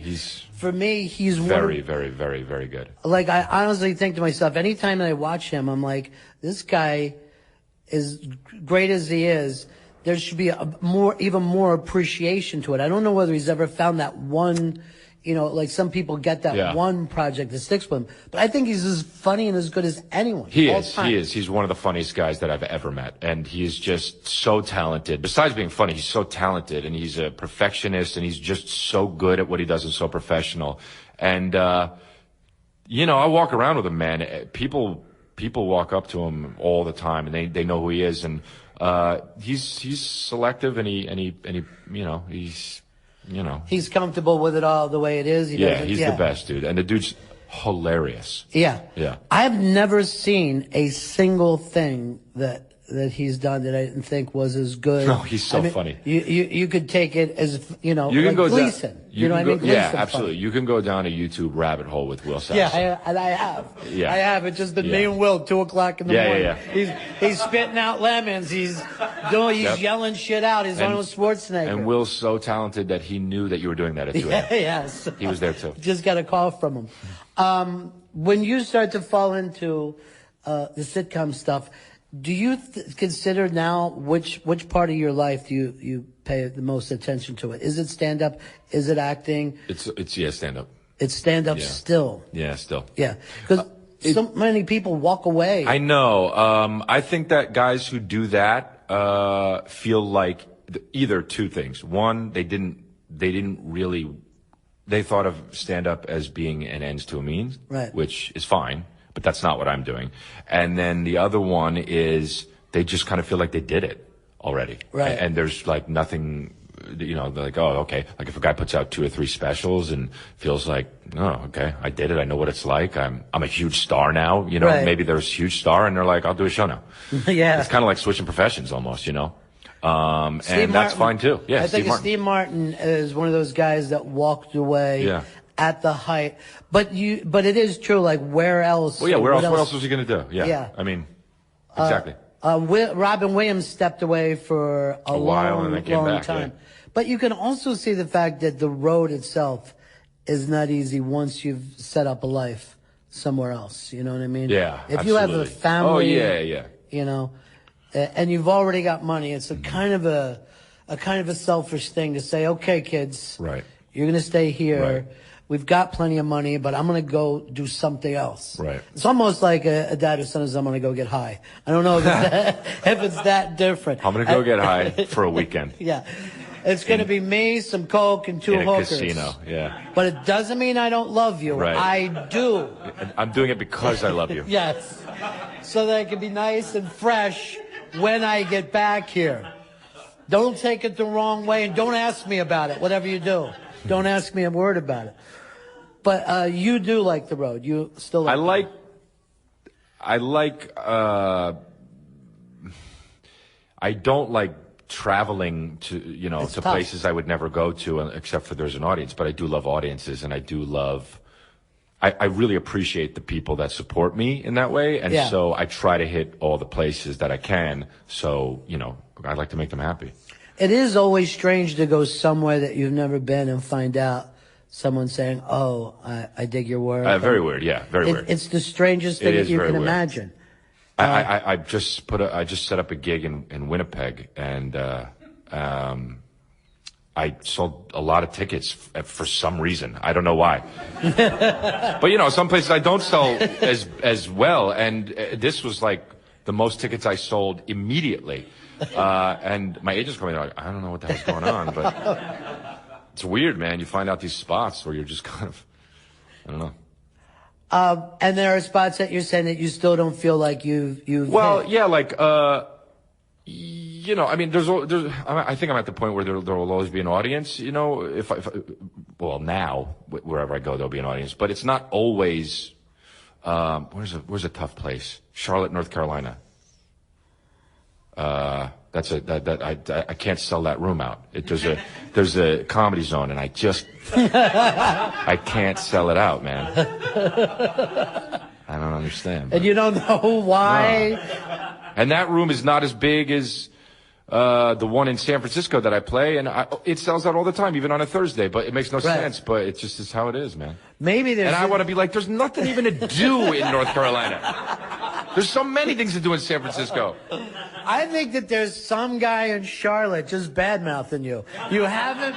for me, he's very, very, very, very good. Like, I honestly think to myself, anytime that I watch him, I'm like, this guy, as great as he is, there should be even more appreciation to it. I don't know whether he's ever found that one, like some people get that one project that sticks with him. But I think he's as funny and as good as anyone. He is. He's one of the funniest guys that I've ever met. And he's just so talented. Besides being funny, he's so talented, and he's a perfectionist, and he's just so good at what he does and so professional. And, I walk around with him, man. People walk up to him all the time, and they know who he is. And, he's selective, and he's comfortable with it all the way it is. He's the best dude, and the dude's hilarious. Yeah. Yeah. I've never seen a single thing that he's done that I didn't think was as good. No, he's so funny. You could take it as, you can like go Gleason. down, You know what I mean? Gleason absolutely. funny. You can go down a YouTube rabbit hole with Will Sasso. Yeah, and I have. Yeah. I have. It's just me and Will, 2:00 in the morning. Yeah. He's spitting out lemons. He's yelling shit out. He's Arnold Schwarzenegger. And Will's so talented that he knew that you were doing that at 2 a.m. Yes. He was there too. Just got a call from him. When you start to fall into the sitcom stuff, do you consider now which part of your life do you pay the most attention to it? Is it stand-up? Is it acting? It's stand-up. It's stand-up still. Yeah, still. Yeah, because so many people walk away. I know. I think that guys who do that feel like either two things. One, they thought of stand-up as being an ends to a means, right? Which is fine. But that's not what I'm doing. And then the other one is they just kind of feel like they did it already. Right. And there's like nothing, they're like, oh, okay. Like if a guy puts out 2 or 3 specials and feels like, oh, okay, I did it. I know what it's like. I'm a huge star now. Right. Maybe there's a huge star and they're like, I'll do a show now. Yeah. It's kind of like switching professions almost, and Martin, that's fine too. Yeah. I think Steve Martin is one of those guys that walked away. Yeah. At the height, but it is true. Like where else? Well, yeah. What else was he going to do? Yeah. Yeah. I mean, exactly. Robin Williams stepped away for a while long, and then came long back, time. yeah. But you can also see the fact that the road itself is not easy once you've set up a life somewhere else. You know what I mean? Yeah. If you have a family, oh yeah. And you've already got money, it's a kind of a selfish thing to say, okay, kids, right, you're going to stay here. Right. We've got plenty of money, but I'm going to go do something else. Right. It's almost like a dad who says, I'm going to go get high. I don't know if it's that different. I'm going to go get high for a weekend. Yeah. It's going to be me, some coke, and 2 hookers. In a casino, yeah. But it doesn't mean I don't love you. Right. I do. I'm doing it because I love you. Yes. So that I can be nice and fresh when I get back here. Don't take it the wrong way, and don't ask me about it, whatever you do. Don't ask me a word about it. But you do like the road. You still like I don't like traveling to tough. places I would never go to except for there's an audience, but I do love audiences, and I really appreciate the people that support me in that way, and so I try to hit all the places that I can, so I like to make them happy. It is always strange to go somewhere that you've never been and find out someone saying, "Oh, I dig your work." Very weird, yeah, very weird. It's the strangest thing that you can imagine. I just set up a gig in Winnipeg, and I sold a lot of tickets for some reason. I don't know why. But some places I don't sell as well, and this was like the most tickets I sold immediately. And my agent's coming like, I don't know what the hell's going on, but it's weird, man. You find out these spots where you're just kind of, I don't know. And there are spots that you're saying that you still don't feel like you've Well, hit. yeah, like, I mean, I think I'm at the point where there will always be an audience, well, now, wherever I go, there'll be an audience, but it's not always, where's a tough place? Charlotte, North Carolina. I can't sell that room out. There's a Comedy Zone, and I can't sell it out, man. I don't understand. And you don't know why? No. And that room is not as big as the one in San Francisco that I play, and it sells out all the time, even on a Thursday. But it makes no sense. But it's just how it is, man. Maybe there's. And I want to be like, there's nothing even to do in North Carolina. There's so many things to do in San Francisco. I think that there's some guy in Charlotte just bad-mouthing you. You haven't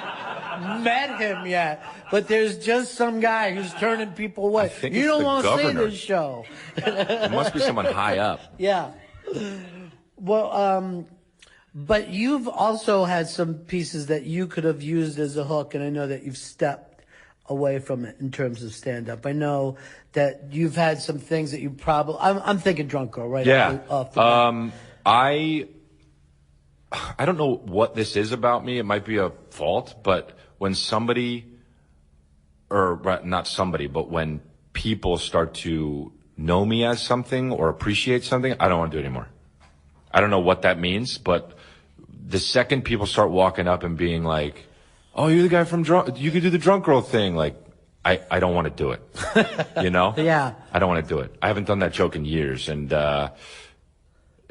met him yet, but there's just some guy who's turning people away. You don't want to see this show. It must be someone high up. Yeah. Well, but you've also had some pieces that you could have used as a hook, and I know that you've stepped away from it in terms of stand-up. I know that you've had some things that you probably... I'm thinking Drunk Girl, right? Yeah. Off the bat. I don't know what this is about me. It might be a fault, but when somebody, or not somebody, but when people start to know me as something or appreciate something, I don't want to do it anymore. I don't know what that means, but the second people start walking up and being like, "Oh, you're the guy from you could do the Drunk Girl thing," like, I don't want to do it. You know? Yeah. I don't want to do it. I haven't done that joke in years. And,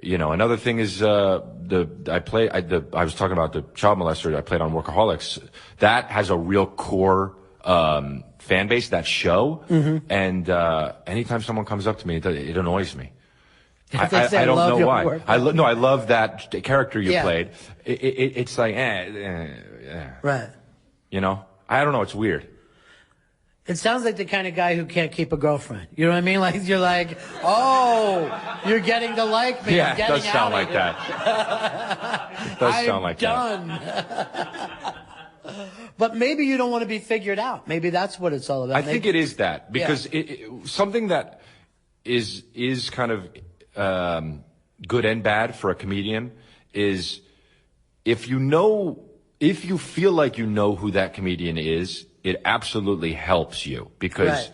you know, another thing is, I was talking about the child molester I played on Workaholics. That has a real core, fan base, that show. Mm-hmm. And, anytime someone comes up to me, it annoys me. I don't know why. I love that character you played. It's like, Right. You know? I don't know. It's weird. It sounds like the kind of guy who can't keep a girlfriend. You know what I mean? Like, you're like, oh, you're getting to like me. Yeah, it does sound like that. It does sound like that. But maybe you don't want to be figured out. Maybe that's what it's all about. I think it is that. Because something that is kind of good and bad for a comedian is if you feel like you know who that comedian is, it absolutely helps you because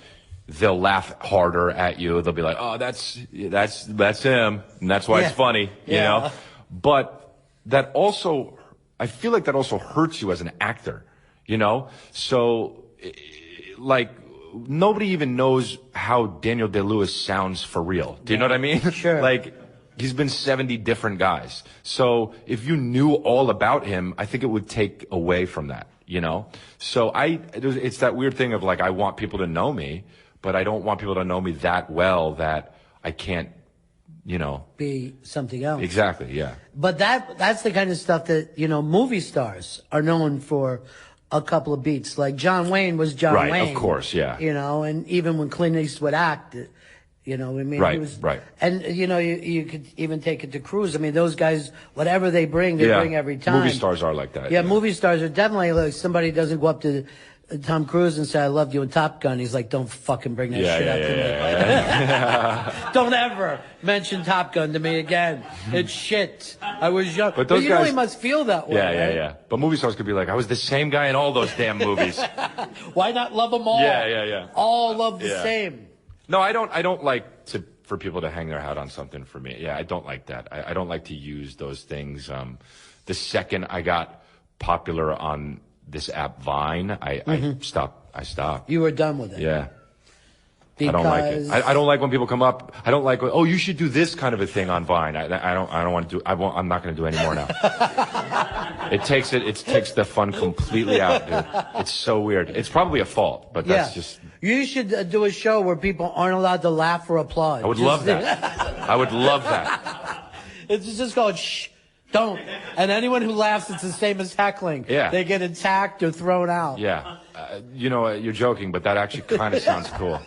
they'll laugh harder at you. They'll be like, "Oh, that's him, and that's why it's funny," you know. But that also, I feel like that also hurts you as an actor, you know. So, like, nobody even knows how Daniel Day-Lewis sounds for real. Do you know what I mean? Sure. Like, he's been 70 different guys. So if you knew all about him, I think it would take away from that. You know, so it's that weird thing of like, I want people to know me, but I don't want people to know me that well that I can't, you know, be something else. Exactly. Yeah. But that's the kind of stuff that, you know, movie stars are known for a couple of beats. Like John Wayne was John Wayne. Right. Of course. Yeah. You know, and even when Clint Eastwood acted, you know, I mean, right, he was, right. And, you know, you could even take it to Cruise. I mean, those guys, whatever they bring, they bring every time. Movie stars are like that. Yeah, movie stars are definitely like, somebody doesn't go up to Tom Cruise and say, "I loved you in Top Gun." He's like, "Don't fucking bring that shit up to me. Yeah. Don't ever mention Top Gun to me again. It's shit. I was young." But those you guys, know he must feel that way, right? Yeah. But movie stars could be like, "I was the same guy in all those damn movies." Why not love them all? Yeah. All love the same. No, I don't like for people to hang their hat on something for me. Yeah, I don't like that. I don't like to use those things. The second I got popular on this app Vine, I stopped. You were done with it. Yeah. Because... I don't like it. I don't like when people come up. I don't like, "Oh, you should do this kind of a thing on Vine." I don't want to do, I'm not going to do any more now. It takes the fun completely out, dude. It's so weird. It's probably a fault, but that's just. You should do a show where people aren't allowed to laugh or applaud. I would love that. I would love that. It's just called shh, don't. And anyone who laughs, it's the same as heckling. Yeah. They get attacked or thrown out. Yeah. You know, you're joking, but that actually kind of sounds cool.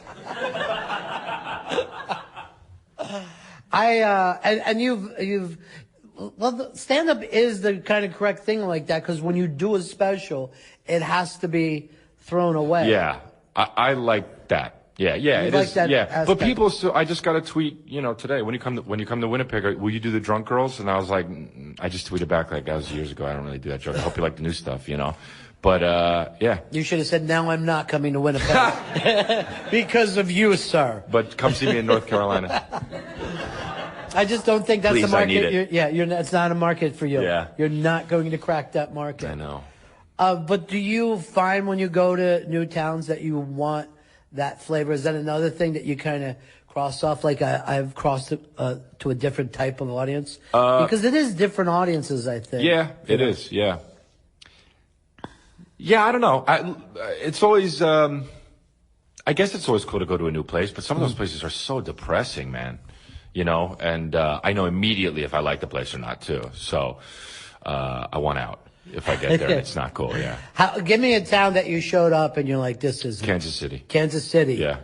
Stand-up is the kind of correct thing like that, because when you do a special, it has to be thrown away. Yeah. I like that. Yeah, it like is. That aspect. But people still. I just got a tweet, you know, today. When you come to Winnipeg, will you do the Drunk Girls? And I was like, I just tweeted back like that was years ago. I don't really do that joke. I hope you like the new stuff, you know. But yeah. You should have said, "Now I'm not coming to Winnipeg because of you, sir." But come see me in North Carolina. I just don't think that's Please, the market. I need it. It's not a market for you. Yeah. You're not going to crack that market. I know. But do you find when you go to new towns that you want that flavor? Is that another thing that you kind of cross off? Like I've crossed to a different type of audience? Because it is different audiences, I think. Yeah, it is. Yeah. Yeah, I don't know. It's always, I guess it's always cool to go to a new place, but some of those places are so depressing, man. You know, and I know immediately if I like the place or not, too. So I want out. If I get there, it's not cool. Yeah. Give me a town that you showed up and you're like, this is Kansas City. Kansas City. Yeah.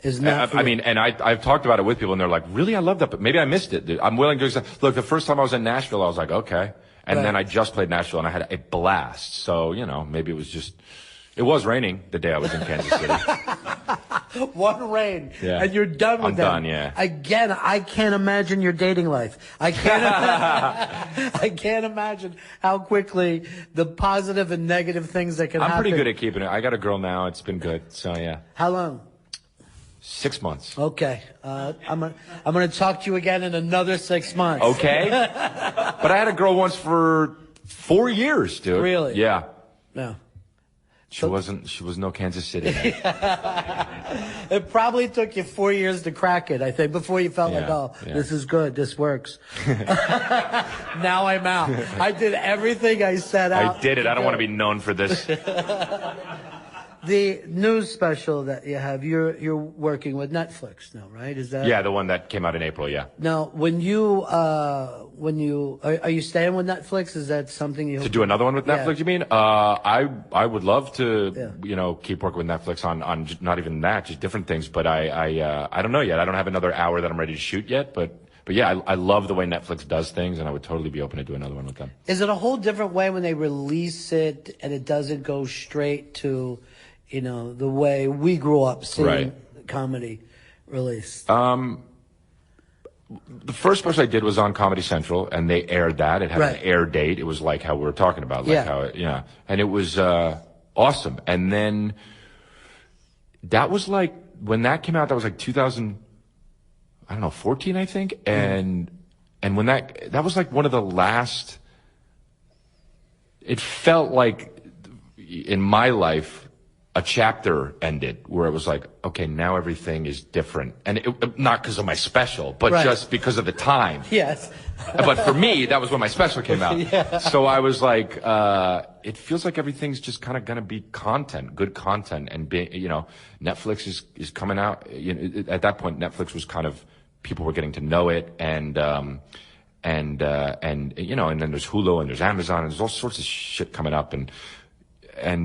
Is not. I mean, and I've talked about it with people, and they're like, "Really, I love that, but maybe I missed it." Dude. I'm willing to accept. Look, the first time I was in Nashville, I was like, "Okay," and then I just played Nashville, and I had a blast. So maybe it was just. It was raining the day I was in Kansas City. One rain, and you're done with I'm done, yeah. Again, I can't imagine your dating life. I can't imagine how quickly the positive and negative things that can happen. I'm pretty good at keeping it. I got a girl now. It's been good. So, yeah. How long? 6 months. Okay. I'm gonna talk to you again in another 6 months. Okay. But I had a girl once for 4 years, dude. Really? Yeah. No. She was no Kansas City. It probably took you 4 years to crack it, I think, before you felt this is good, this works. Now I'm out. I did everything I set out. I did it. I don't want to be known for this. The news special that you have, you're working with Netflix now, right? Is that? Yeah, the one that came out in April, yeah. Now, are you staying with Netflix? Is that something you to do another one with Netflix? You mean? I would love to, keep working with Netflix on not even that, just different things. But I don't know yet. I don't have another hour that I'm ready to shoot yet. But yeah, I love the way Netflix does things, and I would totally be open to do another one with them. Is it a whole different way when they release it and it doesn't go straight to, the way we grew up seeing comedy released? The first special I did was on Comedy Central, and they aired that. It had an air date. It was like how we were talking about, and it was awesome. And then that was like when that came out. That was like 2014, I think. And when that was like one of the last. It felt like in my life. A chapter ended where it was like, okay, now everything is different. And not because of my special, but just because of the time. Yes. But for me, that was when my special came out. Yeah. So I was like, it feels like everything's just kind of going to be content, good content. And Netflix is coming out. At that point, Netflix was kind of, people were getting to know it. And then there's Hulu and there's Amazon and there's all sorts of shit coming up. And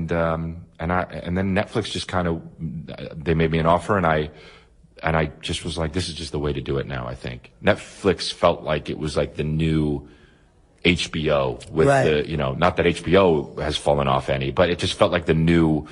then Netflix just kind of, they made me an offer and I just was like, this is just the way to do it now, I think. Netflix felt like it was like the new HBO with not that HBO has fallen off any, but it just felt like the new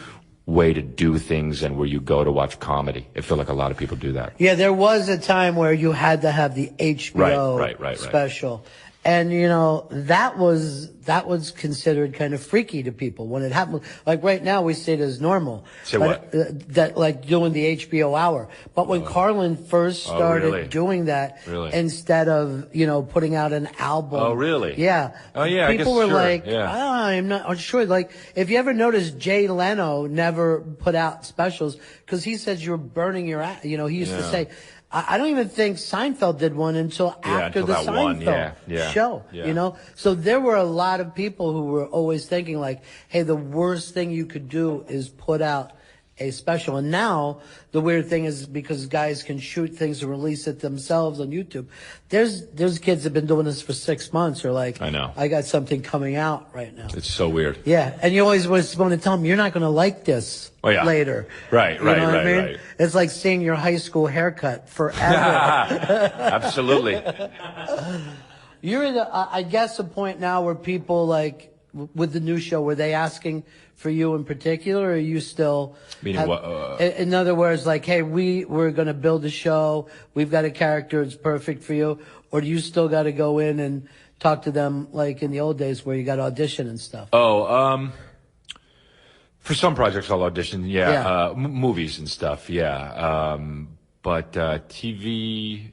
way to do things and where you go to watch comedy. It felt like a lot of people do that. Yeah, there was a time where you had to have the HBO special. And, that was considered kind of freaky to people when it happened. Like right now, we see it as normal. Say what? That like doing the HBO hour. But when Carlin first started doing that, instead of, putting out an album. Oh, really? Yeah. Oh, yeah. People were like, I'm not sure. Like, if you ever noticed, Jay Leno never put out specials because he says you're burning your ass. He used to say, I don't even think Seinfeld did one until after the Seinfeld show, So there were a lot of people who were always thinking like, hey, the worst thing you could do is put out a special. And now the weird thing is because guys can shoot things and release it themselves on YouTube. There's kids that have been doing this for 6 months or like, I know. I got something coming out right now. It's so weird. Yeah. And you always want to tell them, you're not going to like this later. Right. It's like seeing your high school haircut forever. Absolutely. You're at, I guess, a point now where people like, with the new show, were they asking for you in particular, or are you still? Meaning what? In other words, like, hey, we're going to build a show. We've got a character. It's perfect for you. Or do you still got to go in and talk to them like in the old days where you got to audition and stuff? For some projects I'll audition. Yeah. Movies and stuff. Yeah. But TV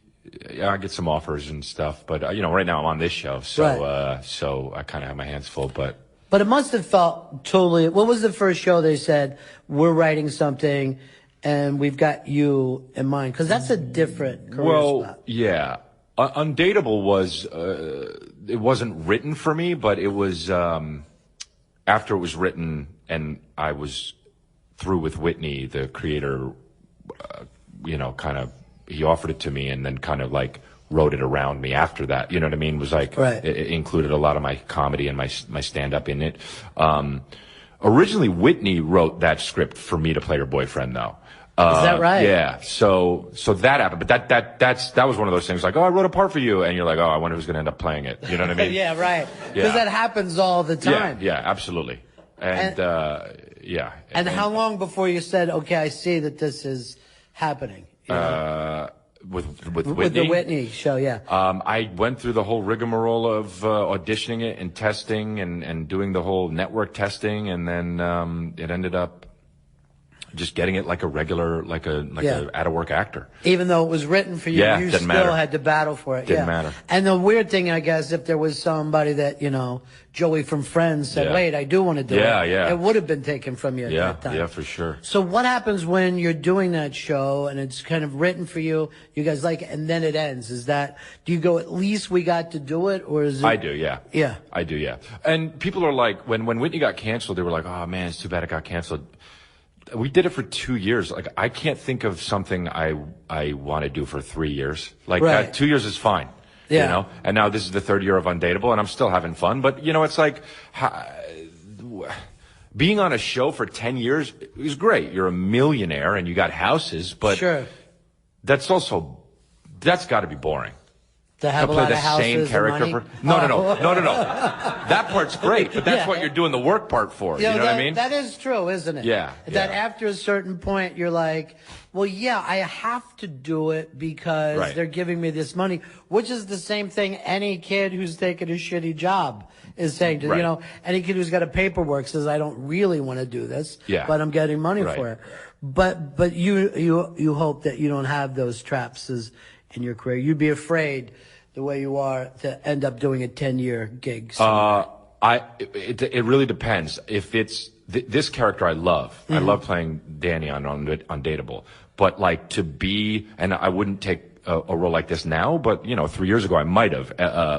I get some offers and stuff, but right now I'm on this show, so so I kind of have my hands full. But it must have felt totally. What was the first show they said we're writing something, and we've got you in mind? Because that's a different career spot. Yeah, Undateable was it wasn't written for me, but it was after it was written and I was through with Whitney, the creator. Kind of, he offered it to me and then kind of like wrote it around me after that. You know what I mean? It was like, it included a lot of my comedy and my stand-up in it. Originally, Whitney wrote that script for me to play her boyfriend, though. Is that right? Yeah. So that happened. But that was one of those things like, oh, I wrote a part for you. And you're like, oh, I wonder who's going to end up playing it. You know what I mean? Yeah, right. Because that happens all the time. Yeah, absolutely. And yeah. And how long before you said, okay, I see that this is happening? With Whitney? With the Whitney show, yeah. I went through the whole rigmarole of auditioning it and testing and doing the whole network testing, and then it ended up just getting it like a regular, like a out-of-work actor. Even though it was written for you, you still had to battle for it. Didn't matter. And the weird thing, I guess, if there was somebody that, Joey from Friends said, wait, I do want to do it. It would have been taken from you at that time. Yeah, for sure. So what happens when you're doing that show and it's kind of written for you, you guys like it, and then it ends? Do you go, at least we got to do it, or is it? I do, yeah. Yeah. I do, yeah. And people are like, when Whitney got canceled, they were like, oh man, it's too bad it got canceled. We did it for 2 years. Like, I can't think of something I want to do for 3 years. Like, 2 years is fine. Yeah. And now this is the third year of Undateable, and I'm still having fun. But, it's like, being on a show for 10 years is great. You're a millionaire and you got houses, but that's got to be boring. To have to a play lot the of houses same character and money? No. That part's great, but that's what you're doing the work part for. You know what I mean? That is true, isn't it? Yeah. That after a certain point, you're like, well, yeah, I have to do it because they're giving me this money, which is the same thing any kid who's taking a shitty job is saying to, any kid who's got a paperwork says, I don't really want to do this, but I'm getting money for it. But you hope that you don't have those traps in your career. You'd be afraid the way you are to end up doing a 10-year gig. It really depends. If it's this character I love. I love playing Danny on Undateable. But like to be, and I wouldn't take a role like this now, but 3 years ago I might have.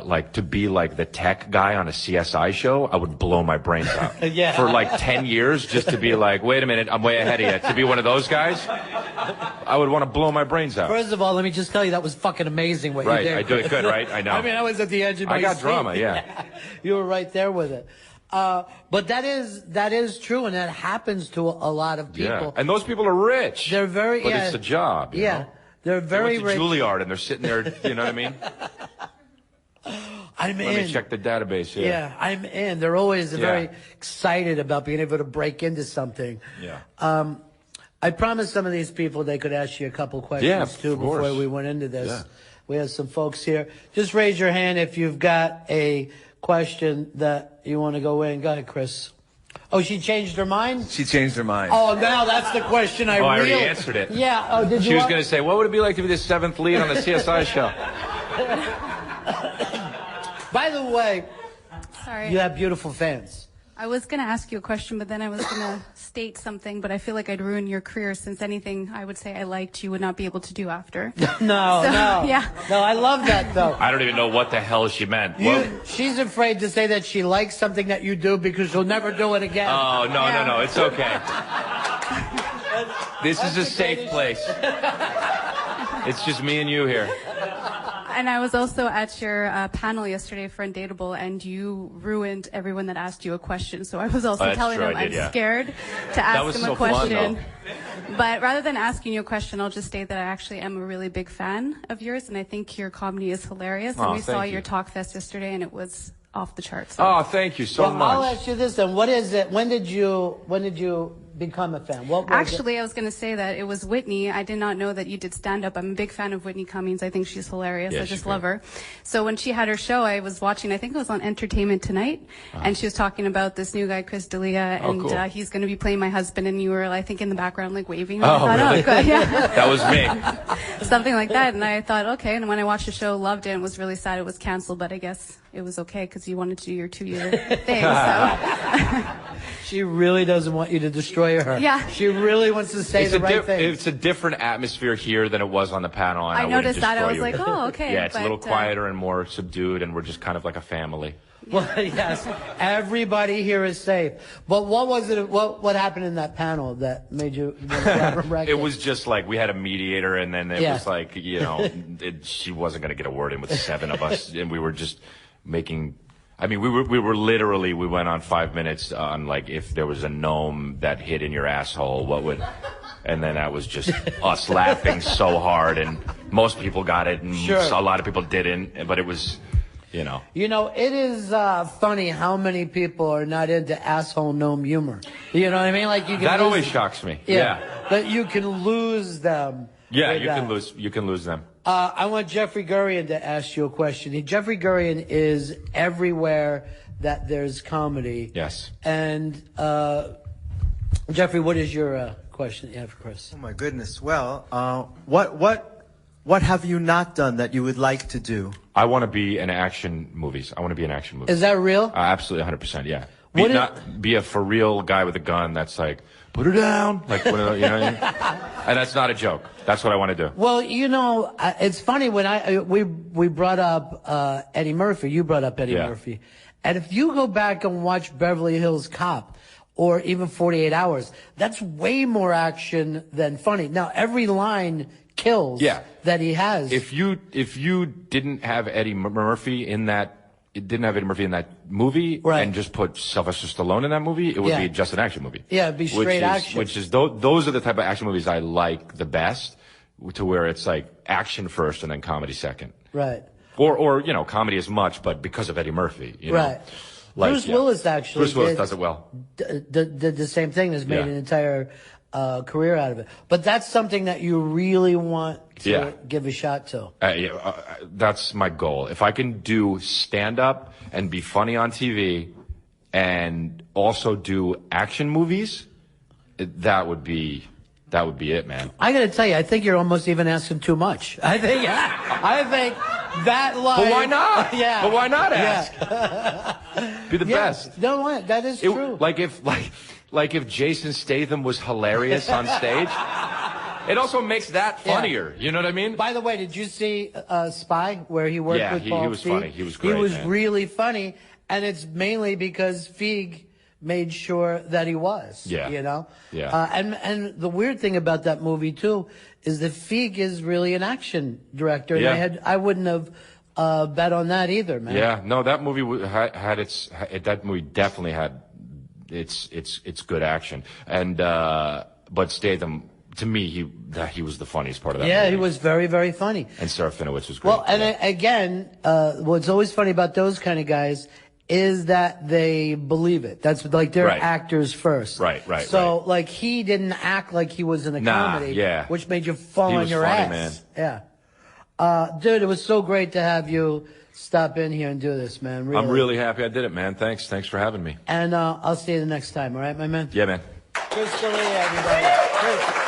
Like to be like the tech guy on a CSI show, I would blow my brains out. For like 10 years, just to be like, wait a minute, I'm way ahead of you. To be one of those guys, I would want to blow my brains out. First of all, let me just tell you, that was fucking amazing what you did. Right, I do it good, right? I know. I mean, I was at the edge of my seat. I got seat. drama, yeah. You were right there with it. But that is true, and that happens to a lot of people. Yeah. And those people are rich. They're very, but it's a job. You know? They're very rich. Juilliard, and they're sitting there. You know what I mean? Let me check the database. Yeah, I'm in. They're always very excited about being able to break into something. Yeah. I promised some of these people they could ask you a couple questions too before we went into this. Yeah. We have some folks here. Just raise your hand if you've got a question that you want to go in. Go ahead, Chris. Oh, she changed her mind? She changed her mind. Oh, now that's the question I already answered it. Yeah. Oh, did you? She was going to say, what would it be like to be the seventh lead on the CSI show? By the way, sorry, you have beautiful fans. I was going to ask you a question, but then I was going to state something, but I feel like I'd ruin your career since anything I would say I liked you would not be able to do after. No. Yeah. No, I love that, though. I don't even know what the hell she meant. She's afraid to say that she likes something that you do because she'll never do it again. Oh, no. It's okay. This is a safe place. It's just me and you here. And I was also at your panel yesterday for Undateable, and you ruined everyone that asked you a question. So I was also telling them I'm scared to ask them a question. But rather than asking you a question, I'll just state that I actually am a really big fan of yours, and I think your comedy is hilarious. And we saw your Talk Fest yesterday, and it was off the charts. Oh, thank you so much. I'll ask you this then. What is it? When did you become a fan? What was Actually, I was going to say that it was Whitney. I did not know that you did stand-up. I'm a big fan of Whitney Cummings. I think she's hilarious. Yeah, I just love her. So when she had her show, I was watching, I think it was on Entertainment Tonight, and she was talking about this new guy, Chris D'Elia, and cool. He's going to be playing my husband, and you were, I think, in the background, like, waving. Oh, I thought, really? oh, good. Yeah. That was me. Something like that. And I thought, okay. And when I watched the show, loved it, and was really sad it was canceled, but I guess it was okay because you wanted to do your 2-year thing. So. She really doesn't want you to destroy her. Yeah. She really wants to say the right thing. It's a different atmosphere here than it was on the panel. And I noticed that. I was like, oh, okay. Yeah, it's a little quieter and more subdued, and we're just kind of like a family. Well, yes, everybody here is safe. But what was it? What happened in that panel that made you want to grab a record? It was just like we had a mediator, and then it was like, you know, she wasn't going to get a word in with 7 of us, and we were just making. I mean, we were literally, we went on 5 minutes on like if there was a gnome that hid in your asshole, what would, and then that was just us laughing so hard, and most people got it, and a lot of people didn't, but it was. You know, it is funny how many people are not into asshole gnome humor. You know what I mean? Like you can that always shocks me. Yeah, but you can lose them. Yeah, you can lose them. I want Jeffrey Gurian to ask you a question. Jeffrey Gurian is everywhere that there's comedy. Yes. And Jeffrey, what is your question that you have for Chris? Oh my goodness. Well, what have you not done that you would like to do? I want to be in action movies. I want to be in action movies. Is that real? Absolutely, 100%. Yeah. Be a for real guy with a gun that's like, put her down. Like, you know what I mean? And that's not a joke. That's what I want to do. Well, it's funny when we brought up Eddie Murphy. You brought up Eddie Murphy. And if you go back and watch Beverly Hills Cop or even 48 Hours, that's way more action than funny. Now, every line kills that he has. If you didn't have Eddie Murphy in that movie and just put Sylvester Stallone in that movie, it would be just an action movie. Yeah, it'd be straight action. Which is those are the type of action movies I like the best, to where it's like action first and then comedy second. Right. Or comedy as much, but because of Eddie Murphy. Right. Like, Bruce Willis Bruce Willis does it well. Did the same thing. Has made an entire career out of it. But that's something that you really want to give a shot to. That's my goal. If I can do stand-up and be funny on TV and also do action movies, that would be it, man. I got to tell you, I think you're almost even asking too much. I think that line. But why not? Yeah. But why not ask? Be the best. No, that is true. Like if Jason Statham was hilarious on stage, it also makes that funnier. You know what I mean? By the way, did you see Spy, where he worked with Paul he was Feig? funny. He was great. He was man. really funny, and it's mainly because Feig made sure that he was. Yeah. Yeah. And the weird thing about that movie too is that Feig is really an action director. And I wouldn't have bet on that either, man. Yeah. No, that movie that movie definitely had it's good action. And but Statham, to me, he was the funniest part of that movie. Yeah, he was very, very funny. And Sarah Finowitz was great. Well, and again, what's always funny about those kind of guys is that they believe it. That's like they're actors first. Right. So like he didn't act like he was in a comedy, which made you fall on your ass. Man. Yeah. Dude, it was so great to have you stop in here and do this, man. Really. I'm really happy I did it, man. Thanks for having me. And I'll see you the next time, all right, my man? Yeah, man. Chris D'Elia, everybody. Chris.